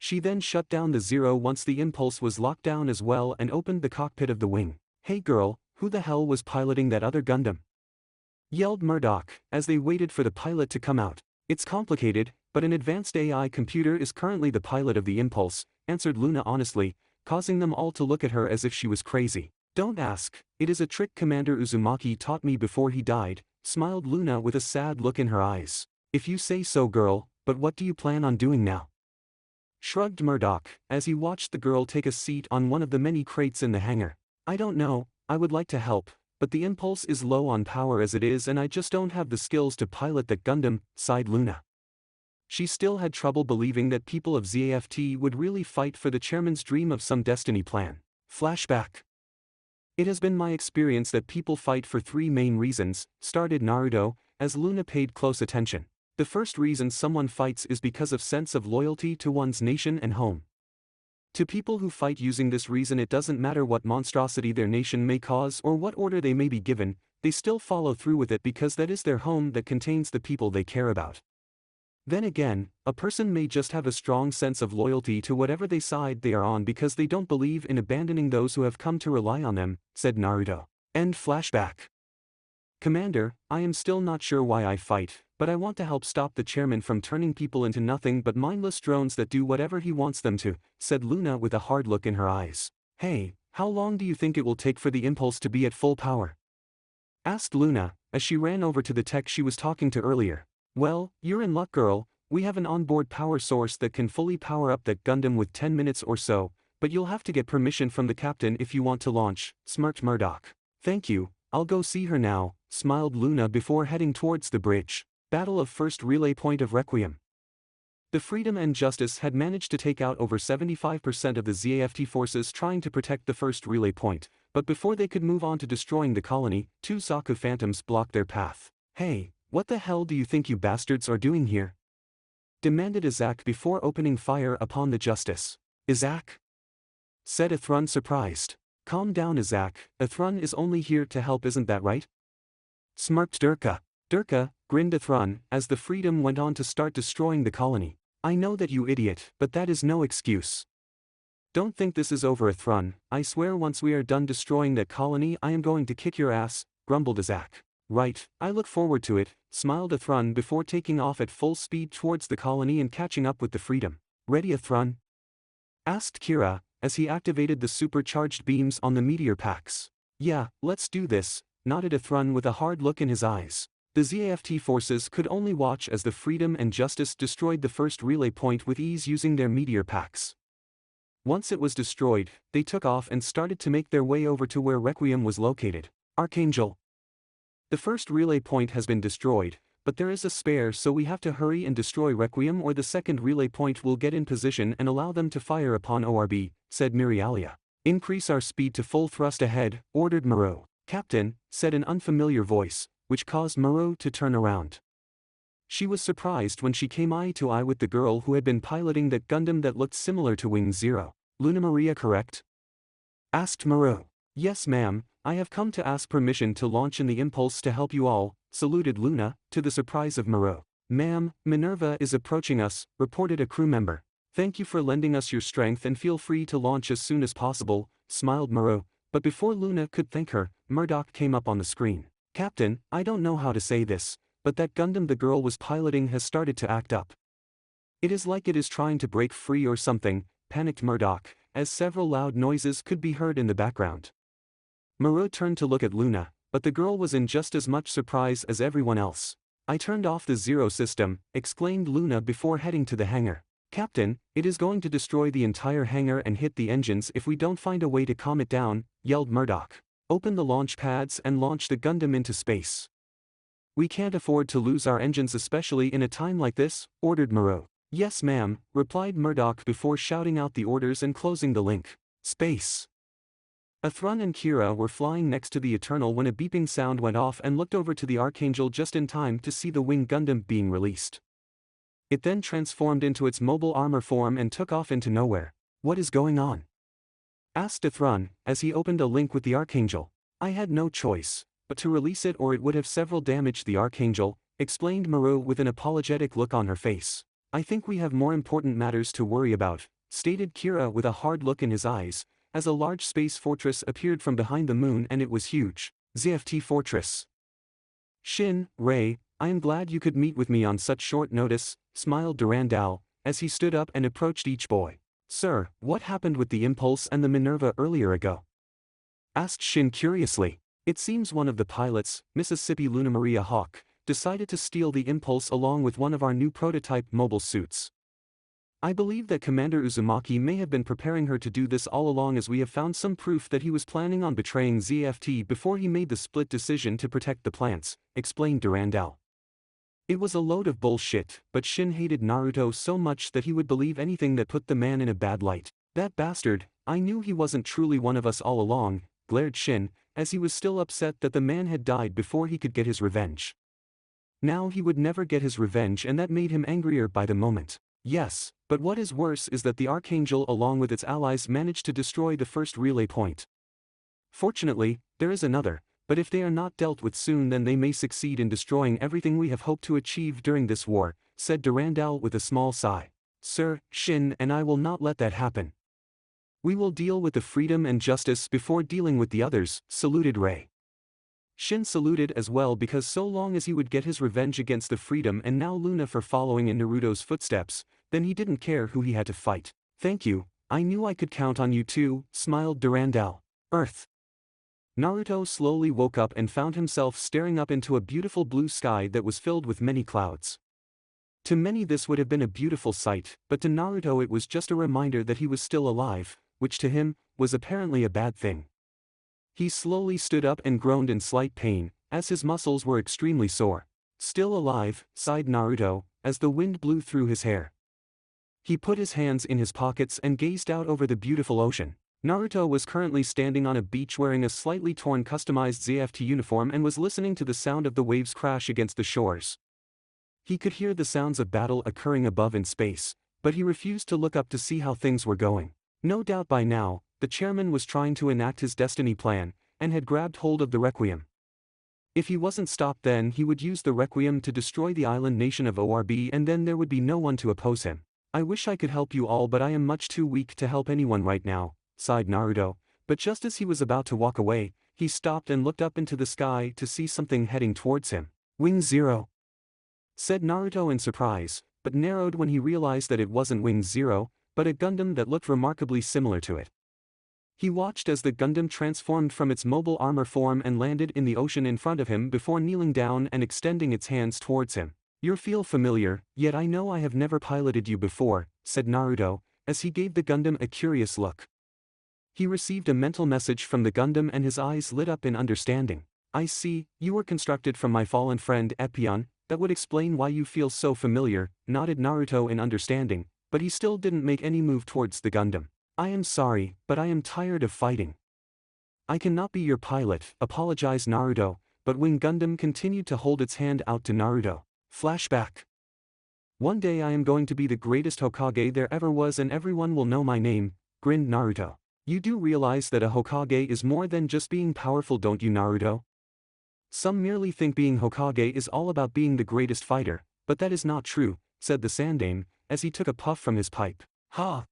She then shut down the Zero once the Impulse was locked down as well and opened the cockpit of the Wing. Hey girl, Who the hell was piloting that other Gundam? Yelled Murdoch, as they waited for the pilot to come out. It's complicated, but an advanced AI computer is currently the pilot of the Impulse, answered Luna honestly, causing them all to look at her as if she was crazy. Don't ask, it is a trick Commander Uzumaki taught me before he died, smiled Luna with a sad look in her eyes. If you say so girl, but what do you plan on doing now? Shrugged Murdoch, as he watched the girl take a seat on one of the many crates in the hangar. I don't know, I would like to help, but the Impulse is low on power as it is and I just don't have the skills to pilot that Gundam, sighed Luna. She still had trouble believing that people of ZAFT would really fight for the chairman's dream of some destiny plan. Flashback. It has been my experience that people fight for three main reasons, started Naruto, as Luna paid close attention. The first reason someone fights is because of sense of loyalty to one's nation and home. To people who fight using this reason, it doesn't matter what monstrosity their nation may cause or what order they may be given, they still follow through with it because that is their home that contains the people they care about. Then again, a person may just have a strong sense of loyalty to whatever side they are on because they don't believe in abandoning those who have come to rely on them, said Naruto. End flashback. Commander, I am still not sure why I fight, but I want to help stop the chairman from turning people into nothing but mindless drones that do whatever he wants them to, said Luna with a hard look in her eyes. Hey, how long do you think it will take for the Impulse to be at full power? Asked Luna, as she ran over to the tech she was talking to earlier. Well, you're in luck girl, we have an onboard power source that can fully power up that Gundam with 10 minutes or so, but you'll have to get permission from the captain if you want to launch, smirked Murdoch. Thank you, I'll go see her now, smiled Luna before heading towards the bridge. Battle of First Relay Point of Requiem. The Freedom and Justice had managed to take out over 75% of the ZAFT forces trying to protect the first relay point, but before they could move on to destroying the colony, two Zaku Phantoms blocked their path. Hey, what the hell do you think you bastards are doing here? Demanded Izak before opening fire upon the Justice. Izak? Said Athrun surprised. Calm down Izak, Athrun is only here to help, isn't that right? Smirked Durka. Durka, grinned Athrun, as the Freedom went on to start destroying the colony. I know that you idiot, but that is no excuse. Don't think this is over Athrun, I swear once we are done destroying that colony I am going to kick your ass, grumbled Izak. Right, I look forward to it, smiled Athrun before taking off at full speed towards the colony and catching up with the Freedom. Ready Athrun? Asked Kira, as he activated the supercharged beams on the meteor packs. Yeah, let's do this, nodded Athrun with a hard look in his eyes. The ZAFT forces could only watch as the Freedom and Justice destroyed the first relay point with ease using their meteor packs. Once it was destroyed, they took off and started to make their way over to where Requiem was located. Archangel. The first relay point has been destroyed, but there is a spare, so we have to hurry and destroy Requiem or the second relay point will get in position and allow them to fire upon ORB, said Mirialia. Increase our speed to full thrust ahead, ordered Moreau. Captain, said an unfamiliar voice, which caused Moreau to turn around. She was surprised when she came eye to eye with the girl who had been piloting that Gundam that looked similar to Wing Zero. Luna Maria, correct? Asked Moreau. Yes ma'am, I have come to ask permission to launch in the Impulse to help you all, saluted Luna, to the surprise of Moreau. Ma'am, Minerva is approaching us, reported a crew member. Thank you for lending us your strength and feel free to launch as soon as possible, smiled Moreau, but before Luna could thank her, Murdoch came up on the screen. Captain, I don't know how to say this, but that Gundam the girl was piloting has started to act up. It is like it is trying to break free or something, panicked Murdoch, as several loud noises could be heard in the background. Moreau turned to look at Luna, but the girl was in just as much surprise as everyone else. I turned off the Zero system, exclaimed Luna before heading to the hangar. Captain, it is going to destroy the entire hangar and hit the engines if we don't find a way to calm it down, yelled Murdoch. Open the launch pads and launch the Gundam into space. We can't afford to lose our engines, especially in a time like this, ordered Moreau. Yes ma'am, replied Murdoch before shouting out the orders and closing the link. Space. Athrun and Kira were flying next to the Eternal when a beeping sound went off and looked over to the Archangel just in time to see the Wing Gundam being released. It then transformed into its mobile armor form and took off into nowhere. What is going on? Asked Athrun, as he opened a link with the Archangel. I had no choice but to release it or it would have several damaged the Archangel, explained Moreau with an apologetic look on her face. I think we have more important matters to worry about, stated Kira with a hard look in his eyes, as a large space fortress appeared from behind the moon, and it was huge. ZFT Fortress. Shin, Ray, I am glad you could meet with me on such short notice, smiled Durandal, as he stood up and approached each boy. Sir, what happened with the Impulse and the Minerva earlier ago? Asked Shin curiously. It seems one of the pilots, Mississippi Luna Maria Hawk, decided to steal the Impulse along with one of our new prototype mobile suits. I believe that Commander Uzumaki may have been preparing her to do this all along, as we have found some proof that he was planning on betraying ZFT before he made the split decision to protect the plants, explained Durandal. It was a load of bullshit, but Shin hated Naruto so much that he would believe anything that put the man in a bad light. That bastard, I knew he wasn't truly one of us all along, glared Shin, as he was still upset that the man had died before he could get his revenge. Now he would never get his revenge, and that made him angrier by the moment. Yes, but what is worse is that the Archangel along with its allies managed to destroy the first relay point. Fortunately, there is another, but if they are not dealt with soon, then they may succeed in destroying everything we have hoped to achieve during this war, said Durandal with a small sigh. Sir, Shin and I will not let that happen. We will deal with the freedom and justice before dealing with the others, saluted Ray. Shin saluted as well, because so long as he would get his revenge against the Freedom and now Luna for following in Naruto's footsteps, then he didn't care who he had to fight. Thank you, I knew I could count on you too, smiled Durandal. Earth. Naruto slowly woke up and found himself staring up into a beautiful blue sky that was filled with many clouds. To many this would have been a beautiful sight, but to Naruto it was just a reminder that he was still alive, which to him was apparently a bad thing. He slowly stood up and groaned in slight pain, as his muscles were extremely sore. Still alive, sighed Naruto, as the wind blew through his hair. He put his hands in his pockets and gazed out over the beautiful ocean. Naruto was currently standing on a beach wearing a slightly torn customized ZFT uniform and was listening to the sound of the waves crash against the shores. He could hear the sounds of battle occurring above in space, but he refused to look up to see how things were going. No doubt by now, the chairman was trying to enact his destiny plan, and had grabbed hold of the Requiem. If he wasn't stopped, then he would use the Requiem to destroy the island nation of Orb, and then there would be no one to oppose him. I wish I could help you all, but I am much too weak to help anyone right now, sighed Naruto, but just as he was about to walk away, he stopped and looked up into the sky to see something heading towards him. Wing Zero, said Naruto in surprise, but narrowed when he realized that it wasn't Wing Zero, but a Gundam that looked remarkably similar to it. He watched as the Gundam transformed from its mobile armor form and landed in the ocean in front of him before kneeling down and extending its hands towards him. You feel familiar, yet I know I have never piloted you before, said Naruto, as he gave the Gundam a curious look. He received a mental message from the Gundam and his eyes lit up in understanding. I see, you were constructed from my fallen friend Epione, that would explain why you feel so familiar, nodded Naruto in understanding, but he still didn't make any move towards the Gundam. I am sorry, but I am tired of fighting. I cannot be your pilot, apologized Naruto, but Wing Gundam continued to hold its hand out to Naruto. Flashback. One day I am going to be the greatest Hokage there ever was and everyone will know my name, grinned Naruto. You do realize that a Hokage is more than just being powerful, don't you, Naruto? Some merely think being Hokage is all about being the greatest fighter, but that is not true, said the Sandaime, as he took a puff from his pipe. Ha!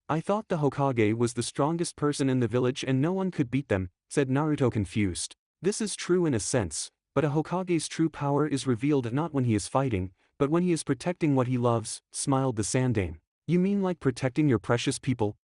I thought the Hokage was the strongest person in the village and no one could beat them, said Naruto confused. This is true in a sense, but a Hokage's true power is revealed not when he is fighting, but when he is protecting what he loves, smiled the Sandaime. You mean like protecting your precious people?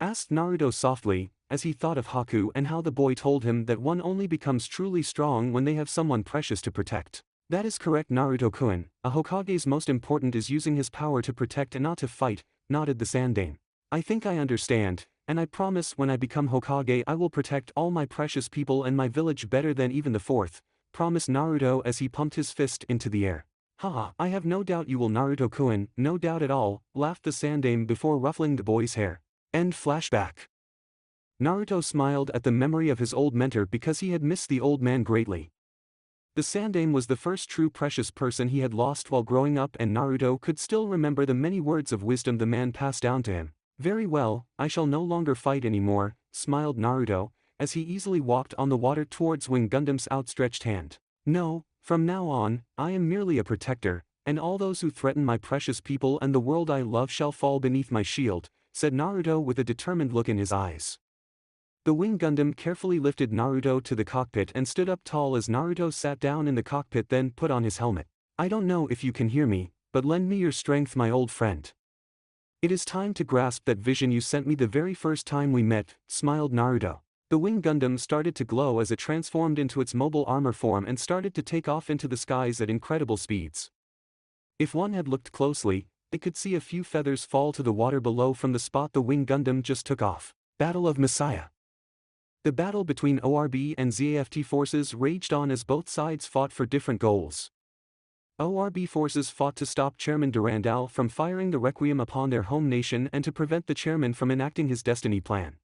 Asked Naruto softly, as he thought of Haku and how the boy told him that one only becomes truly strong when they have someone precious to protect. That is correct, Naruto-kun. A Hokage's most important is using his power to protect and not to fight, nodded the Sandaime. I think I understand, and I promise when I become Hokage I will protect all my precious people and my village better than even the fourth, promised Naruto as he pumped his fist into the air. Haha, I have no doubt you will, Naruto-kun, no doubt at all, laughed the Sandaime before ruffling the boy's hair. End flashback. Naruto smiled at the memory of his old mentor because he had missed the old man greatly. The Sandaime was the first true precious person he had lost while growing up, and Naruto could still remember the many words of wisdom the man passed down to him. Very well, I shall no longer fight anymore, smiled Naruto, as he easily walked on the water towards Wing Gundam's outstretched hand. No, from now on, I am merely a protector, and all those who threaten my precious people and the world I love shall fall beneath my shield, said Naruto with a determined look in his eyes. The wing Gundam carefully lifted Naruto to the cockpit and stood up tall as Naruto sat down in the cockpit, then put on his helmet. I don't know if you can hear me, but lend me your strength, my old friend. It is time to grasp that vision you sent me the very first time we met, smiled Naruto. The wing Gundam started to glow as it transformed into its mobile armor form and started to take off into the skies at incredible speeds. If one had looked closely, they could see a few feathers fall to the water below from the spot the wing Gundam just took off. Battle of Messiah. The battle between ORB and ZAFT forces raged on as both sides fought for different goals. ORB forces fought to stop Chairman Durandal from firing the Requiem upon their home nation and to prevent the chairman from enacting his destiny plan.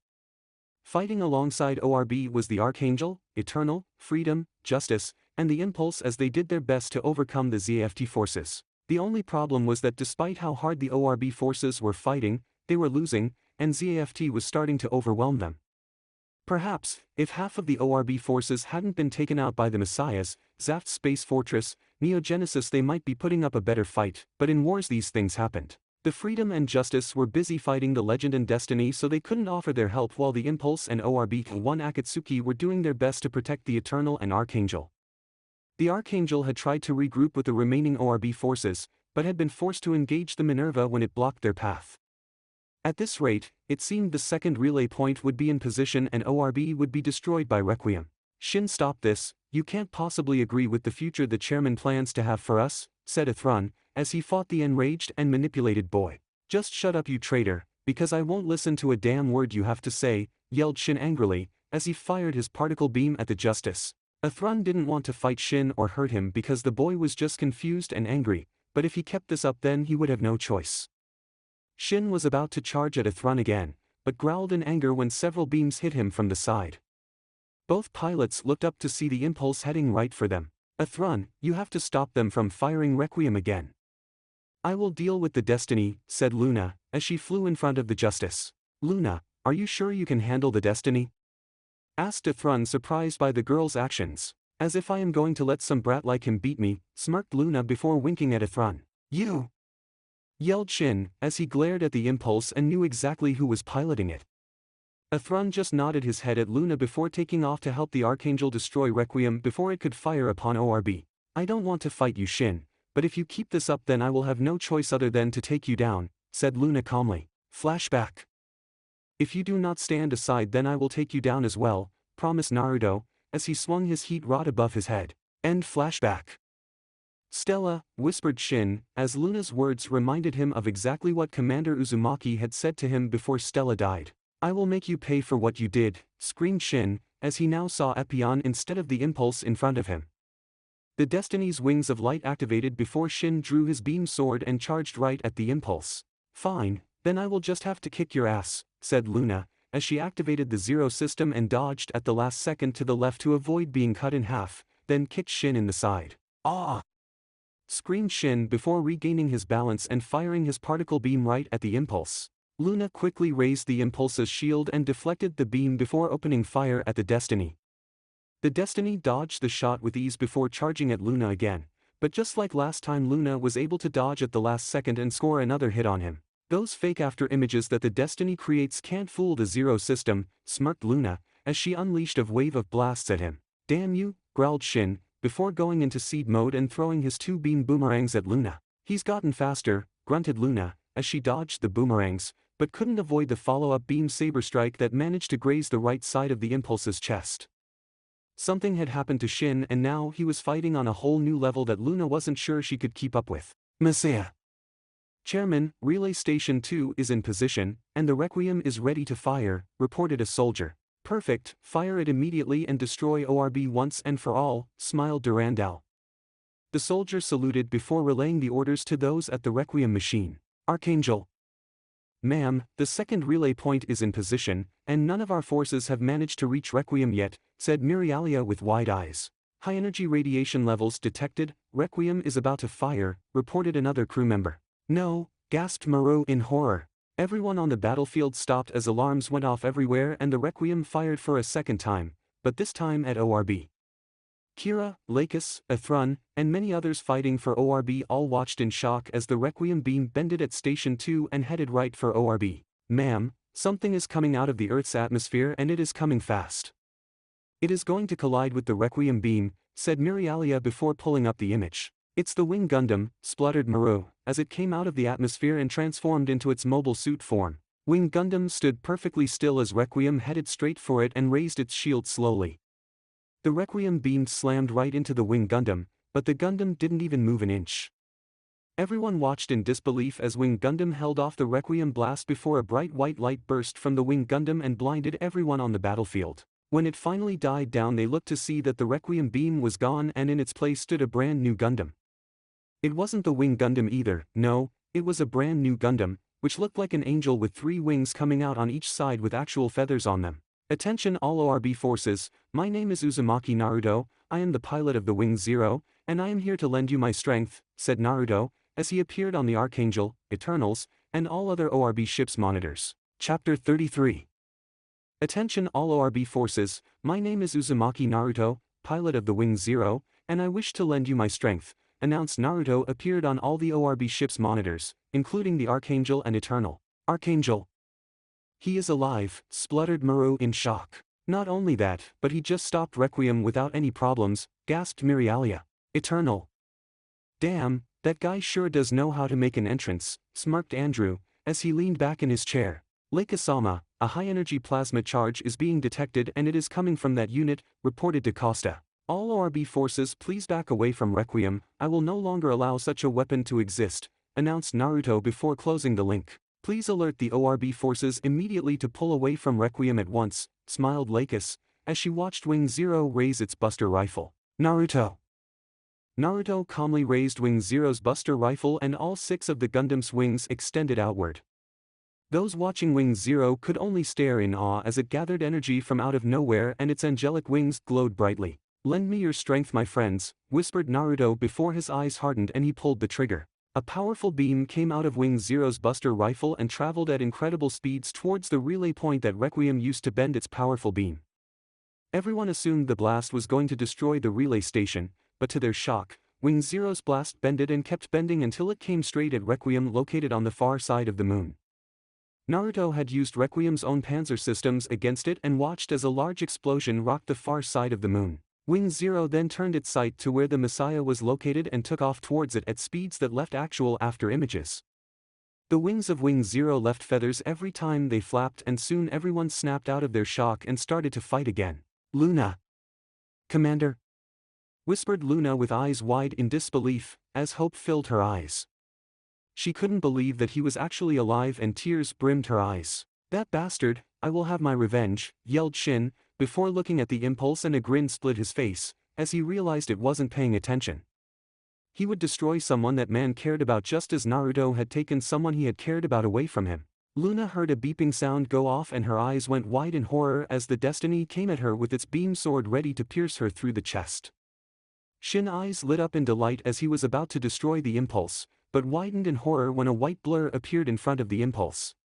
Fighting alongside ORB was the Archangel, Eternal, Freedom, Justice, and the Impulse as they did their best to overcome the ZAFT forces. The only problem was that despite how hard the ORB forces were fighting, they were losing, and ZAFT was starting to overwhelm them. Perhaps, if half of the ORB forces hadn't been taken out by the Messiahs, Zaft's Space Fortress, Neogenesis, they might be putting up a better fight, but in wars these things happened. The Freedom and Justice were busy fighting the Legend and Destiny, so they couldn't offer their help, while the Impulse and ORB-1 Akatsuki were doing their best to protect the Eternal and Archangel. The Archangel had tried to regroup with the remaining ORB forces, but had been forced to engage the Minerva when it blocked their path. At this rate, it seemed the second relay point would be in position and ORB would be destroyed by Requiem. Shin, stop this, you can't possibly agree with the future the chairman plans to have for us, said Athrun, as he fought the enraged and manipulated boy. Just shut up, you traitor, because I won't listen to a damn word you have to say, yelled Shin angrily, as he fired his particle beam at the Justice. Athrun didn't want to fight Shin or hurt him because the boy was just confused and angry, but if he kept this up then he would have no choice. Shin was about to charge at Athrun again, but growled in anger when several beams hit him from the side. Both pilots looked up to see the Impulse heading right for them. Athrun, you have to stop them from firing Requiem again. I will deal with the Destiny, said Luna, as she flew in front of the Justice. Luna, are you sure you can handle the Destiny? Asked Athrun, surprised by the girl's actions. As if I am going to let some brat like him beat me, smirked Luna before winking at Athrun. You! Yelled Shin, as he glared at the Impulse and knew exactly who was piloting it. Athrun just nodded his head at Luna before taking off to help the Archangel destroy Requiem before it could fire upon ORB. I don't want to fight you, Shin, but if you keep this up then I will have no choice other than to take you down, said Luna calmly. Flashback. If you do not stand aside then I will take you down as well, promised Naruto, as he swung his heat rod above his head. End flashback. Stella, whispered Shin, as Luna's words reminded him of exactly what Commander Uzumaki had said to him before Stella died. I will make you pay for what you did, screamed Shin, as he now saw Epione instead of the Impulse in front of him. The Destiny's wings of light activated before Shin drew his beam sword and charged right at the Impulse. Fine, then I will just have to kick your ass, said Luna, as she activated the Zero system and dodged at the last second to the left to avoid being cut in half, then kicked Shin in the side. Ah! Screamed Shin before regaining his balance and firing his particle beam right at the Impulse. Luna quickly raised the Impulse's shield and deflected the beam before opening fire at the Destiny. The Destiny dodged the shot with ease before charging at Luna again, but just like last time Luna was able to dodge at the last second and score another hit on him. Those fake after images that the Destiny creates can't fool the Zero system, smirked Luna, as she unleashed a wave of blasts at him. Damn you, growled Shin, before going into seed mode and throwing his two beam boomerangs at Luna. He's gotten faster, grunted Luna, as she dodged the boomerangs, but couldn't avoid the follow-up beam saber strike that managed to graze the right side of the Impulse's chest. Something had happened to Shin and now he was fighting on a whole new level that Luna wasn't sure she could keep up with. Messiah. Chairman, Relay Station 2 is in position, and the Requiem is ready to fire, reported a soldier. Perfect, fire it immediately and destroy ORB once and for all, smiled Durandal. The soldier saluted before relaying the orders to those at the Requiem machine. Archangel. Ma'am, the second relay point is in position, and none of our forces have managed to reach Requiem yet, said Mirialia with wide eyes. High-energy radiation levels detected, Requiem is about to fire, reported another crew member. No, gasped Maru in horror. Everyone on the battlefield stopped as alarms went off everywhere and the Requiem fired for a second time, but this time at ORB. Kira, Lacus, Athrun, and many others fighting for ORB all watched in shock as the Requiem beam bended at Station 2 and headed right for ORB. Ma'am, something is coming out of the Earth's atmosphere and it is coming fast. It is going to collide with the Requiem beam, said Mirialia before pulling up the image. It's the Wing Gundam, spluttered Maru, as it came out of the atmosphere and transformed into its mobile suit form. Wing Gundam stood perfectly still as Requiem headed straight for it and raised its shield slowly. The Requiem beam slammed right into the Wing Gundam, but the Gundam didn't even move an inch. Everyone watched in disbelief as Wing Gundam held off the Requiem blast before a bright white light burst from the Wing Gundam and blinded everyone on the battlefield. When it finally died down, they looked to see that the Requiem beam was gone and in its place stood a brand new Gundam. It wasn't the Wing Gundam either, no, it was a brand new Gundam, which looked like an angel with 3 wings coming out on each side with actual feathers on them. Attention all ORB forces, my name is Uzumaki Naruto, I am the pilot of the Wing Zero, and I am here to lend you my strength, said Naruto, as he appeared on the Archangel, Eternals, and all other ORB ships' monitors. Chapter 33. Attention all ORB forces, my name is Uzumaki Naruto, pilot of the Wing Zero, and I wish to lend you my strength, announced Naruto appeared on all the ORB ships' monitors, including the Archangel and Eternal. Archangel. He is alive, spluttered Maru in shock. Not only that, but he just stopped Requiem without any problems, gasped Mirialia. Eternal. Damn, that guy sure does know how to make an entrance, smirked Andrew, as he leaned back in his chair. Lake-sama, a high-energy plasma charge is being detected and it is coming from that unit, reported to Costa. All ORB forces please back away from Requiem, I will no longer allow such a weapon to exist, announced Naruto before closing the link. Please alert the ORB forces immediately to pull away from Requiem at once, smiled Lacus, as she watched Wing Zero raise its buster rifle. Naruto. Naruto calmly raised Wing Zero's buster rifle and all 6 of the Gundam's wings extended outward. Those watching Wing Zero could only stare in awe as it gathered energy from out of nowhere and its angelic wings glowed brightly. Lend me your strength, my friends, whispered Naruto before his eyes hardened and he pulled the trigger. A powerful beam came out of Wing Zero's buster rifle and traveled at incredible speeds towards the relay point that Requiem used to bend its powerful beam. Everyone assumed the blast was going to destroy the relay station, but to their shock, Wing Zero's blast bended and kept bending until it came straight at Requiem located on the far side of the moon. Naruto had used Requiem's own panzer systems against it and watched as a large explosion rocked the far side of the moon. Wing Zero then turned its sight to where the Messiah was located and took off towards it at speeds that left actual after images. The wings of Wing Zero left feathers every time they flapped and soon everyone snapped out of their shock and started to fight again. Luna. Commander. Whispered Luna with eyes wide in disbelief, as hope filled her eyes. She couldn't believe that he was actually alive and tears brimmed her eyes. That bastard, I will have my revenge, yelled Shin, before looking at the impulse and a grin split his face, as he realized it wasn't paying attention. He would destroy someone that man cared about just as Naruto had taken someone he had cared about away from him. Luna heard a beeping sound go off and her eyes went wide in horror as the Destiny came at her with its beam sword ready to pierce her through the chest. Shin's eyes lit up in delight as he was about to destroy the impulse, but widened in horror when a white blur appeared in front of the impulse.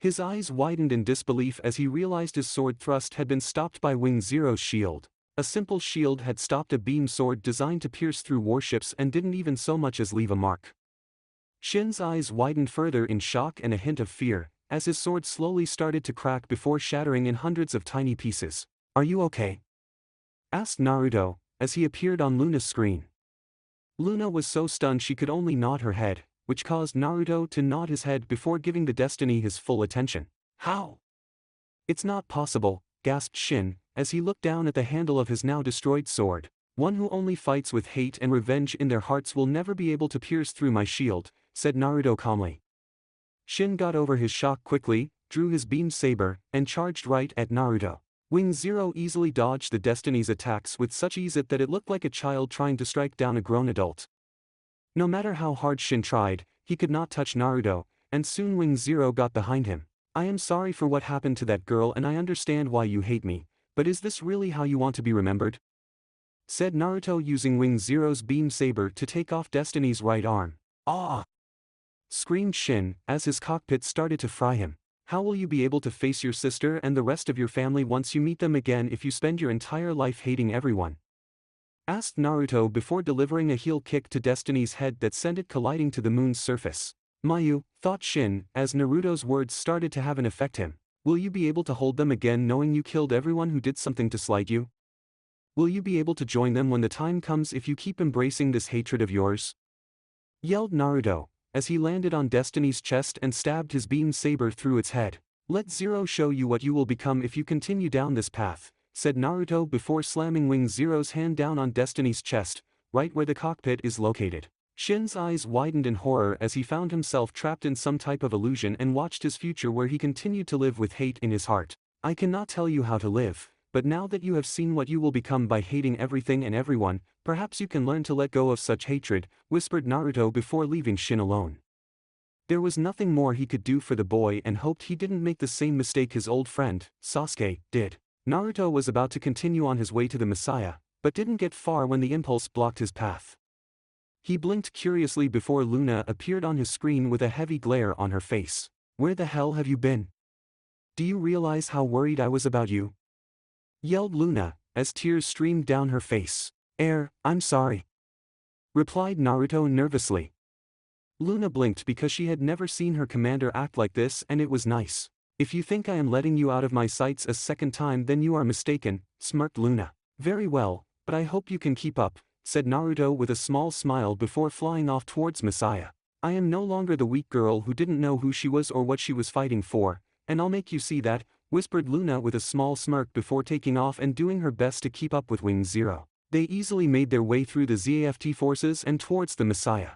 His eyes widened in disbelief as he realized his sword thrust had been stopped by Wing Zero's shield. A simple shield had stopped a beam sword designed to pierce through warships and didn't even so much as leave a mark. Shin's eyes widened further in shock and a hint of fear, as his sword slowly started to crack before shattering in hundreds of tiny pieces. Are you okay? Asked Naruto, as he appeared on Luna's screen. Luna was so stunned she could only nod her head, which caused Naruto to nod his head before giving the Destiny his full attention. How? It's not possible, gasped Shin, as he looked down at the handle of his now destroyed sword. One who only fights with hate and revenge in their hearts will never be able to pierce through my shield, said Naruto calmly. Shin got over his shock quickly, drew his beam saber, and charged right at Naruto. Wing Zero easily dodged the Destiny's attacks with such ease that it looked like a child trying to strike down a grown adult. No matter how hard Shin tried, he could not touch Naruto, and soon Wing Zero got behind him. I am sorry for what happened to that girl and I understand why you hate me, but is this really how you want to be remembered? Said Naruto using Wing Zero's beam saber to take off Destiny's right arm. Ah! Screamed Shin, as his cockpit started to fry him. How will you be able to face your sister and the rest of your family once you meet them again if you spend your entire life hating everyone? Asked Naruto before delivering a heel kick to Destiny's head that sent it colliding to the moon's surface. Mayu, thought Shin, as Naruto's words started to have an effect him. Will you be able to hold them again knowing you killed everyone who did something to slight you? Will you be able to join them when the time comes if you keep embracing this hatred of yours? Yelled Naruto, as he landed on Destiny's chest and stabbed his beam saber through its head. Let Zero show you what you will become if you continue down this path, said Naruto before slamming Wing Zero's hand down on Destiny's chest, right where the cockpit is located. Shin's eyes widened in horror as he found himself trapped in some type of illusion and watched his future where he continued to live with hate in his heart. I cannot tell you how to live, but now that you have seen what you will become by hating everything and everyone, perhaps you can learn to let go of such hatred, whispered Naruto before leaving Shin alone. There was nothing more he could do for the boy and hoped he didn't make the same mistake his old friend, Sasuke, did. Naruto was about to continue on his way to the Messiah, but didn't get far when the impulse blocked his path. He blinked curiously before Luna appeared on his screen with a heavy glare on her face. Where the hell have you been? Do you realize how worried I was about you? Yelled Luna, as tears streamed down her face. I'm sorry, replied Naruto nervously. Luna blinked because she had never seen her commander act like this and it was nice. If you think I am letting you out of my sights a second time then you are mistaken, smirked Luna. Very well, but I hope you can keep up, said Naruto with a small smile before flying off towards Messiah. I am no longer the weak girl who didn't know who she was or what she was fighting for, and I'll make you see that, whispered Luna with a small smirk before taking off and doing her best to keep up with Wing Zero. They easily made their way through the ZAFT forces and towards the Messiah.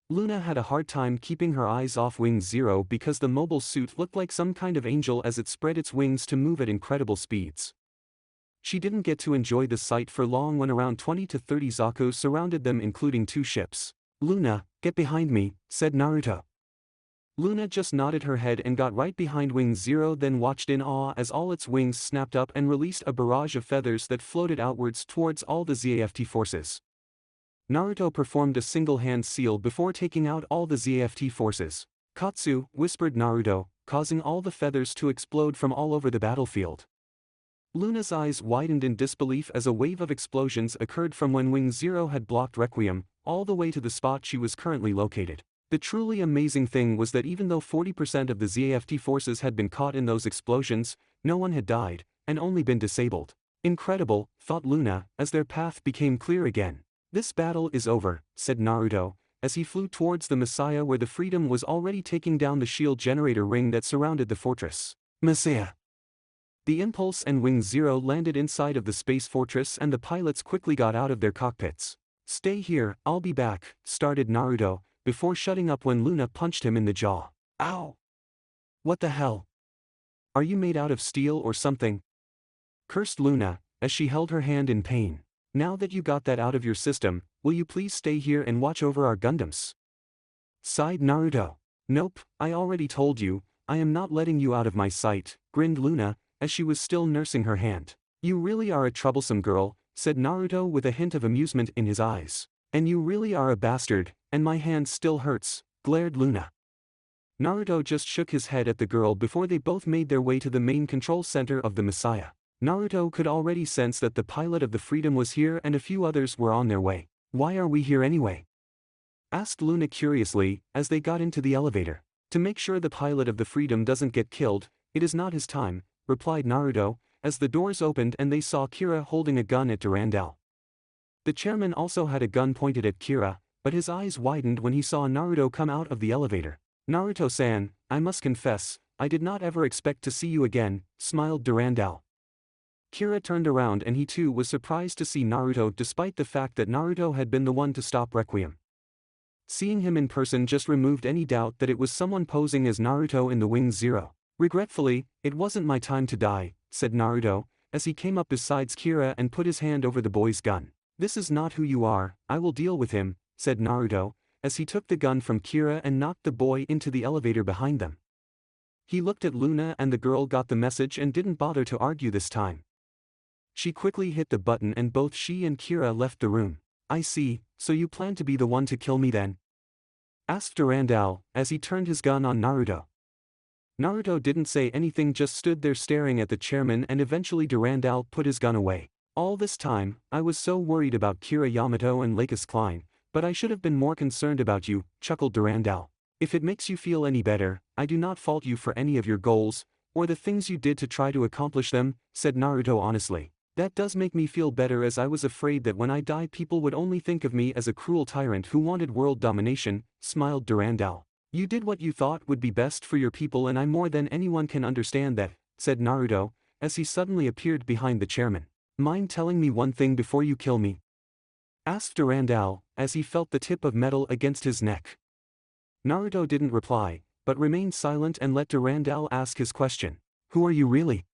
Luna had a hard time keeping her eyes off Wing Zero because the mobile suit looked like some kind of angel as it spread its wings to move at incredible speeds. She didn't get to enjoy the sight for long when around 20 to 30 Zaku surrounded them including 2 ships. Luna, get behind me, said Naruto. Luna just nodded her head and got right behind Wing Zero then watched in awe as all its wings snapped up and released a barrage of feathers that floated outwards towards all the ZAFT forces. Naruto performed a single-hand seal before taking out all the ZAFT forces. Katsu, whispered Naruto, causing all the feathers to explode from all over the battlefield. Luna's eyes widened in disbelief as a wave of explosions occurred from when Wing Zero had blocked Requiem, all the way to the spot she was currently located. The truly amazing thing was that even though 40% of the ZAFT forces had been caught in those explosions, no one had died, and only been disabled. Incredible, thought Luna, as their path became clear again. This battle is over, said Naruto, as he flew towards the Messiah where the Freedom was already taking down the shield generator ring that surrounded the fortress. Messiah. The Impulse and Wing Zero landed inside of the space fortress and the pilots quickly got out of their cockpits. Stay here, I'll be back, started Naruto, before shutting up when Luna punched him in the jaw. Ow! What the hell? Are you made out of steel or something? Cursed Luna, as she held her hand in pain. Now that you got that out of your system, will you please stay here and watch over our Gundams? Sighed Naruto. Nope, I already told you, I am not letting you out of my sight, grinned Luna, as she was still nursing her hand. You really are a troublesome girl, said Naruto with a hint of amusement in his eyes. And you really are a bastard, and my hand still hurts, glared Luna. Naruto just shook his head at the girl before they both made their way to the main control center of the Messiah. Naruto could already sense that the pilot of the Freedom was here and a few others were on their way. Why are we here anyway? Asked Luna curiously, as they got into the elevator. To make sure the pilot of the Freedom doesn't get killed, it is not his time, replied Naruto, as the doors opened and they saw Kira holding a gun at Durandal. The chairman also had a gun pointed at Kira, but his eyes widened when he saw Naruto come out of the elevator. Naruto-san, I must confess, I did not ever expect to see you again, smiled Durandal. Kira turned around and he too was surprised to see Naruto despite the fact that Naruto had been the one to stop Requiem. Seeing him in person just removed any doubt that it was someone posing as Naruto in the Wing Zero. Regretfully, it wasn't my time to die, said Naruto, as he came up beside Kira and put his hand over the boy's gun. This is not who you are, I will deal with him, said Naruto, as he took the gun from Kira and knocked the boy into the elevator behind them. He looked at Luna and the girl got the message and didn't bother to argue this time. She quickly hit the button and both she and Kira left the room. I see, so you plan to be the one to kill me then? Asked Durandal, as he turned his gun on Naruto. Naruto didn't say anything, just stood there staring at the chairman, and eventually Durandal put his gun away. All this time, I was so worried about Kira Yamato and Lacus Klein, but I should have been more concerned about you, chuckled Durandal. If it makes you feel any better, I do not fault you for any of your goals, or the things you did to try to accomplish them, said Naruto honestly. That does make me feel better, as I was afraid that when I die people would only think of me as a cruel tyrant who wanted world domination, smiled Durandal. You did what you thought would be best for your people, and I more than anyone can understand that, said Naruto, as he suddenly appeared behind the chairman. Mind telling me one thing before you kill me? Asked Durandal, as he felt the tip of metal against his neck. Naruto didn't reply, but remained silent and let Durandal ask his question. Who are you really?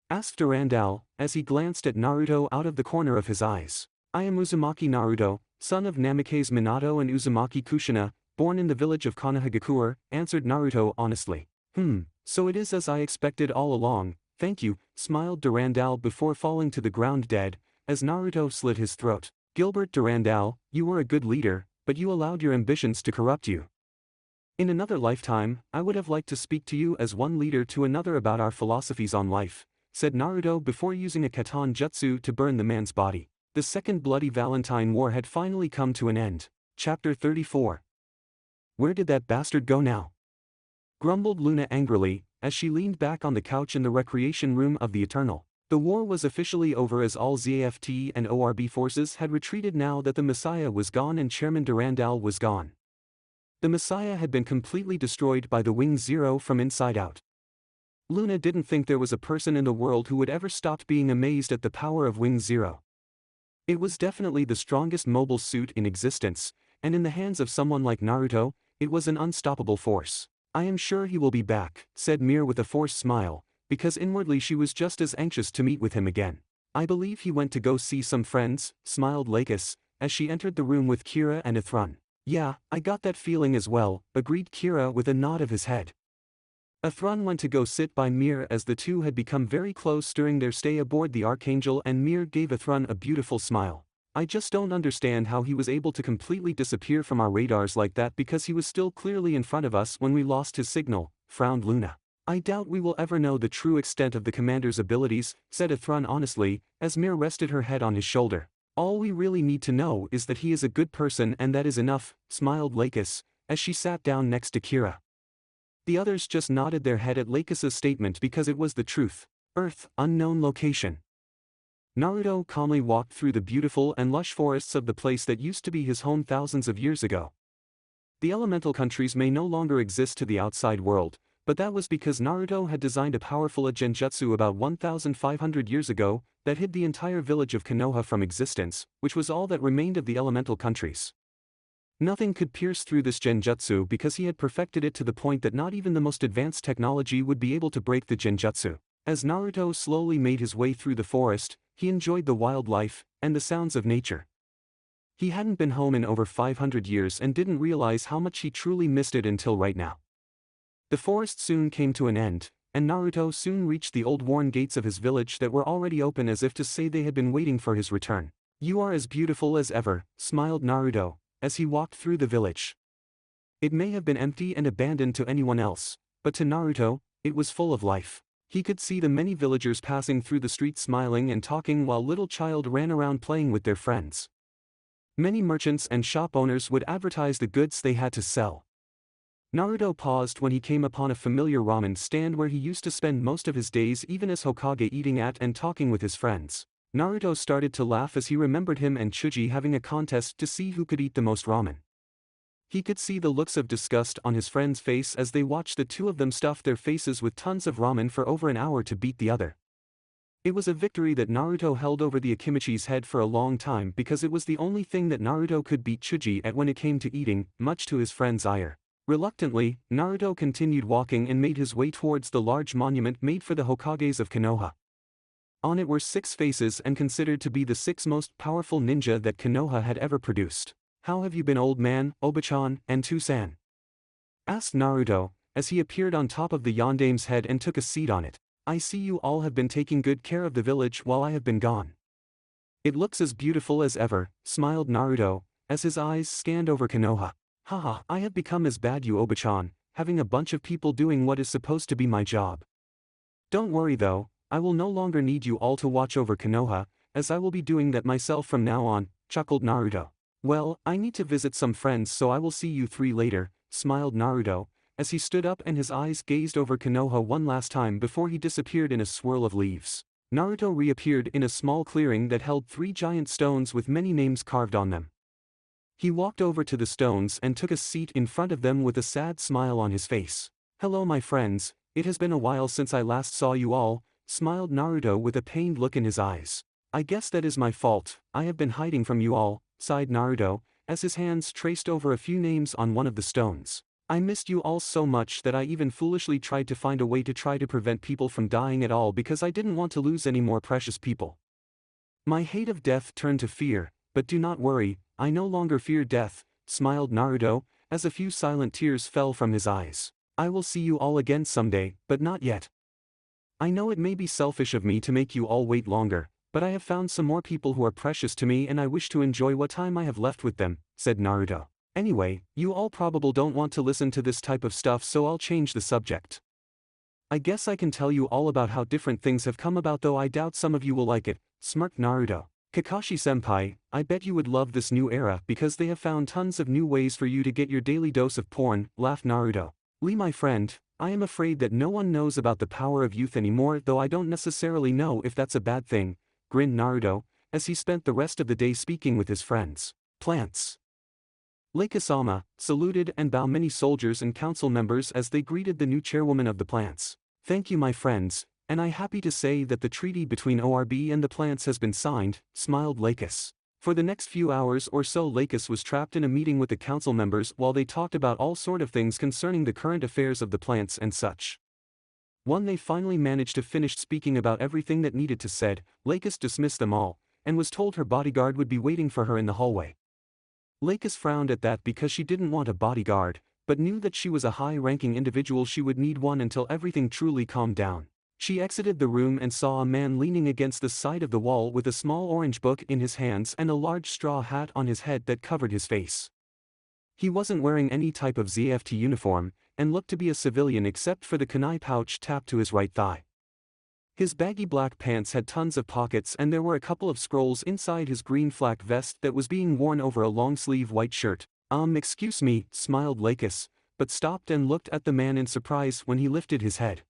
Asked Durandal, as he glanced at Naruto out of the corner of his eyes. I am Uzumaki Naruto, son of Namikaze Minato and Uzumaki Kushina, born in the village of Konohagakure, answered Naruto honestly. So it is as I expected all along, thank you, smiled Durandal before falling to the ground dead, as Naruto slit his throat. Gilbert Durandal, you were a good leader, but you allowed your ambitions to corrupt you. In another lifetime, I would have liked to speak to you as one leader to another about our philosophies on life, said Naruto before using a Katan jutsu to burn the man's body. The Second Bloody Valentine War had finally come to an end. Chapter 34. Where did that bastard go now? Grumbled Luna angrily, as she leaned back on the couch in the recreation room of the Eternal. The war was officially over, as all ZAFT and ORB forces had retreated now that the Messiah was gone and Chairman Durandal was gone. The Messiah had been completely destroyed by the Wing Zero from inside out. Luna didn't think there was a person in the world who would ever stop being amazed at the power of Wing Zero. It was definitely the strongest mobile suit in existence, and in the hands of someone like Naruto, it was an unstoppable force. I am sure he will be back, said Meer with a forced smile, because inwardly she was just as anxious to meet with him again. I believe he went to go see some friends, smiled Lacus, as she entered the room with Kira and Athrun. Yeah, I got that feeling as well, agreed Kira with a nod of his head. Athrun went to go sit by Meer, as the two had become very close during their stay aboard the Archangel, and Meer gave Athrun a beautiful smile. I just don't understand how he was able to completely disappear from our radars like that, because he was still clearly in front of us when we lost his signal, frowned Luna. I doubt we will ever know the true extent of the commander's abilities, said Athrun honestly, as Meer rested her head on his shoulder. All we really need to know is that he is a good person, and that is enough, smiled Lacus, as she sat down next to Kira. The others just nodded their head at Lacus's statement because it was the truth. Earth, unknown location. Naruto calmly walked through the beautiful and lush forests of the place that used to be his home thousands of years ago. The elemental countries may no longer exist to the outside world, but that was because Naruto had designed a powerful genjutsu about 1,500 years ago that hid the entire village of Konoha from existence, which was all that remained of the elemental countries. Nothing could pierce through this genjutsu because he had perfected it to the point that not even the most advanced technology would be able to break the genjutsu. As Naruto slowly made his way through the forest, he enjoyed the wildlife and the sounds of nature. He hadn't been home in over 500 years and didn't realize how much he truly missed it until right now. The forest soon came to an end, and Naruto soon reached the old worn gates of his village that were already open, as if to say they had been waiting for his return. You are as beautiful as ever, smiled Naruto, as he walked through the village. It may have been empty and abandoned to anyone else, but to Naruto, it was full of life. He could see the many villagers passing through the street smiling and talking while little child ran around playing with their friends. Many merchants and shop owners would advertise the goods they had to sell. Naruto paused when he came upon a familiar ramen stand where he used to spend most of his days, even as Hokage, eating at and talking with his friends. Naruto started to laugh as he remembered him and Chuji having a contest to see who could eat the most ramen. He could see the looks of disgust on his friend's face as they watched the two of them stuff their faces with tons of ramen for over an hour to beat the other. It was a victory that Naruto held over the Akimichi's head for a long time, because it was the only thing that Naruto could beat Chuji at when it came to eating, much to his friend's ire. Reluctantly, Naruto continued walking and made his way towards the large monument made for the Hokages of Konoha. On it were 6 faces and considered to be the 6 most powerful ninja that Konoha had ever produced. How have you been, old man, Obachan, and Tusan? Asked Naruto, as he appeared on top of the Yandame's head and took a seat on it. I see you all have been taking good care of the village while I have been gone. It looks as beautiful as ever, smiled Naruto, as his eyes scanned over Konoha. Haha, I have become as bad, you Obachan, having a bunch of people doing what is supposed to be my job. Don't worry though, I will no longer need you all to watch over Konoha, as I will be doing that myself from now on, chuckled Naruto. Well, I need to visit some friends, so I will see you 3 later, smiled Naruto, as he stood up and his eyes gazed over Konoha one last time before he disappeared in a swirl of leaves. Naruto reappeared in a small clearing that held 3 giant stones with many names carved on them. He walked over to the stones and took a seat in front of them with a sad smile on his face. "Hello my friends, it has been a while since I last saw you all," smiled Naruto with a pained look in his eyes. "I guess that is my fault, I have been hiding from you all," sighed Naruto, as his hands traced over a few names on one of the stones. "I missed you all so much that I even foolishly tried to find a way to try to prevent people from dying at all because I didn't want to lose any more precious people. My hate of death turned to fear, but do not worry, I no longer fear death," smiled Naruto, as a few silent tears fell from his eyes. "I will see you all again someday, but not yet. I know it may be selfish of me to make you all wait longer, but I have found some more people who are precious to me and I wish to enjoy what time I have left with them," said Naruto. "Anyway, you all probably don't want to listen to this type of stuff, so I'll change the subject. I guess I can tell you all about how different things have come about, though I doubt some of you will like it," smirked Naruto. "Kakashi-senpai, I bet you would love this new era because they have found tons of new ways for you to get your daily dose of porn," laughed Naruto. "Lee my friend, I am afraid that no one knows about the power of youth anymore, though I don't necessarily know if that's a bad thing," grinned Naruto, as he spent the rest of the day speaking with his friends. Plants. Lacus saluted and bowed many soldiers and council members as they greeted the new chairwoman of the plants. "Thank you my friends, and I'm happy to say that the treaty between ORB and the plants has been signed," smiled Lacus. For the next few hours or so Lacus was trapped in a meeting with the council members while they talked about all sort of things concerning the current affairs of the plants and such. When they finally managed to finish speaking about everything that needed to said, Lacus dismissed them all, and was told her bodyguard would be waiting for her in the hallway. Lacus frowned at that because she didn't want a bodyguard, but knew that she was a high-ranking individual, she would need one until everything truly calmed down. She exited the room and saw a man leaning against the side of the wall with a small orange book in his hands and a large straw hat on his head that covered his face. He wasn't wearing any type of ZFT uniform, and looked to be a civilian except for the kunai pouch tapped to his right thigh. His baggy black pants had tons of pockets and there were a couple of scrolls inside his green flak vest that was being worn over a long-sleeve white shirt. Excuse me," smiled Lacus, but stopped and looked at the man in surprise when he lifted his head.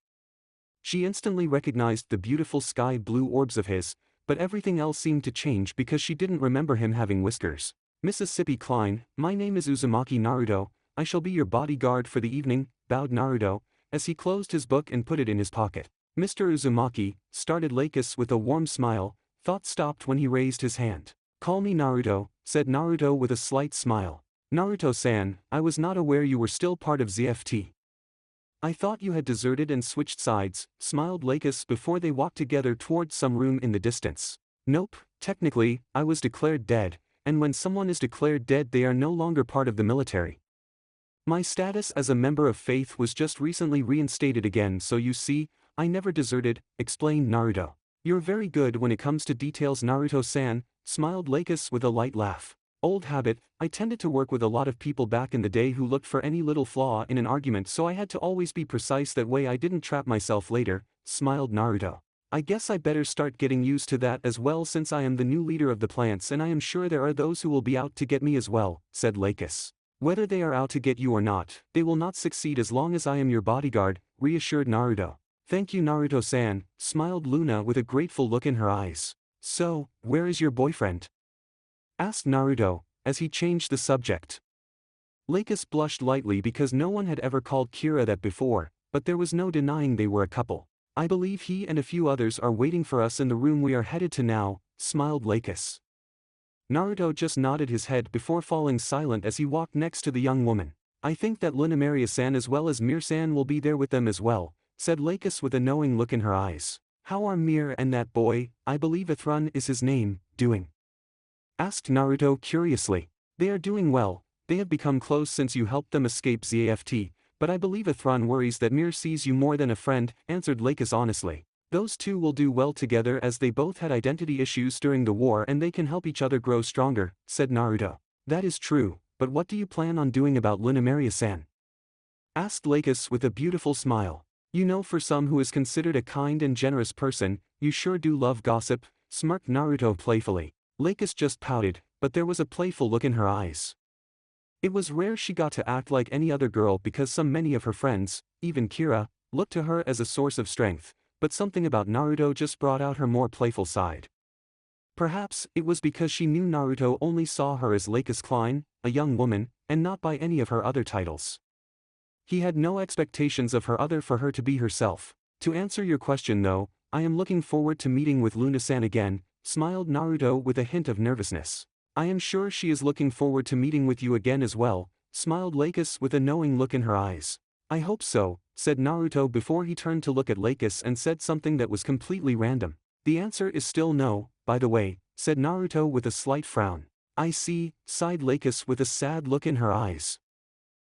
She instantly recognized the beautiful sky blue orbs of his, but everything else seemed to change because she didn't remember him having whiskers. "Mississippi Klein, my name is Uzumaki Naruto, I shall be your bodyguard for the evening," bowed Naruto, as he closed his book and put it in his pocket. "Mr. Uzumaki," started Lacus with a warm smile, thought stopped when he raised his hand. "Call me Naruto," said Naruto with a slight smile. "Naruto-san, I was not aware you were still part of ZFT. I thought you had deserted and switched sides," smiled Lacus before they walked together towards some room in the distance. "Nope, technically, I was declared dead, and when someone is declared dead they are no longer part of the military. My status as a member of Faith was just recently reinstated again, so you see, I never deserted," explained Naruto. "You're very good when it comes to details Naruto-san," smiled Lacus with a light laugh. "Old habit, I tended to work with a lot of people back in the day who looked for any little flaw in an argument, so I had to always be precise, that way I didn't trap myself later," smiled Naruto. "I guess I better start getting used to that as well since I am the new leader of the plants and I am sure there are those who will be out to get me as well," said Lacus. "Whether they are out to get you or not, they will not succeed as long as I am your bodyguard," reassured Naruto. "Thank you Naruto-san," smiled Luna with a grateful look in her eyes. "So, where is your boyfriend?" asked Naruto, as he changed the subject. Lacus blushed lightly because no one had ever called Kira that before, but there was no denying they were a couple. "I believe he and a few others are waiting for us in the room we are headed to now," smiled Lacus. Naruto just nodded his head before falling silent as he walked next to the young woman. "I think that Lunamaria-san as well as Meer-san will be there with them as well," said Lacus with a knowing look in her eyes. "How are Meer and that boy, I believe Athrun is his name, doing?" asked Naruto curiously. "They are doing well, they have become close since you helped them escape ZAFT, but I believe Athrun worries that Meer sees you more than a friend," answered Lacus honestly. "Those two will do well together as they both had identity issues during the war and they can help each other grow stronger," said Naruto. "That is true, but what do you plan on doing about Lunamaria-san?" asked Lacus with a beautiful smile. "You know, for some who is considered a kind and generous person, you sure do love gossip," smirked Naruto playfully. Lacus just pouted, but there was a playful look in her eyes. It was rare she got to act like any other girl because many of her friends, even Kira, looked to her as a source of strength, but something about Naruto just brought out her more playful side. Perhaps it was because she knew Naruto only saw her as Lacus Klein, a young woman, and not by any of her other titles. He had no expectations of her other for her to be herself. To answer your question though, I am looking forward to meeting with Luna-san again, smiled Naruto with a hint of nervousness. I am sure she is looking forward to meeting with you again as well, smiled Lacus with a knowing look in her eyes. I hope so, said Naruto before he turned to look at Lacus and said something that was completely random. The answer is still no, by the way, said Naruto with a slight frown. I see, sighed Lacus with a sad look in her eyes.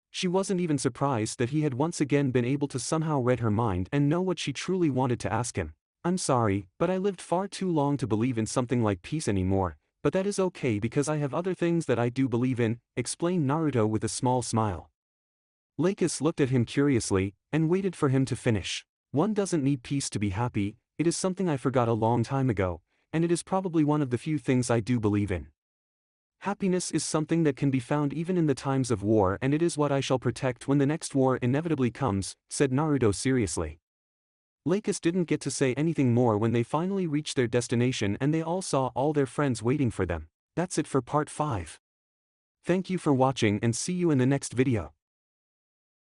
She wasn't even surprised that he had once again been able to somehow read her mind and know what she truly wanted to ask him. I'm sorry, but I lived far too long to believe in something like peace anymore, but that is okay because I have other things that I do believe in, explained Naruto with a small smile. Lacus looked at him curiously, and waited for him to finish. One doesn't need peace to be happy, it is something I forgot a long time ago, and it is probably one of the few things I do believe in. Happiness is something that can be found even in the times of war, and it is what I shall protect when the next war inevitably comes, said Naruto seriously. Lacus didn't get to say anything more when they finally reached their destination and they all saw all their friends waiting for them. That's it for part 5. Thank you for watching and see you in the next video.